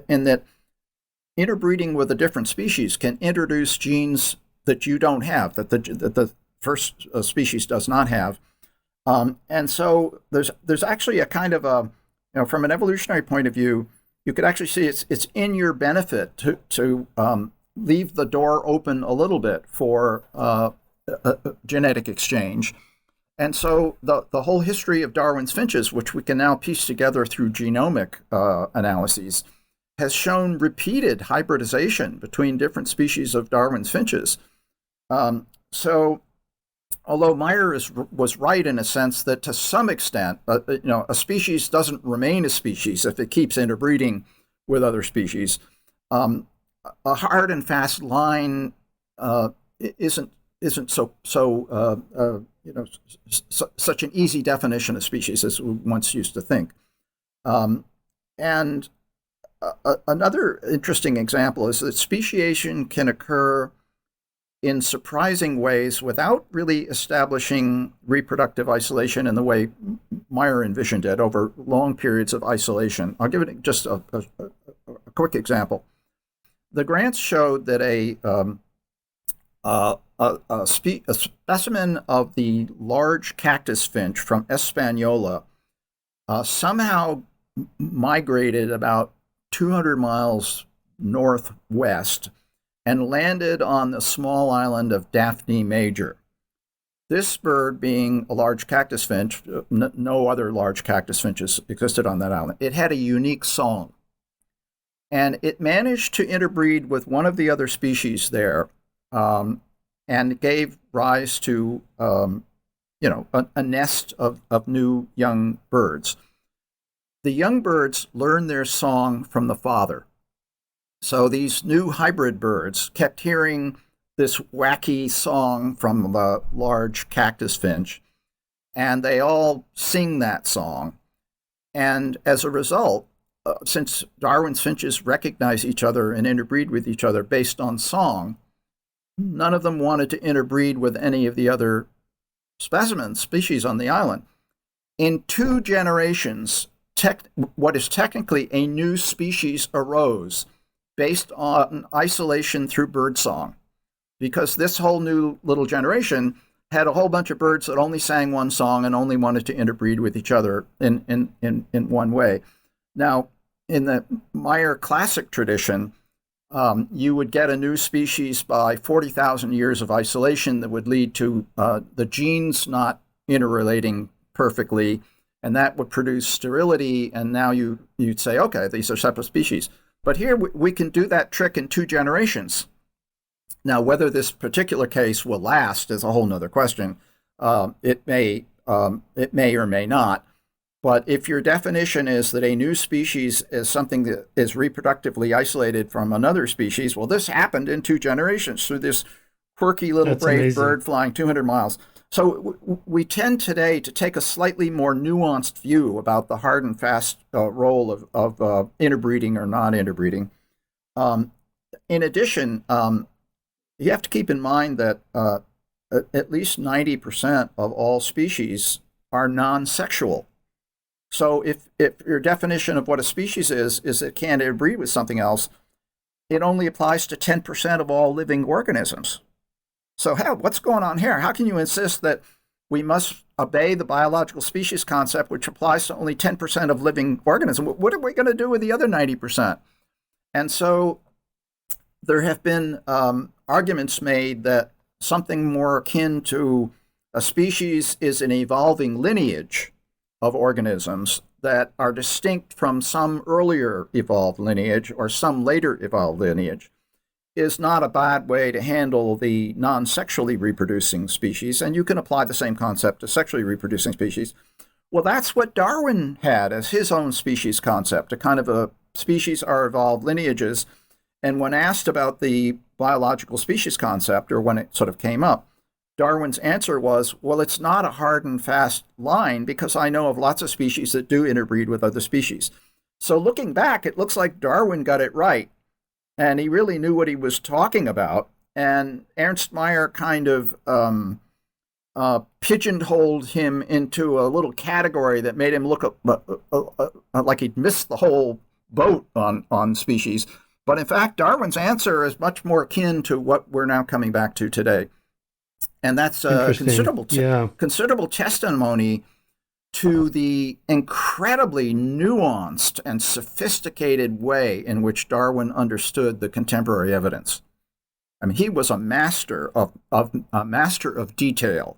in that interbreeding with a different species can introduce genes that you don't have, that the first species does not have. And so there's actually a kind of a, from an evolutionary point of view, you could actually see it's in your benefit to leave the door open a little bit for genetic exchange. And so the whole history of Darwin's finches, which we can now piece together through genomic analyses, has shown repeated hybridization between different species of Darwin's finches. So although Mayr was right in a sense that to some extent, a species doesn't remain a species if it keeps interbreeding with other species, a hard and fast line isn't such an easy definition of species as we once used to think. And another interesting example is that speciation can occur in surprising ways without really establishing reproductive isolation in the way Mayr envisioned it over long periods of isolation. I'll give it just a quick example. The Grants showed that a specimen of the large cactus finch from Hispaniola somehow migrated about 200 miles northwest and landed on the small island of Daphne Major. This bird, being a large cactus finch, no other large cactus finches existed on that island. It had a unique song, and it managed to interbreed with one of the other species there, and gave rise to a nest of new young birds. The young birds learned their song from the father. So these new hybrid birds kept hearing this wacky song from the large cactus finch, and they all sing that song. And as a result, since Darwin's finches recognize each other and interbreed with each other based on song, none of them wanted to interbreed with any of the other species on the island. In 2 generations, what is technically a new species arose based on isolation through birdsong, because this whole new little generation had a whole bunch of birds that only sang one song and only wanted to interbreed with each other in one way. Now, in the Mayr classic tradition, you would get a new species by 40,000 years of isolation that would lead to the genes not interrelating perfectly, and that would produce sterility, and now you'd say, okay, these are separate species. But here we can do that trick in 2 generations. Now, whether this particular case will last is a whole nother question. It may or may not. But if your definition is that a new species is something that is reproductively isolated from another species, well, this happened in 2 generations through this quirky little brave bird flying 200 miles. So we tend today to take a slightly more nuanced view about the hard and fast role of interbreeding or non-interbreeding. In addition, you have to keep in mind that at least 90% of all species are non-sexual. So if your definition of what a species is it can't interbreed with something else, it only applies to 10% of all living organisms. So what's going on here? How can you insist that we must obey the biological species concept, which applies to only 10% of living organisms? What are we going to do with the other 90%? And so there have been arguments made that something more akin to a species is an evolving lineage of organisms that are distinct from some earlier evolved lineage or some later evolved lineage is not a bad way to handle the non-sexually reproducing species. And you can apply the same concept to sexually reproducing species. Well, that's what Darwin had as his own species concept, a kind of a species are evolved lineages. And when asked about the biological species concept, or when it sort of came up, Darwin's answer was, well, it's not a hard and fast line because I know of lots of species that do interbreed with other species. So looking back, it looks like Darwin got it right. And he really knew what he was talking about. And Ernst Mayr kind of pigeonholed him into a little category that made him look like he'd missed the whole boat on species. But in fact, Darwin's answer is much more akin to what we're now coming back to today. And that's considerable testimony to the incredibly nuanced and sophisticated way in which Darwin understood the contemporary evidence. I mean, he was a master of detail.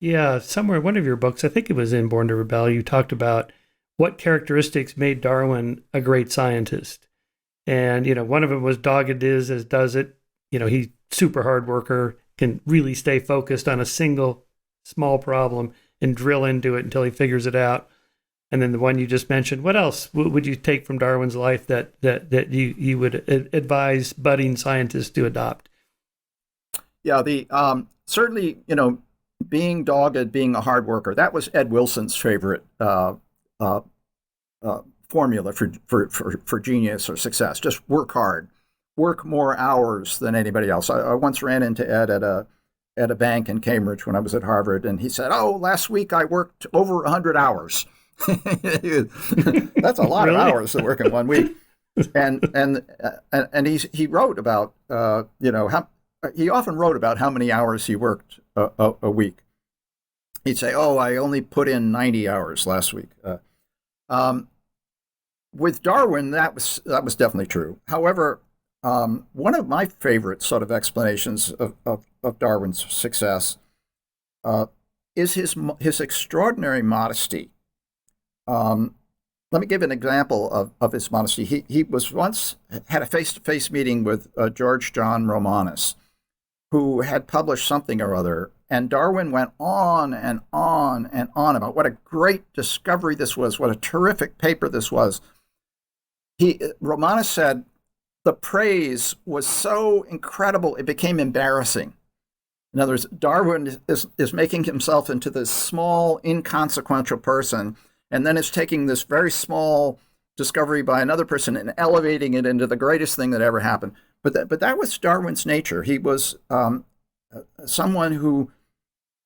Yeah, somewhere in one of your books, I think it was in Born to Rebel, you talked about what characteristics made Darwin a great scientist. And, one of them was dogged is as does it. He's super hard worker, can really stay focused on a single small problem and drill into it until he figures it out. And then the one you just mentioned, what else would you take from Darwin's life that you would advise budding scientists to adopt? Yeah, certainly, being dogged, being a hard worker, that was Ed Wilson's favorite formula for genius or success. Just work hard, work more hours than anybody else. I once ran into Ed at a bank in Cambridge when I was at Harvard, and he said, "Oh, last week I worked over 100 hours." That's a lot of hours to work in 1 week. And he wrote about he often wrote about how many hours he worked a week. He'd say, "Oh, I only put in 90 hours last week." With Darwin, that was definitely true. However, one of my favorite sort of explanations of Darwin's success is his extraordinary modesty. Let me give an example of his modesty. He was once had a face-to-face meeting with George John Romanes, who had published something or other, and Darwin went on and on and on about what a great discovery this was, what a terrific paper this was. Romanes said the praise was so incredible it became embarrassing. In other words, Darwin is making himself into this small, inconsequential person, and then is taking this very small discovery by another person and elevating it into the greatest thing that ever happened. But that was Darwin's nature. He was someone who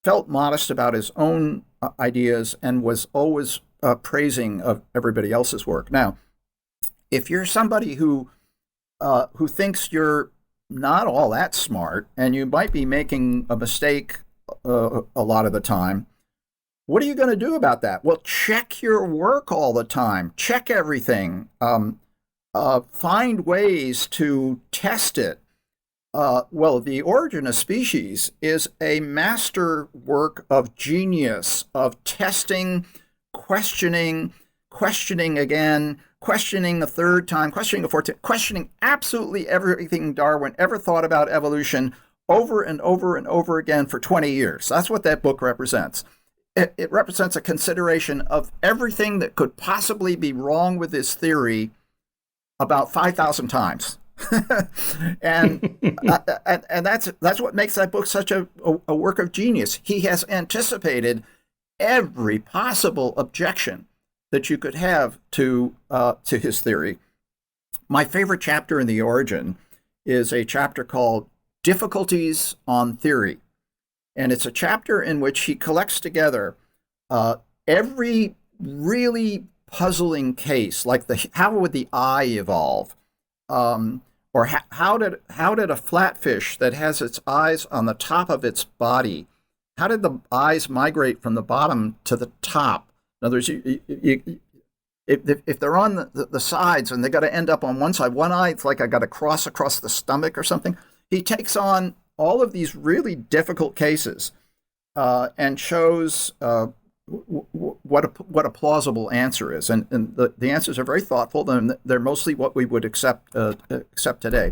felt modest about his own ideas and was always praising of everybody else's work. Now, if you're somebody who thinks you're not all that smart and you might be making a mistake a lot of the time, what are you going to do about that? Well, check your work all the time. Check everything. Find ways to test it. Well, The Origin of Species is a master work of genius, of testing, questioning, questioning again, questioning the third time, questioning the fourth time, questioning absolutely everything Darwin ever thought about evolution over and over and over again for 20 years. That's what that book represents. It represents a consideration of everything that could possibly be wrong with his theory about 5,000 times. and that's what makes that book such a work of genius. He has anticipated every possible objection that you could have to his theory. My favorite chapter in The Origin is a chapter called Difficulties on Theory. And it's a chapter in which he collects together every really puzzling case, like how would the eye evolve? Or how did a flatfish that has its eyes on the top of its body, how did the eyes migrate from the bottom to the top? In other words, if they're on the sides and they got to end up on one side, one eye, it's like I got to cross across the stomach or something. He takes on all of these really difficult cases and shows what a plausible answer is, and the answers are very thoughtful, and they're mostly what we would accept today.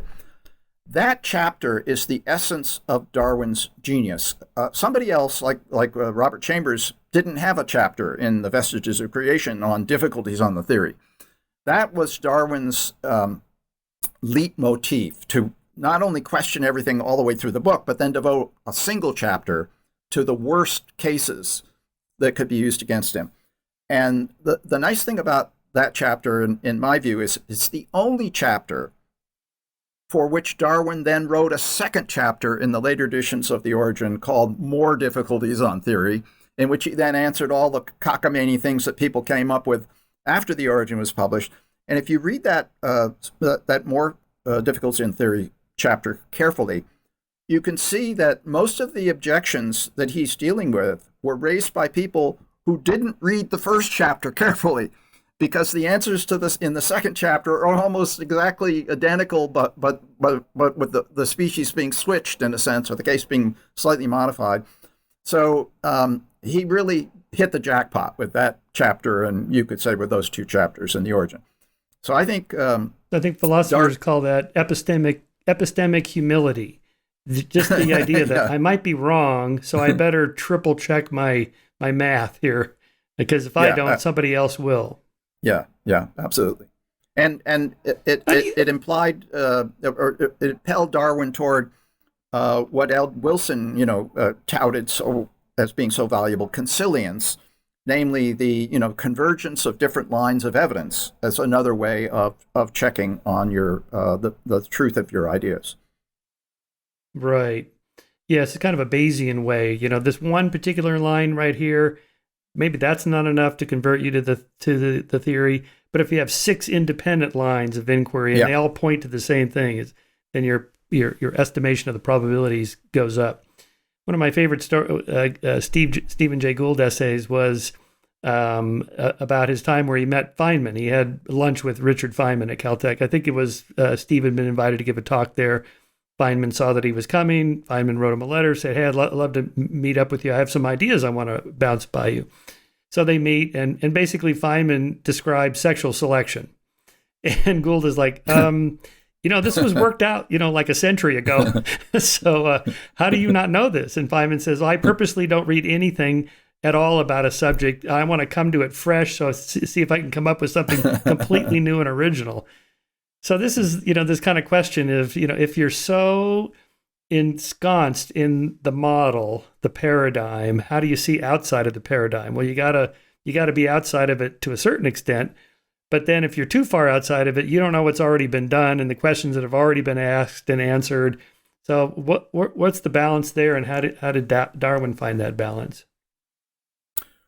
That chapter is the essence of Darwin's genius. Somebody else, like Robert Chambers, didn't have a chapter in The Vestiges of Creation on difficulties on the theory. That was Darwin's leitmotif, to not only question everything all the way through the book, but then devote a single chapter to the worst cases that could be used against him. And the nice thing about that chapter, in my view, is it's the only chapter for which Darwin then wrote a second chapter in the later editions of The Origin called More Difficulties on Theory, in which he then answered all the cockamamie things that people came up with after The Origin was published. And if you read that More Difficulties in Theory chapter carefully, you can see that most of the objections that he's dealing with were raised by people who didn't read the first chapter carefully, because the answers to this in the second chapter are almost exactly identical, but with the species being switched in a sense, or the case being slightly modified. So he really hit the jackpot with that chapter, and you could say with those two chapters in The Origin. So I think philosophers call that epistemic humility. Just the idea that I might be wrong, so I better triple check my math here, because if I don't, somebody else will. Yeah, absolutely. And it implied or it impelled Darwin toward what L. Wilson touted as being so valuable, consilience, namely the convergence of different lines of evidence as another way of checking on your the truth of your ideas. Right. Yeah, it's kind of a Bayesian way. This one particular line right here, maybe that's not enough to convert you to the theory. But if you have 6 independent lines of inquiry and they all point to the same thing, then your estimation of the probabilities goes up. One of my favorite Stephen Jay Gould essays was about his time where he met Feynman. He had lunch with Richard Feynman at Caltech. I think it was Steve had been invited to give a talk there. Feynman saw that he was coming. Feynman wrote him a letter, said, "Hey, I'd love to meet up with you. I have some ideas I want to bounce by you." So they meet, and basically Feynman describes sexual selection. And Gould is like, this was worked out, like a century ago. So how do you not know this? And Feynman says, I purposely don't read anything at all about a subject. I want to come to it fresh, so see if I can come up with something completely new and original. So this is, this kind of question of, if you're so ensconced in the model, the paradigm, how do you see outside of the paradigm? Well, you gotta be outside of it to a certain extent. But then if you're too far outside of it, you don't know what's already been done and the questions that have already been asked and answered. So what's the balance there, and how did Darwin find that balance?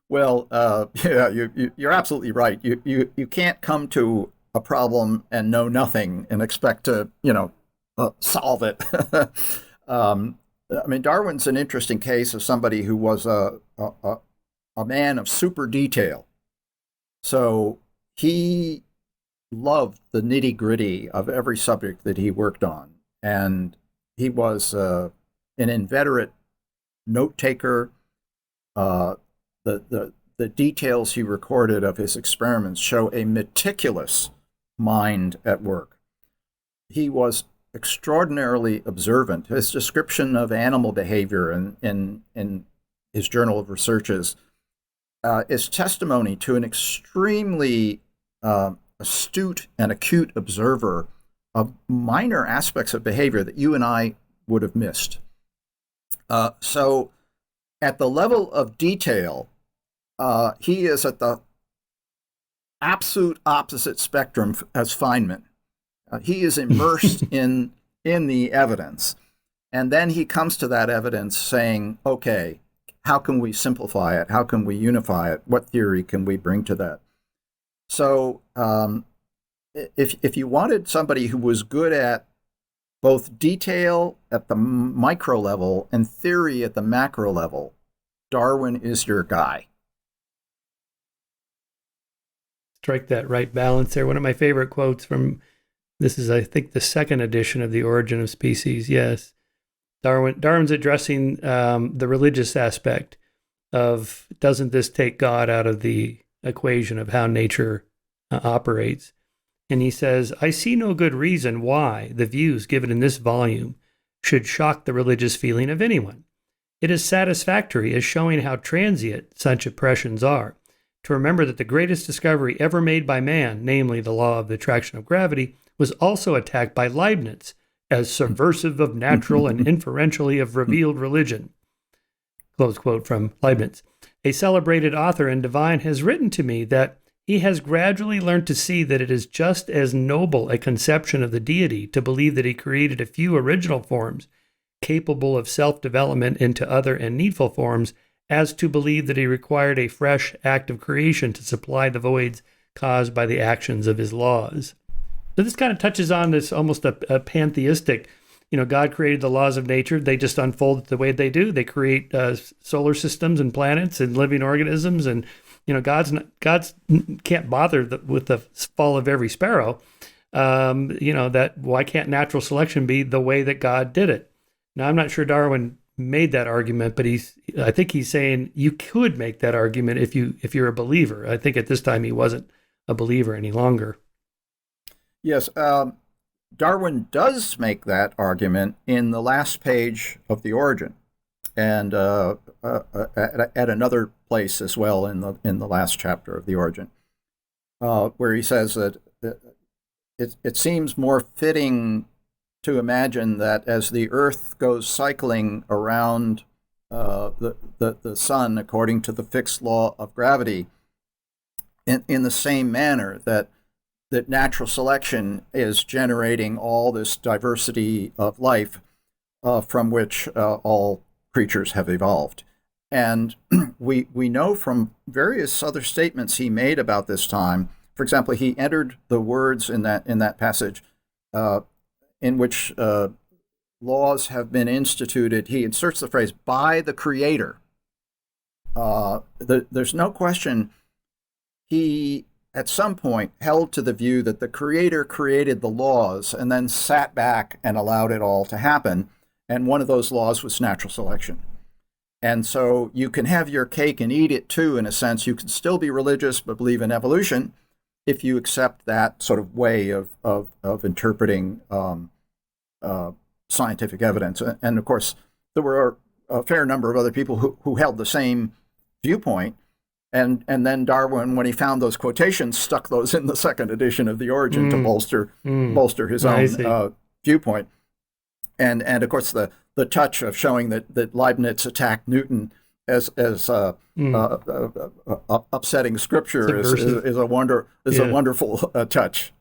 Well, you're absolutely right. You can't come to a problem and know nothing and expect to solve it. Darwin's an interesting case of somebody who was a man of super detail. So he loved the nitty-gritty of every subject that he worked on, and he was an inveterate note taker. The details he recorded of his experiments show a meticulous mind at work. He was extraordinarily observant. His description of animal behavior in his Journal of Researches is testimony to an extremely astute and acute observer of minor aspects of behavior that you and I would have missed. So at the level of detail, he is at the absolute opposite spectrum as Feynman. He is immersed in the evidence. And then he comes to that evidence saying, okay, how can we simplify it? How can we unify it? What theory can we bring to that? So if you wanted somebody who was good at both detail at the micro level and theory at the macro level, Darwin is your guy. Strike that right balance there. One of my favorite quotes from this is, I think, the second edition of The Origin of Species. Yes. Darwin's addressing the religious aspect of, doesn't this take God out of the equation of how nature operates? And he says, I see no good reason why the views given in this volume should shock the religious feeling of anyone. It is satisfactory as showing how transient such impressions are, to remember that the greatest discovery ever made by man, namely the law of the attraction of gravity, was also attacked by Leibniz as subversive of natural and inferentially of revealed religion. Close quote from Leibniz. A celebrated author and divine has written to me that he has gradually learned to see that it is just as noble a conception of the deity to believe that he created a few original forms capable of self-development into other and needful forms as to believe that he required a fresh act of creation to supply the voids caused by the actions of his laws. So this kind of touches on this almost a pantheistic, God created the laws of nature. They just unfold the way they do. They create solar systems and planets and living organisms. And, God's can't bother with the fall of every sparrow. That why can't natural selection be the way that God did it? Now, I'm not sure Darwin made that argument, but I think he's saying you could make that argument if you're a believer. I think at this time he wasn't a believer any longer. Yes, Darwin does make that argument in the last page of The Origin, and at another place as well in the last chapter of The Origin, where he says that it seems more fitting to imagine that as the Earth goes cycling around the sun according to the fixed law of gravity, in the same manner that natural selection is generating all this diversity of life from which all creatures have evolved. And we know from various other statements he made about this time, for example, he entered the words in that passage in which laws have been instituted. He inserts the phrase, by the Creator. There's no question he, at some point, held to the view that the Creator created the laws and then sat back and allowed it all to happen. And one of those laws was natural selection. And so you can have your cake and eat it too, in a sense. You can still be religious but believe in evolution if you accept that sort of way of interpreting scientific evidence. And of course, there were a fair number of other people who held the same viewpoint. And then Darwin, when he found those quotations, stuck those in the second edition of The Origin to bolster his own viewpoint. And of course, the touch of showing that Leibniz attacked Newton as upsetting Scripture is a wonderful touch.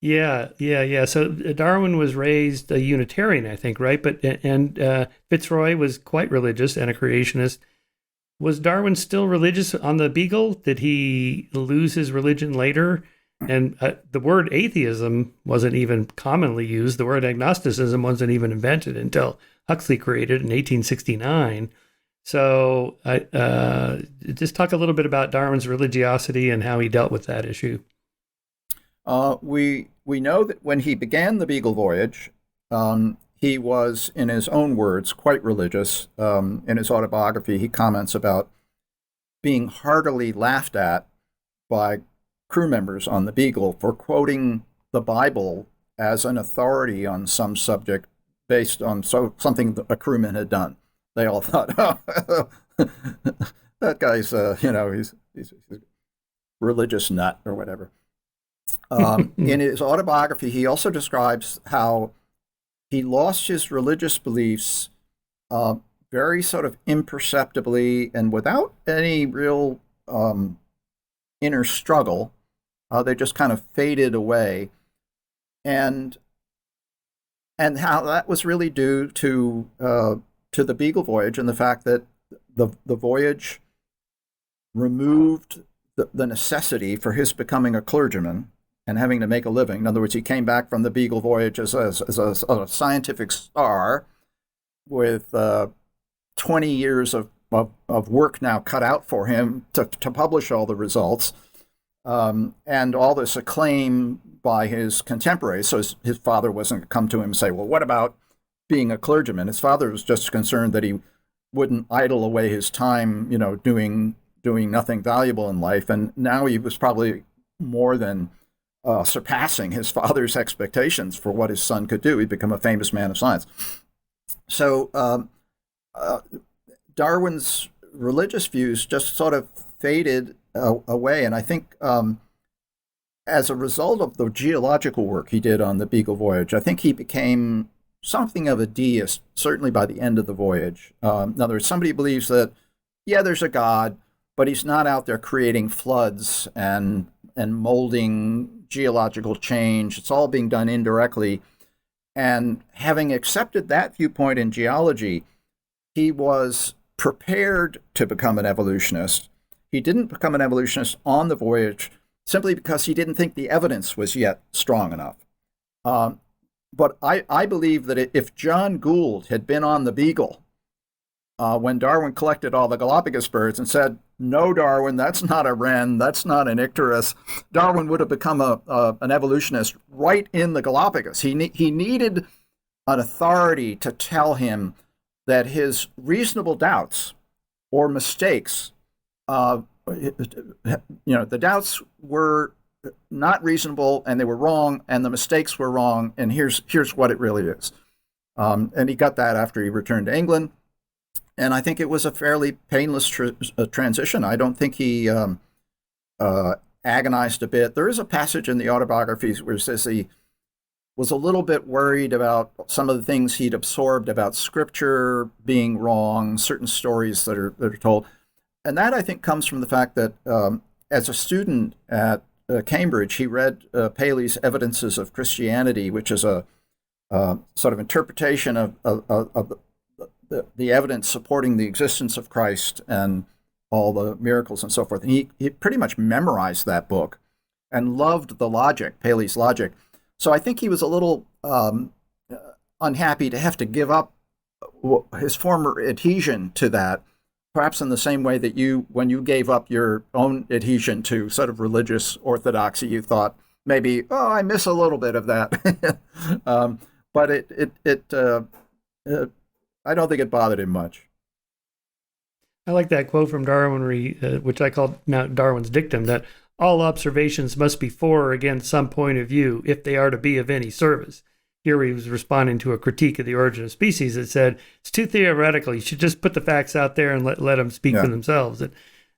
Yeah. So Darwin was raised a Unitarian, I think, right? And Fitzroy was quite religious and a creationist. Was Darwin still religious on the Beagle? Did he lose his religion later? And the word atheism wasn't even commonly used. The word agnosticism wasn't even invented until Huxley created it in 1869. So just talk a little bit about Darwin's religiosity and how he dealt with that issue. We know that when he began the Beagle voyage, he was, in his own words, quite religious. In his autobiography, he comments about being heartily laughed at by crew members on the Beagle for quoting the Bible as an authority on some subject based on something that a crewman had done. They all thought, oh, that guy's, he's a religious nut or whatever. In his autobiography, he also describes how he lost his religious beliefs very sort of imperceptibly and without any real inner struggle. They just kind of faded away. And how that was really due to the Beagle voyage and the fact that the voyage removed the necessity for his becoming a clergyman and having to make a living. In other words, he came back from the Beagle voyage as a scientific star with 20 years of work now cut out for him to publish all the results, and all this acclaim by his contemporaries. So his father wasn't going to come to him and say, well, what about being a clergyman? His father was just concerned that he wouldn't idle away his time, doing nothing valuable in life. And now he was probably more than surpassing his father's expectations for what his son could do. He'd become a famous man of science. So Darwin's religious views just sort of faded away. And I think as a result of the geological work he did on the Beagle voyage, I think he became something of a deist, certainly by the end of the voyage. In other words, somebody believes that, yeah, there's a God, but he's not out there creating floods and molding geological change. It's all being done indirectly. And having accepted that viewpoint in geology, he was prepared to become an evolutionist. He didn't become an evolutionist on the voyage simply because he didn't think the evidence was yet strong enough. But I believe that if John Gould had been on the Beagle when Darwin collected all the Galapagos birds and said, no, Darwin, that's not a wren, that's not an icterus, Darwin would have become an evolutionist right in the Galapagos. He needed an authority to tell him that his reasonable doubts or mistakes, the doubts were not reasonable and they were wrong and the mistakes were wrong, and here's what it really is. And he got that after he returned to England. And I think it was a fairly painless transition. I don't think he agonized a bit. There is a passage in the autobiographies where it says he was a little bit worried about some of the things he'd absorbed about scripture being wrong, certain stories that are told. And that, I think, comes from the fact that as a student at Cambridge, he read Paley's Evidences of Christianity, which is a sort of interpretation of the evidence supporting the existence of Christ and all the miracles and so forth. And he pretty much memorized that book and loved the logic, Paley's logic. So I think he was a little unhappy to have to give up his former adhesion to that, perhaps in the same way that when you gave up your own adhesion to sort of religious orthodoxy, you thought maybe, oh, I miss a little bit of that. But I don't think it bothered him much. I like that quote from Darwin, which I call now Darwin's dictum, that all observations must be for or against some point of view if they are to be of any service. Here he was responding to a critique of the origin of species that said, it's too theoretical. You should just put the facts out there and let them speak for themselves. And,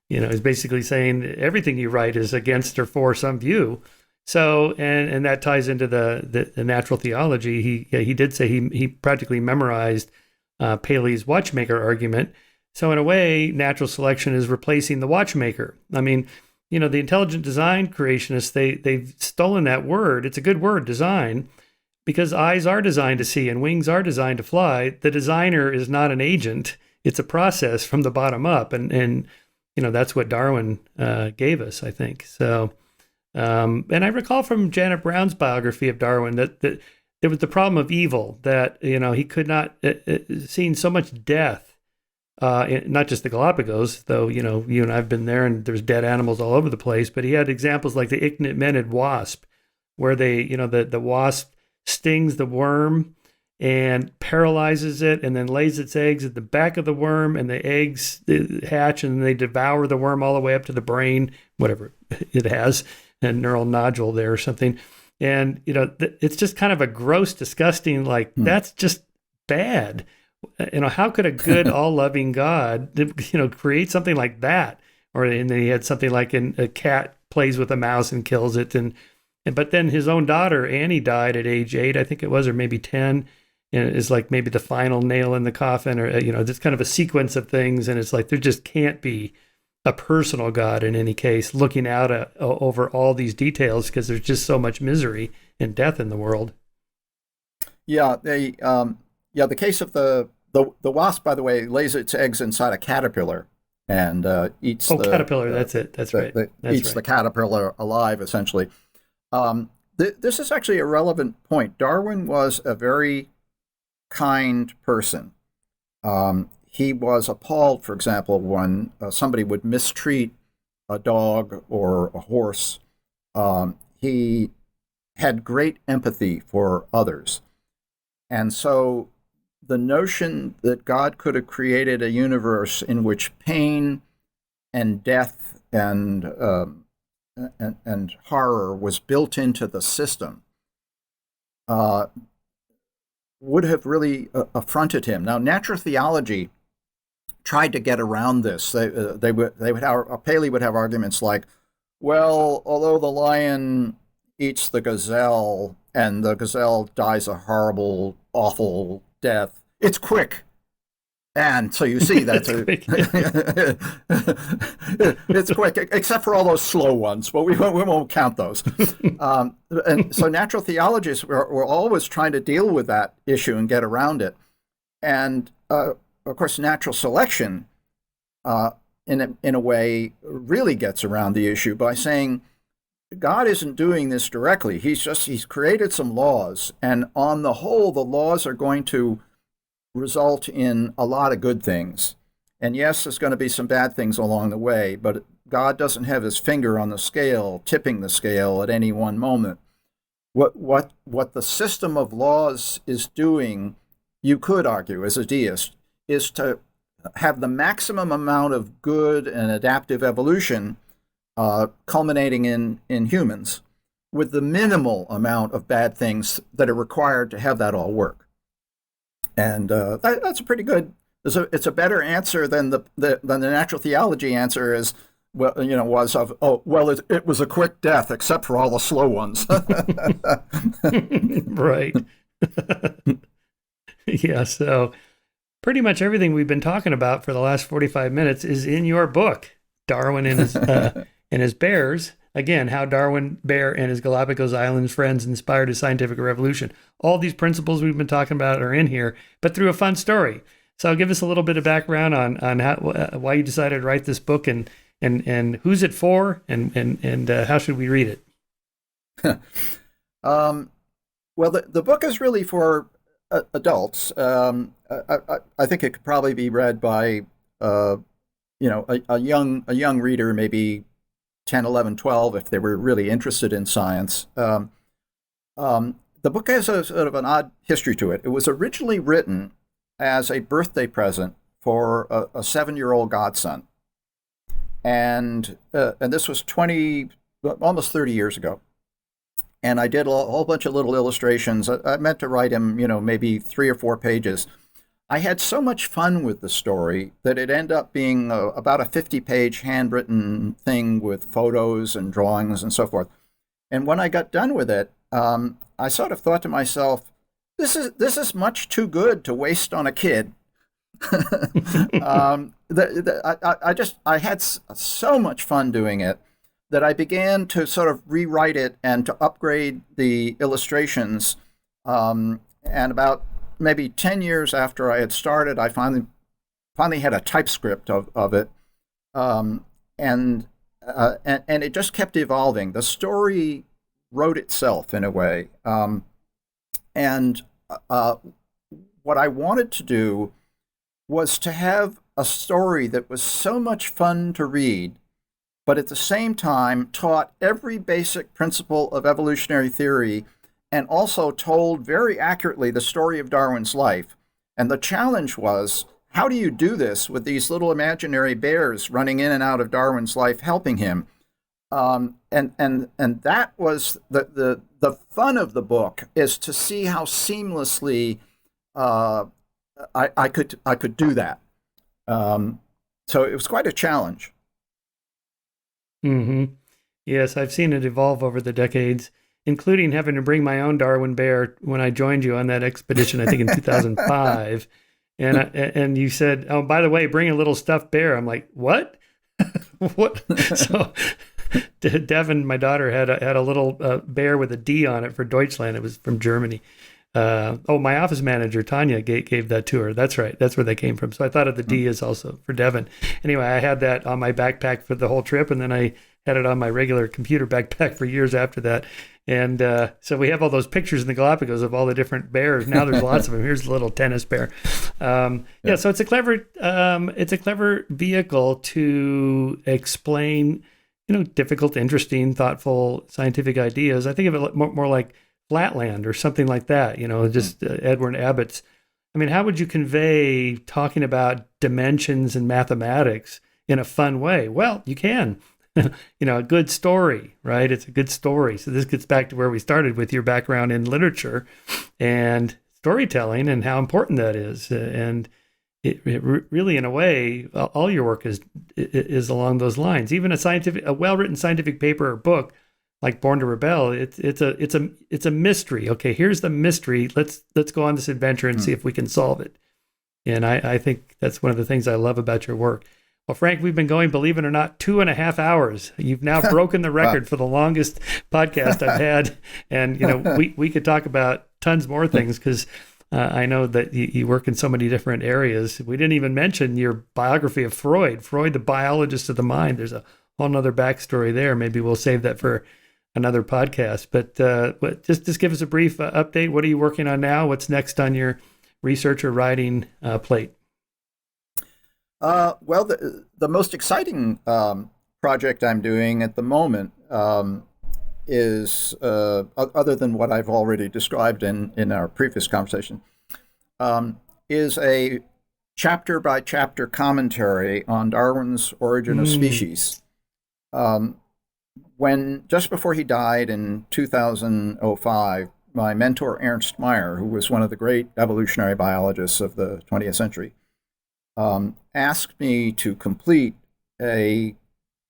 he's basically saying everything you write is against or for some view. So, and that ties into the natural theology. He did say he practically memorized Paley's watchmaker argument. So in a way, natural selection is replacing the watchmaker. I mean, the intelligent design creationists, they've stolen that word. It's a good word, design, because eyes are designed to see and wings are designed to fly. The designer is not an agent. It's a process from the bottom up. And that's what Darwin gave us, I think. So, and I recall from Janet Brown's biography of Darwin that there was the problem of evil, that, he could not, seen so much death, not just the Galapagos, though, you and I've been there and there's dead animals all over the place, but he had examples like the ichneumon wasp, where the wasp stings the worm and paralyzes it, and then lays its eggs at the back of the worm, and the eggs hatch, and they devour the worm all the way up to the brain, whatever it has, a neural nodule there or something. And, it's just kind of a gross, disgusting, like, that's just bad. How could a good, all-loving God, create something like that? And then he had something like a cat plays with a mouse and kills it. But then his own daughter, Annie, died at age 8, I think it was, or maybe 10. And it is like maybe the final nail in the coffin, or, just kind of a sequence of things. And it's like, there just can't be a personal God in any case looking out over all these details, because there's just so much misery and death in the world. Yeah. The case of the wasp, by the way, lays its eggs inside a caterpillar and eats caterpillar. That's it. That's right. Eats the caterpillar alive, essentially. This is actually a relevant point. Darwin was a very kind person. He was appalled, for example, when somebody would mistreat a dog or a horse. He had great empathy for others. And so the notion that God could have created a universe in which pain and death and horror was built into the system would have really affronted him. Now, natural theology tried to get around this. Paley would have arguments like, well, although the lion eats the gazelle and the gazelle dies a horrible, awful death, it's quick. And so you see that's it's quick, except for all those slow ones, but we won't count those. And so natural theologists were always trying to deal with that issue and get around it. And of course, natural selection, in a way, really gets around the issue by saying God isn't doing this directly. He's created some laws, and on the whole, the laws are going to result in a lot of good things. And yes, there's going to be some bad things along the way, but God doesn't have his finger on the scale, tipping the scale at any one moment. What the system of laws is doing, you could argue as a deist, is to have the maximum amount of good and adaptive evolution culminating in humans, with the minimal amount of bad things that are required to have that all work. And that's a pretty good. It's a better answer than the natural theology answer is. Well, it was a quick death, except for all the slow ones. Right. Yeah. So pretty much everything we've been talking about for the last 45 minutes is in your book, Darwin and his Bears. Again, how Darwin, Bear, and his Galapagos Islands friends inspired a scientific revolution. All these principles we've been talking about are in here, but through a fun story. So give us a little bit of background on how, why you decided to write this book, and who's it for, and how should we read it? Well, the book is really for adults. I think it could probably be read by a young reader, maybe 10, 11, 12, if they were really interested in science. The book has a sort of an odd history to it. It was originally written as a birthday present for a 7-year-old godson. And this was almost 30 years ago. And I did a whole bunch of little illustrations. I meant to write him, maybe 3 or 4 pages. I had so much fun with the story that it ended up being about a 50-page handwritten thing with photos and drawings and so forth. And when I got done with it, I sort of thought to myself, this is much too good to waste on a kid. I had so much fun doing it that I began to sort of rewrite it and to upgrade the illustrations. And about maybe 10 years after I had started, I finally had a typescript of it, and it just kept evolving. The story wrote itself in a way, and what I wanted to do was to have a story that was so much fun to read, but at the same time taught every basic principle of evolutionary theory and also told very accurately the story of Darwin's life. And the challenge was, how do you do this with these little imaginary bears running in and out of Darwin's life, helping him? And that was the fun of the book, is to see how seamlessly I could do that. So it was quite a challenge. Mm-hmm. Yes, I've seen it evolve over the decades, including having to bring my own Darwin bear when I joined you on that expedition, I think in 2005. And you said, oh, by the way, bring a little stuffed bear. I'm like, what? What? So Devin, my daughter, had a little bear with a D on it for Deutschland. It was from Germany. My office manager, Tanya, gave that to her. That's right. That's where they came from. So I thought of the D as also for Devin. Anyway, I had that on my backpack for the whole trip, and then I had it on my regular computer backpack for years after that. And so we have all those pictures in the Galapagos of all the different bears. Now there's lots of them. Here's a little tennis bear. Yeah, so it's a clever vehicle to explain, difficult, interesting, thoughtful, scientific ideas. I think of it more like Flatland or something like that, just Edward Abbott's. I mean, how would you convey talking about dimensions and mathematics in a fun way? Well, you can. A good story, right? It's a good story. So this gets back to where we started with your background in literature and storytelling and how important that is. And it really, in a way, all your work is along those lines. Even a well-written scientific paper or book like Born to Rebel, it's a mystery. Okay, here's the mystery. Let's go on this adventure and see if we can solve it. And I think that's one of the things I love about your work. Well, Frank, we've been going, believe it or not, 2.5 hours. You've now broken the record for the longest podcast I've had. And, we could talk about tons more things because I know that you work in so many different areas. We didn't even mention your biography of Freud, the biologist of the mind. There's a whole nother backstory there. Maybe we'll save that for another podcast. But just give us a brief update. What are you working on now? What's next on your research or writing plate? Well, the most exciting project I'm doing at the moment is, other than what I've already described in our previous conversation, is a chapter-by-chapter commentary on Darwin's Origin of Species. Just before he died in 2005, my mentor Ernst Mayr, who was one of the great evolutionary biologists of the 20th century, asked me to complete a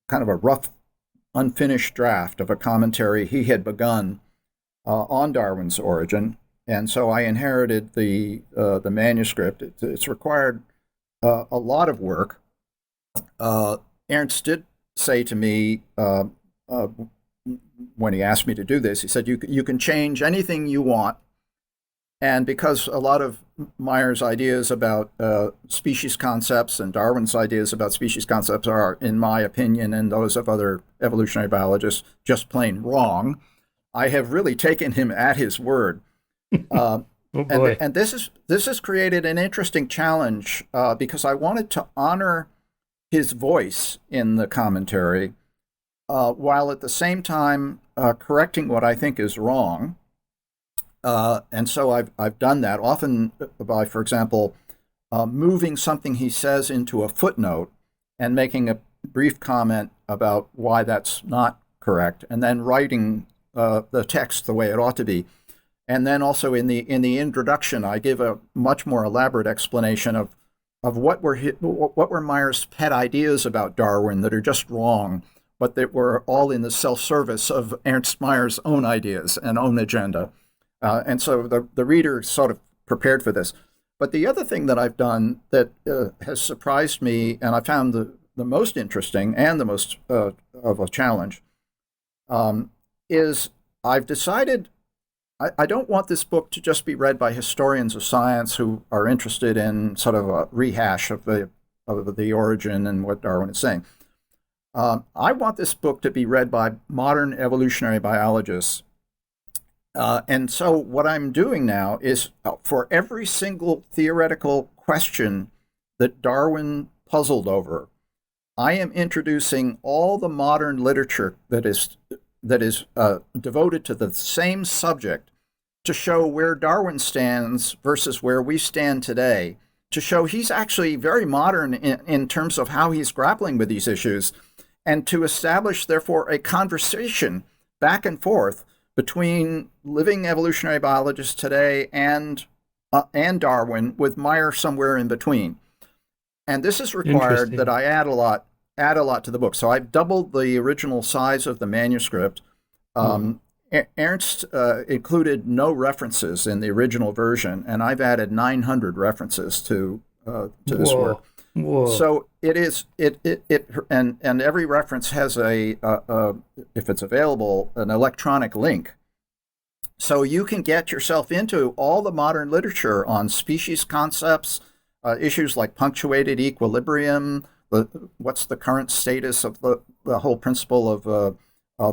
kind of a rough, unfinished draft of a commentary he had begun on Darwin's origin, and so I inherited the manuscript. It's required a lot of work. Ernst did say to me when he asked me to do this, he said, "You can change anything you want." And because a lot of Mayer's ideas about species concepts and Darwin's ideas about species concepts are, in my opinion, and those of other evolutionary biologists, just plain wrong, I have really taken him at his word. Oh boy. And this has created an interesting challenge because I wanted to honor his voice in the commentary while at the same time correcting what I think is wrong. And so I've done that often by, for example, moving something he says into a footnote and making a brief comment about why that's not correct, and then writing the text the way it ought to be. And then also in the introduction, I give a much more elaborate explanation of what were Mayer's pet ideas about Darwin that are just wrong, but that were all in the self-service of Ernst Mayer's own ideas and own agenda. And so the reader sort of prepared for this. But the other thing that I've done that has surprised me, and I found the most interesting and the most of a challenge, is I've decided I don't want this book to just be read by historians of science who are interested in sort of a rehash of the origin and what Darwin is saying. I want this book to be read by modern evolutionary biologists. And so what I'm doing now is for every single theoretical question that Darwin puzzled over, I am introducing all the modern literature that is devoted to the same subject to show where Darwin stands versus where we stand today, to show he's actually very modern in terms of how he's grappling with these issues, and to establish, therefore, a conversation back and forth between living evolutionary biologists today and Darwin, with Meyer somewhere in between. And this has required that I add a lot to the book. So I've doubled the original size of the manuscript. Ernst included no references in the original version, and I've added 900 references to this work. Whoa. So and every reference has if it's available, an electronic link. So you can get yourself into all the modern literature on species concepts, issues like punctuated equilibrium, what's the current status of the whole principle of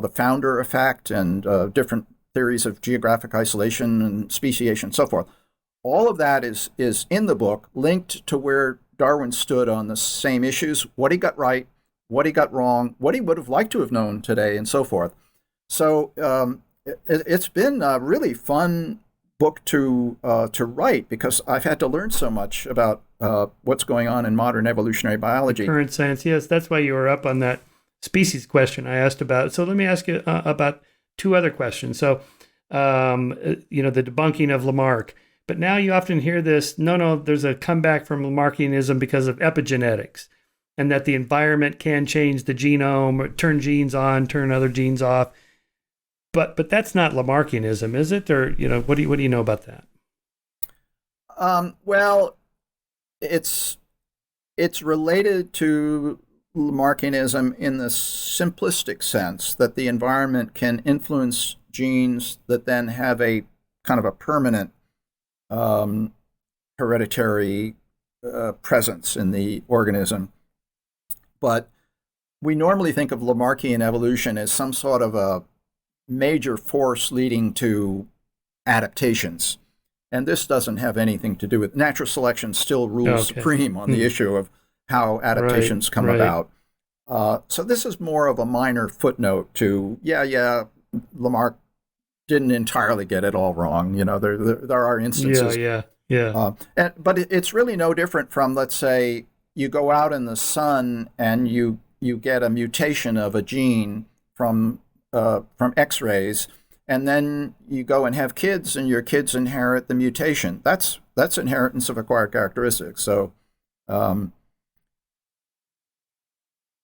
the founder effect, and different theories of geographic isolation and speciation and so forth. All of that is in the book, linked to where Darwin stood on the same issues, what he got right, what he got wrong, what he would have liked to have known today, and so forth. So it's been a really fun book to write, because I've had to learn so much about what's going on in modern evolutionary biology. Current science, yes. That's why you were up on that species question I asked about. So let me ask you about two other questions. So, the debunking of Lamarck. But now you often hear this, no, there's a comeback from Lamarckianism because of epigenetics, and that the environment can change the genome, or turn genes on, turn other genes off. But that's not Lamarckianism, is it? Or, what do you know about that? Well, it's related to Lamarckianism in the simplistic sense that the environment can influence genes that then have a kind of a permanent hereditary presence in the organism. But we normally think of Lamarckian evolution as some sort of a major force leading to adaptations. And this doesn't have anything to do with natural selection. Still rules supreme on the issue of how adaptations come about. So this is more of a minor footnote to, Lamarck didn't entirely get it all wrong. There are instances. But it's really no different from, let's say, you go out in the sun and you get a mutation of a gene from X-rays, and then you go and have kids, and your kids inherit the mutation. That's inheritance of acquired characteristics. So,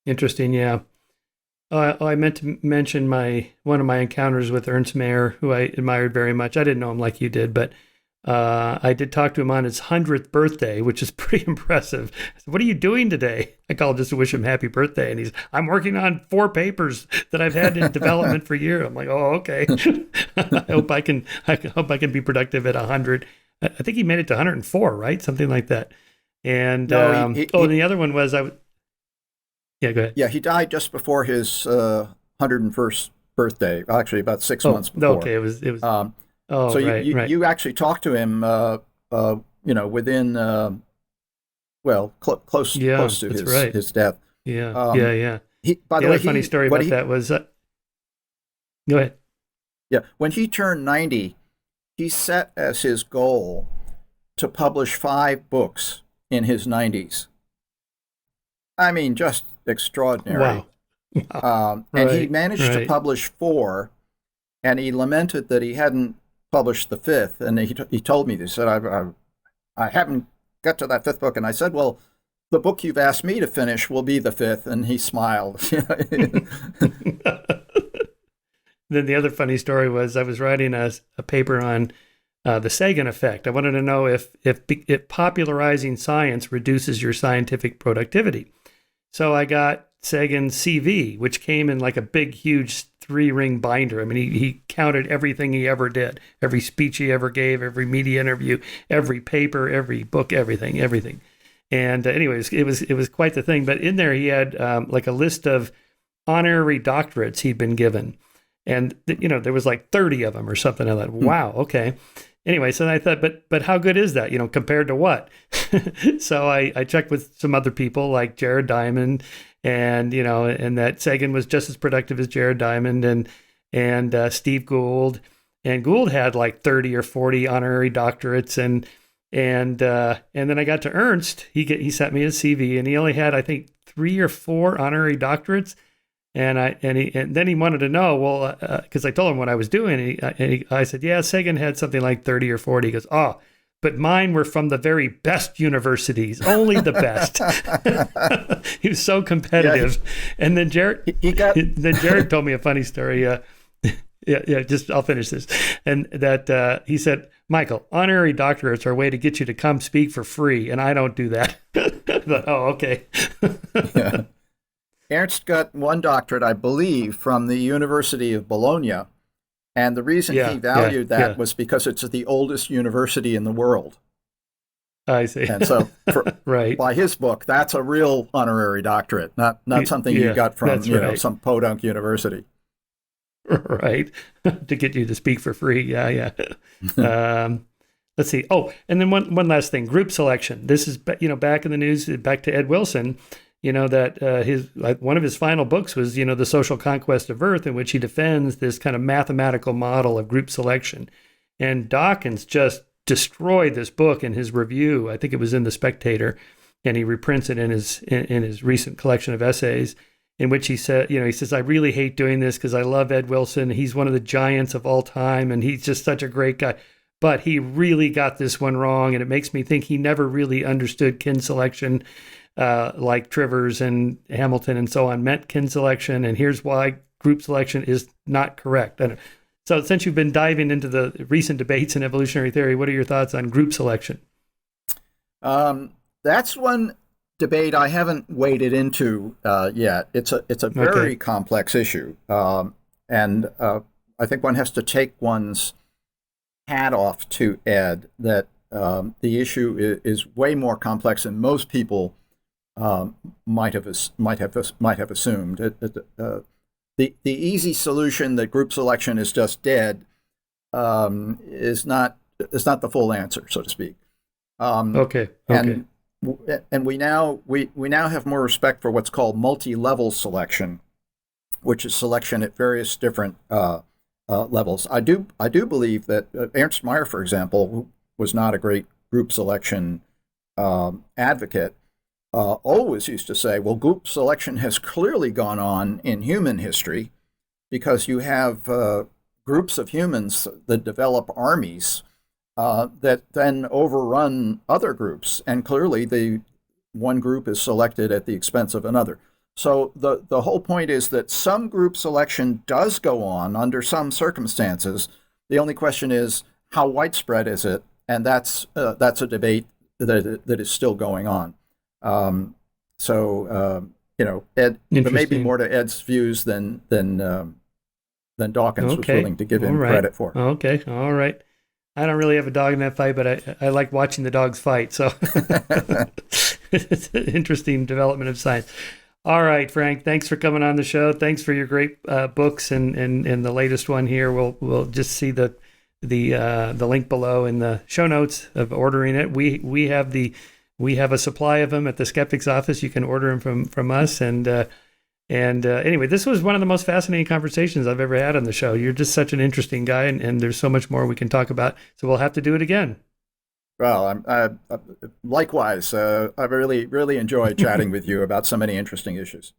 interesting, yeah. I meant to mention one of my encounters with Ernst Mayr, who I admired very much. I didn't know him like you did, but I did talk to him on his 100th birthday, which is pretty impressive. I said, "What are you doing today?" I called just to wish him happy birthday, and I'm working on 4 papers that I've had in development for years. I'm like, oh, okay. I hope I can be productive at 100. I think he made it to 104, right? Something like that. And and the other one was yeah, go ahead. Yeah, he died just before his 101st birthday. Actually, about 6 months before. Okay, it was. So you actually talked to him, within close to his death. Yeah. By the way, way, funny story about that was. Go ahead. Yeah, when he turned 90, he set as his goal to publish 5 books in his 90s. I mean, just extraordinary. Wow. And he managed to publish 4, and he lamented that he hadn't published the 5th. And he told me this. He said, I haven't got to that 5th book. And I said, well, the book you've asked me to finish will be the 5th. And he smiled. Then the other funny story was I was writing a paper on the Sagan effect. I wanted to know if popularizing science reduces your scientific productivity. So I got Sagan's CV, which came in like a big, huge 3-ring binder. I mean, he counted everything he ever did, every speech he ever gave, every media interview, every paper, every book, everything. And anyways, it was quite the thing. But in there, he had like a list of honorary doctorates he'd been given. And, there was like 30 of them or something. I thought, wow, okay. Anyway, so I thought, but how good is that, compared to what? So I checked with some other people like Jared Diamond, and, and that Sagan was just as productive as Jared Diamond and Steve Gould. and Gould had like 30 or 40 honorary doctorates, and then I got to Ernst. He sent me his CV, and he only had, I think, 3 or 4 honorary doctorates. And then he wanted to know, well, because I told him what I was doing, and I said, yeah, Sagan had something like 30 or 40. He goes, oh, but mine were from the very best universities, only the best. He was so competitive. Yeah, and then Jared told me a funny story. Just I'll finish this. And that he said, Michael, honorary doctorates are a way to get you to come speak for free, and I don't do that. I thought, oh, okay. Yeah. Ernst got one doctorate, I believe, from the University of Bologna. And the reason he valued that was because it's the oldest university in the world. I see. And so right. By his book, that's a real honorary doctorate, not something you got from some podunk university. Right. To get you to speak for free. Yeah. Let's see. Oh, and then one last thing, group selection. This is, back in the news, back to Ed Wilson, that one of his final books was, The Social Conquest of Earth, in which he defends this kind of mathematical model of group selection. And Dawkins just destroyed this book in his review. I think it was in The Spectator, and he reprints it in his recent collection of essays, in which he said, he says, I really hate doing this because I love Ed Wilson. He's one of the giants of all time, and he's just such a great guy. But he really got this one wrong, and it makes me think he never really understood kin selection, like Trivers and Hamilton and so on meant kin selection, and here's why group selection is not correct. So since you've been diving into the recent debates in evolutionary theory, what are your thoughts on group selection? That's one debate I haven't waded into yet. It's a very complex issue, and I think one has to take one's hat off to Ed that the issue is way more complex than most people might have assumed. The easy solution that group selection is just dead is not the full answer, so to speak. Okay. And we now have more respect for what's called multi-level selection, which is selection at various different levels. I do believe that Ernst Mayr, for example, who was not a great group selection advocate, always used to say, well, group selection has clearly gone on in human history because you have groups of humans that develop armies that then overrun other groups, and clearly the one group is selected at the expense of another. So the whole point is that some group selection does go on under some circumstances. The only question is, how widespread is it? And that's a debate that is still going on. Ed, there may be more to Ed's views than Dawkins was willing to give him credit for. Okay, all right. I don't really have a dog in that fight, but I like watching the dogs fight. So it's an interesting development of science. All right, Frank, thanks for coming on the show. Thanks for your great books and the latest one here. We'll just see the link below in the show notes of ordering it. We have a supply of them at the Skeptic's office. You can order them from us. And anyway, this was one of the most fascinating conversations I've ever had on the show. You're just such an interesting guy, and there's so much more we can talk about. So we'll have to do it again. Well, likewise. I really enjoyed chatting with you about so many interesting issues.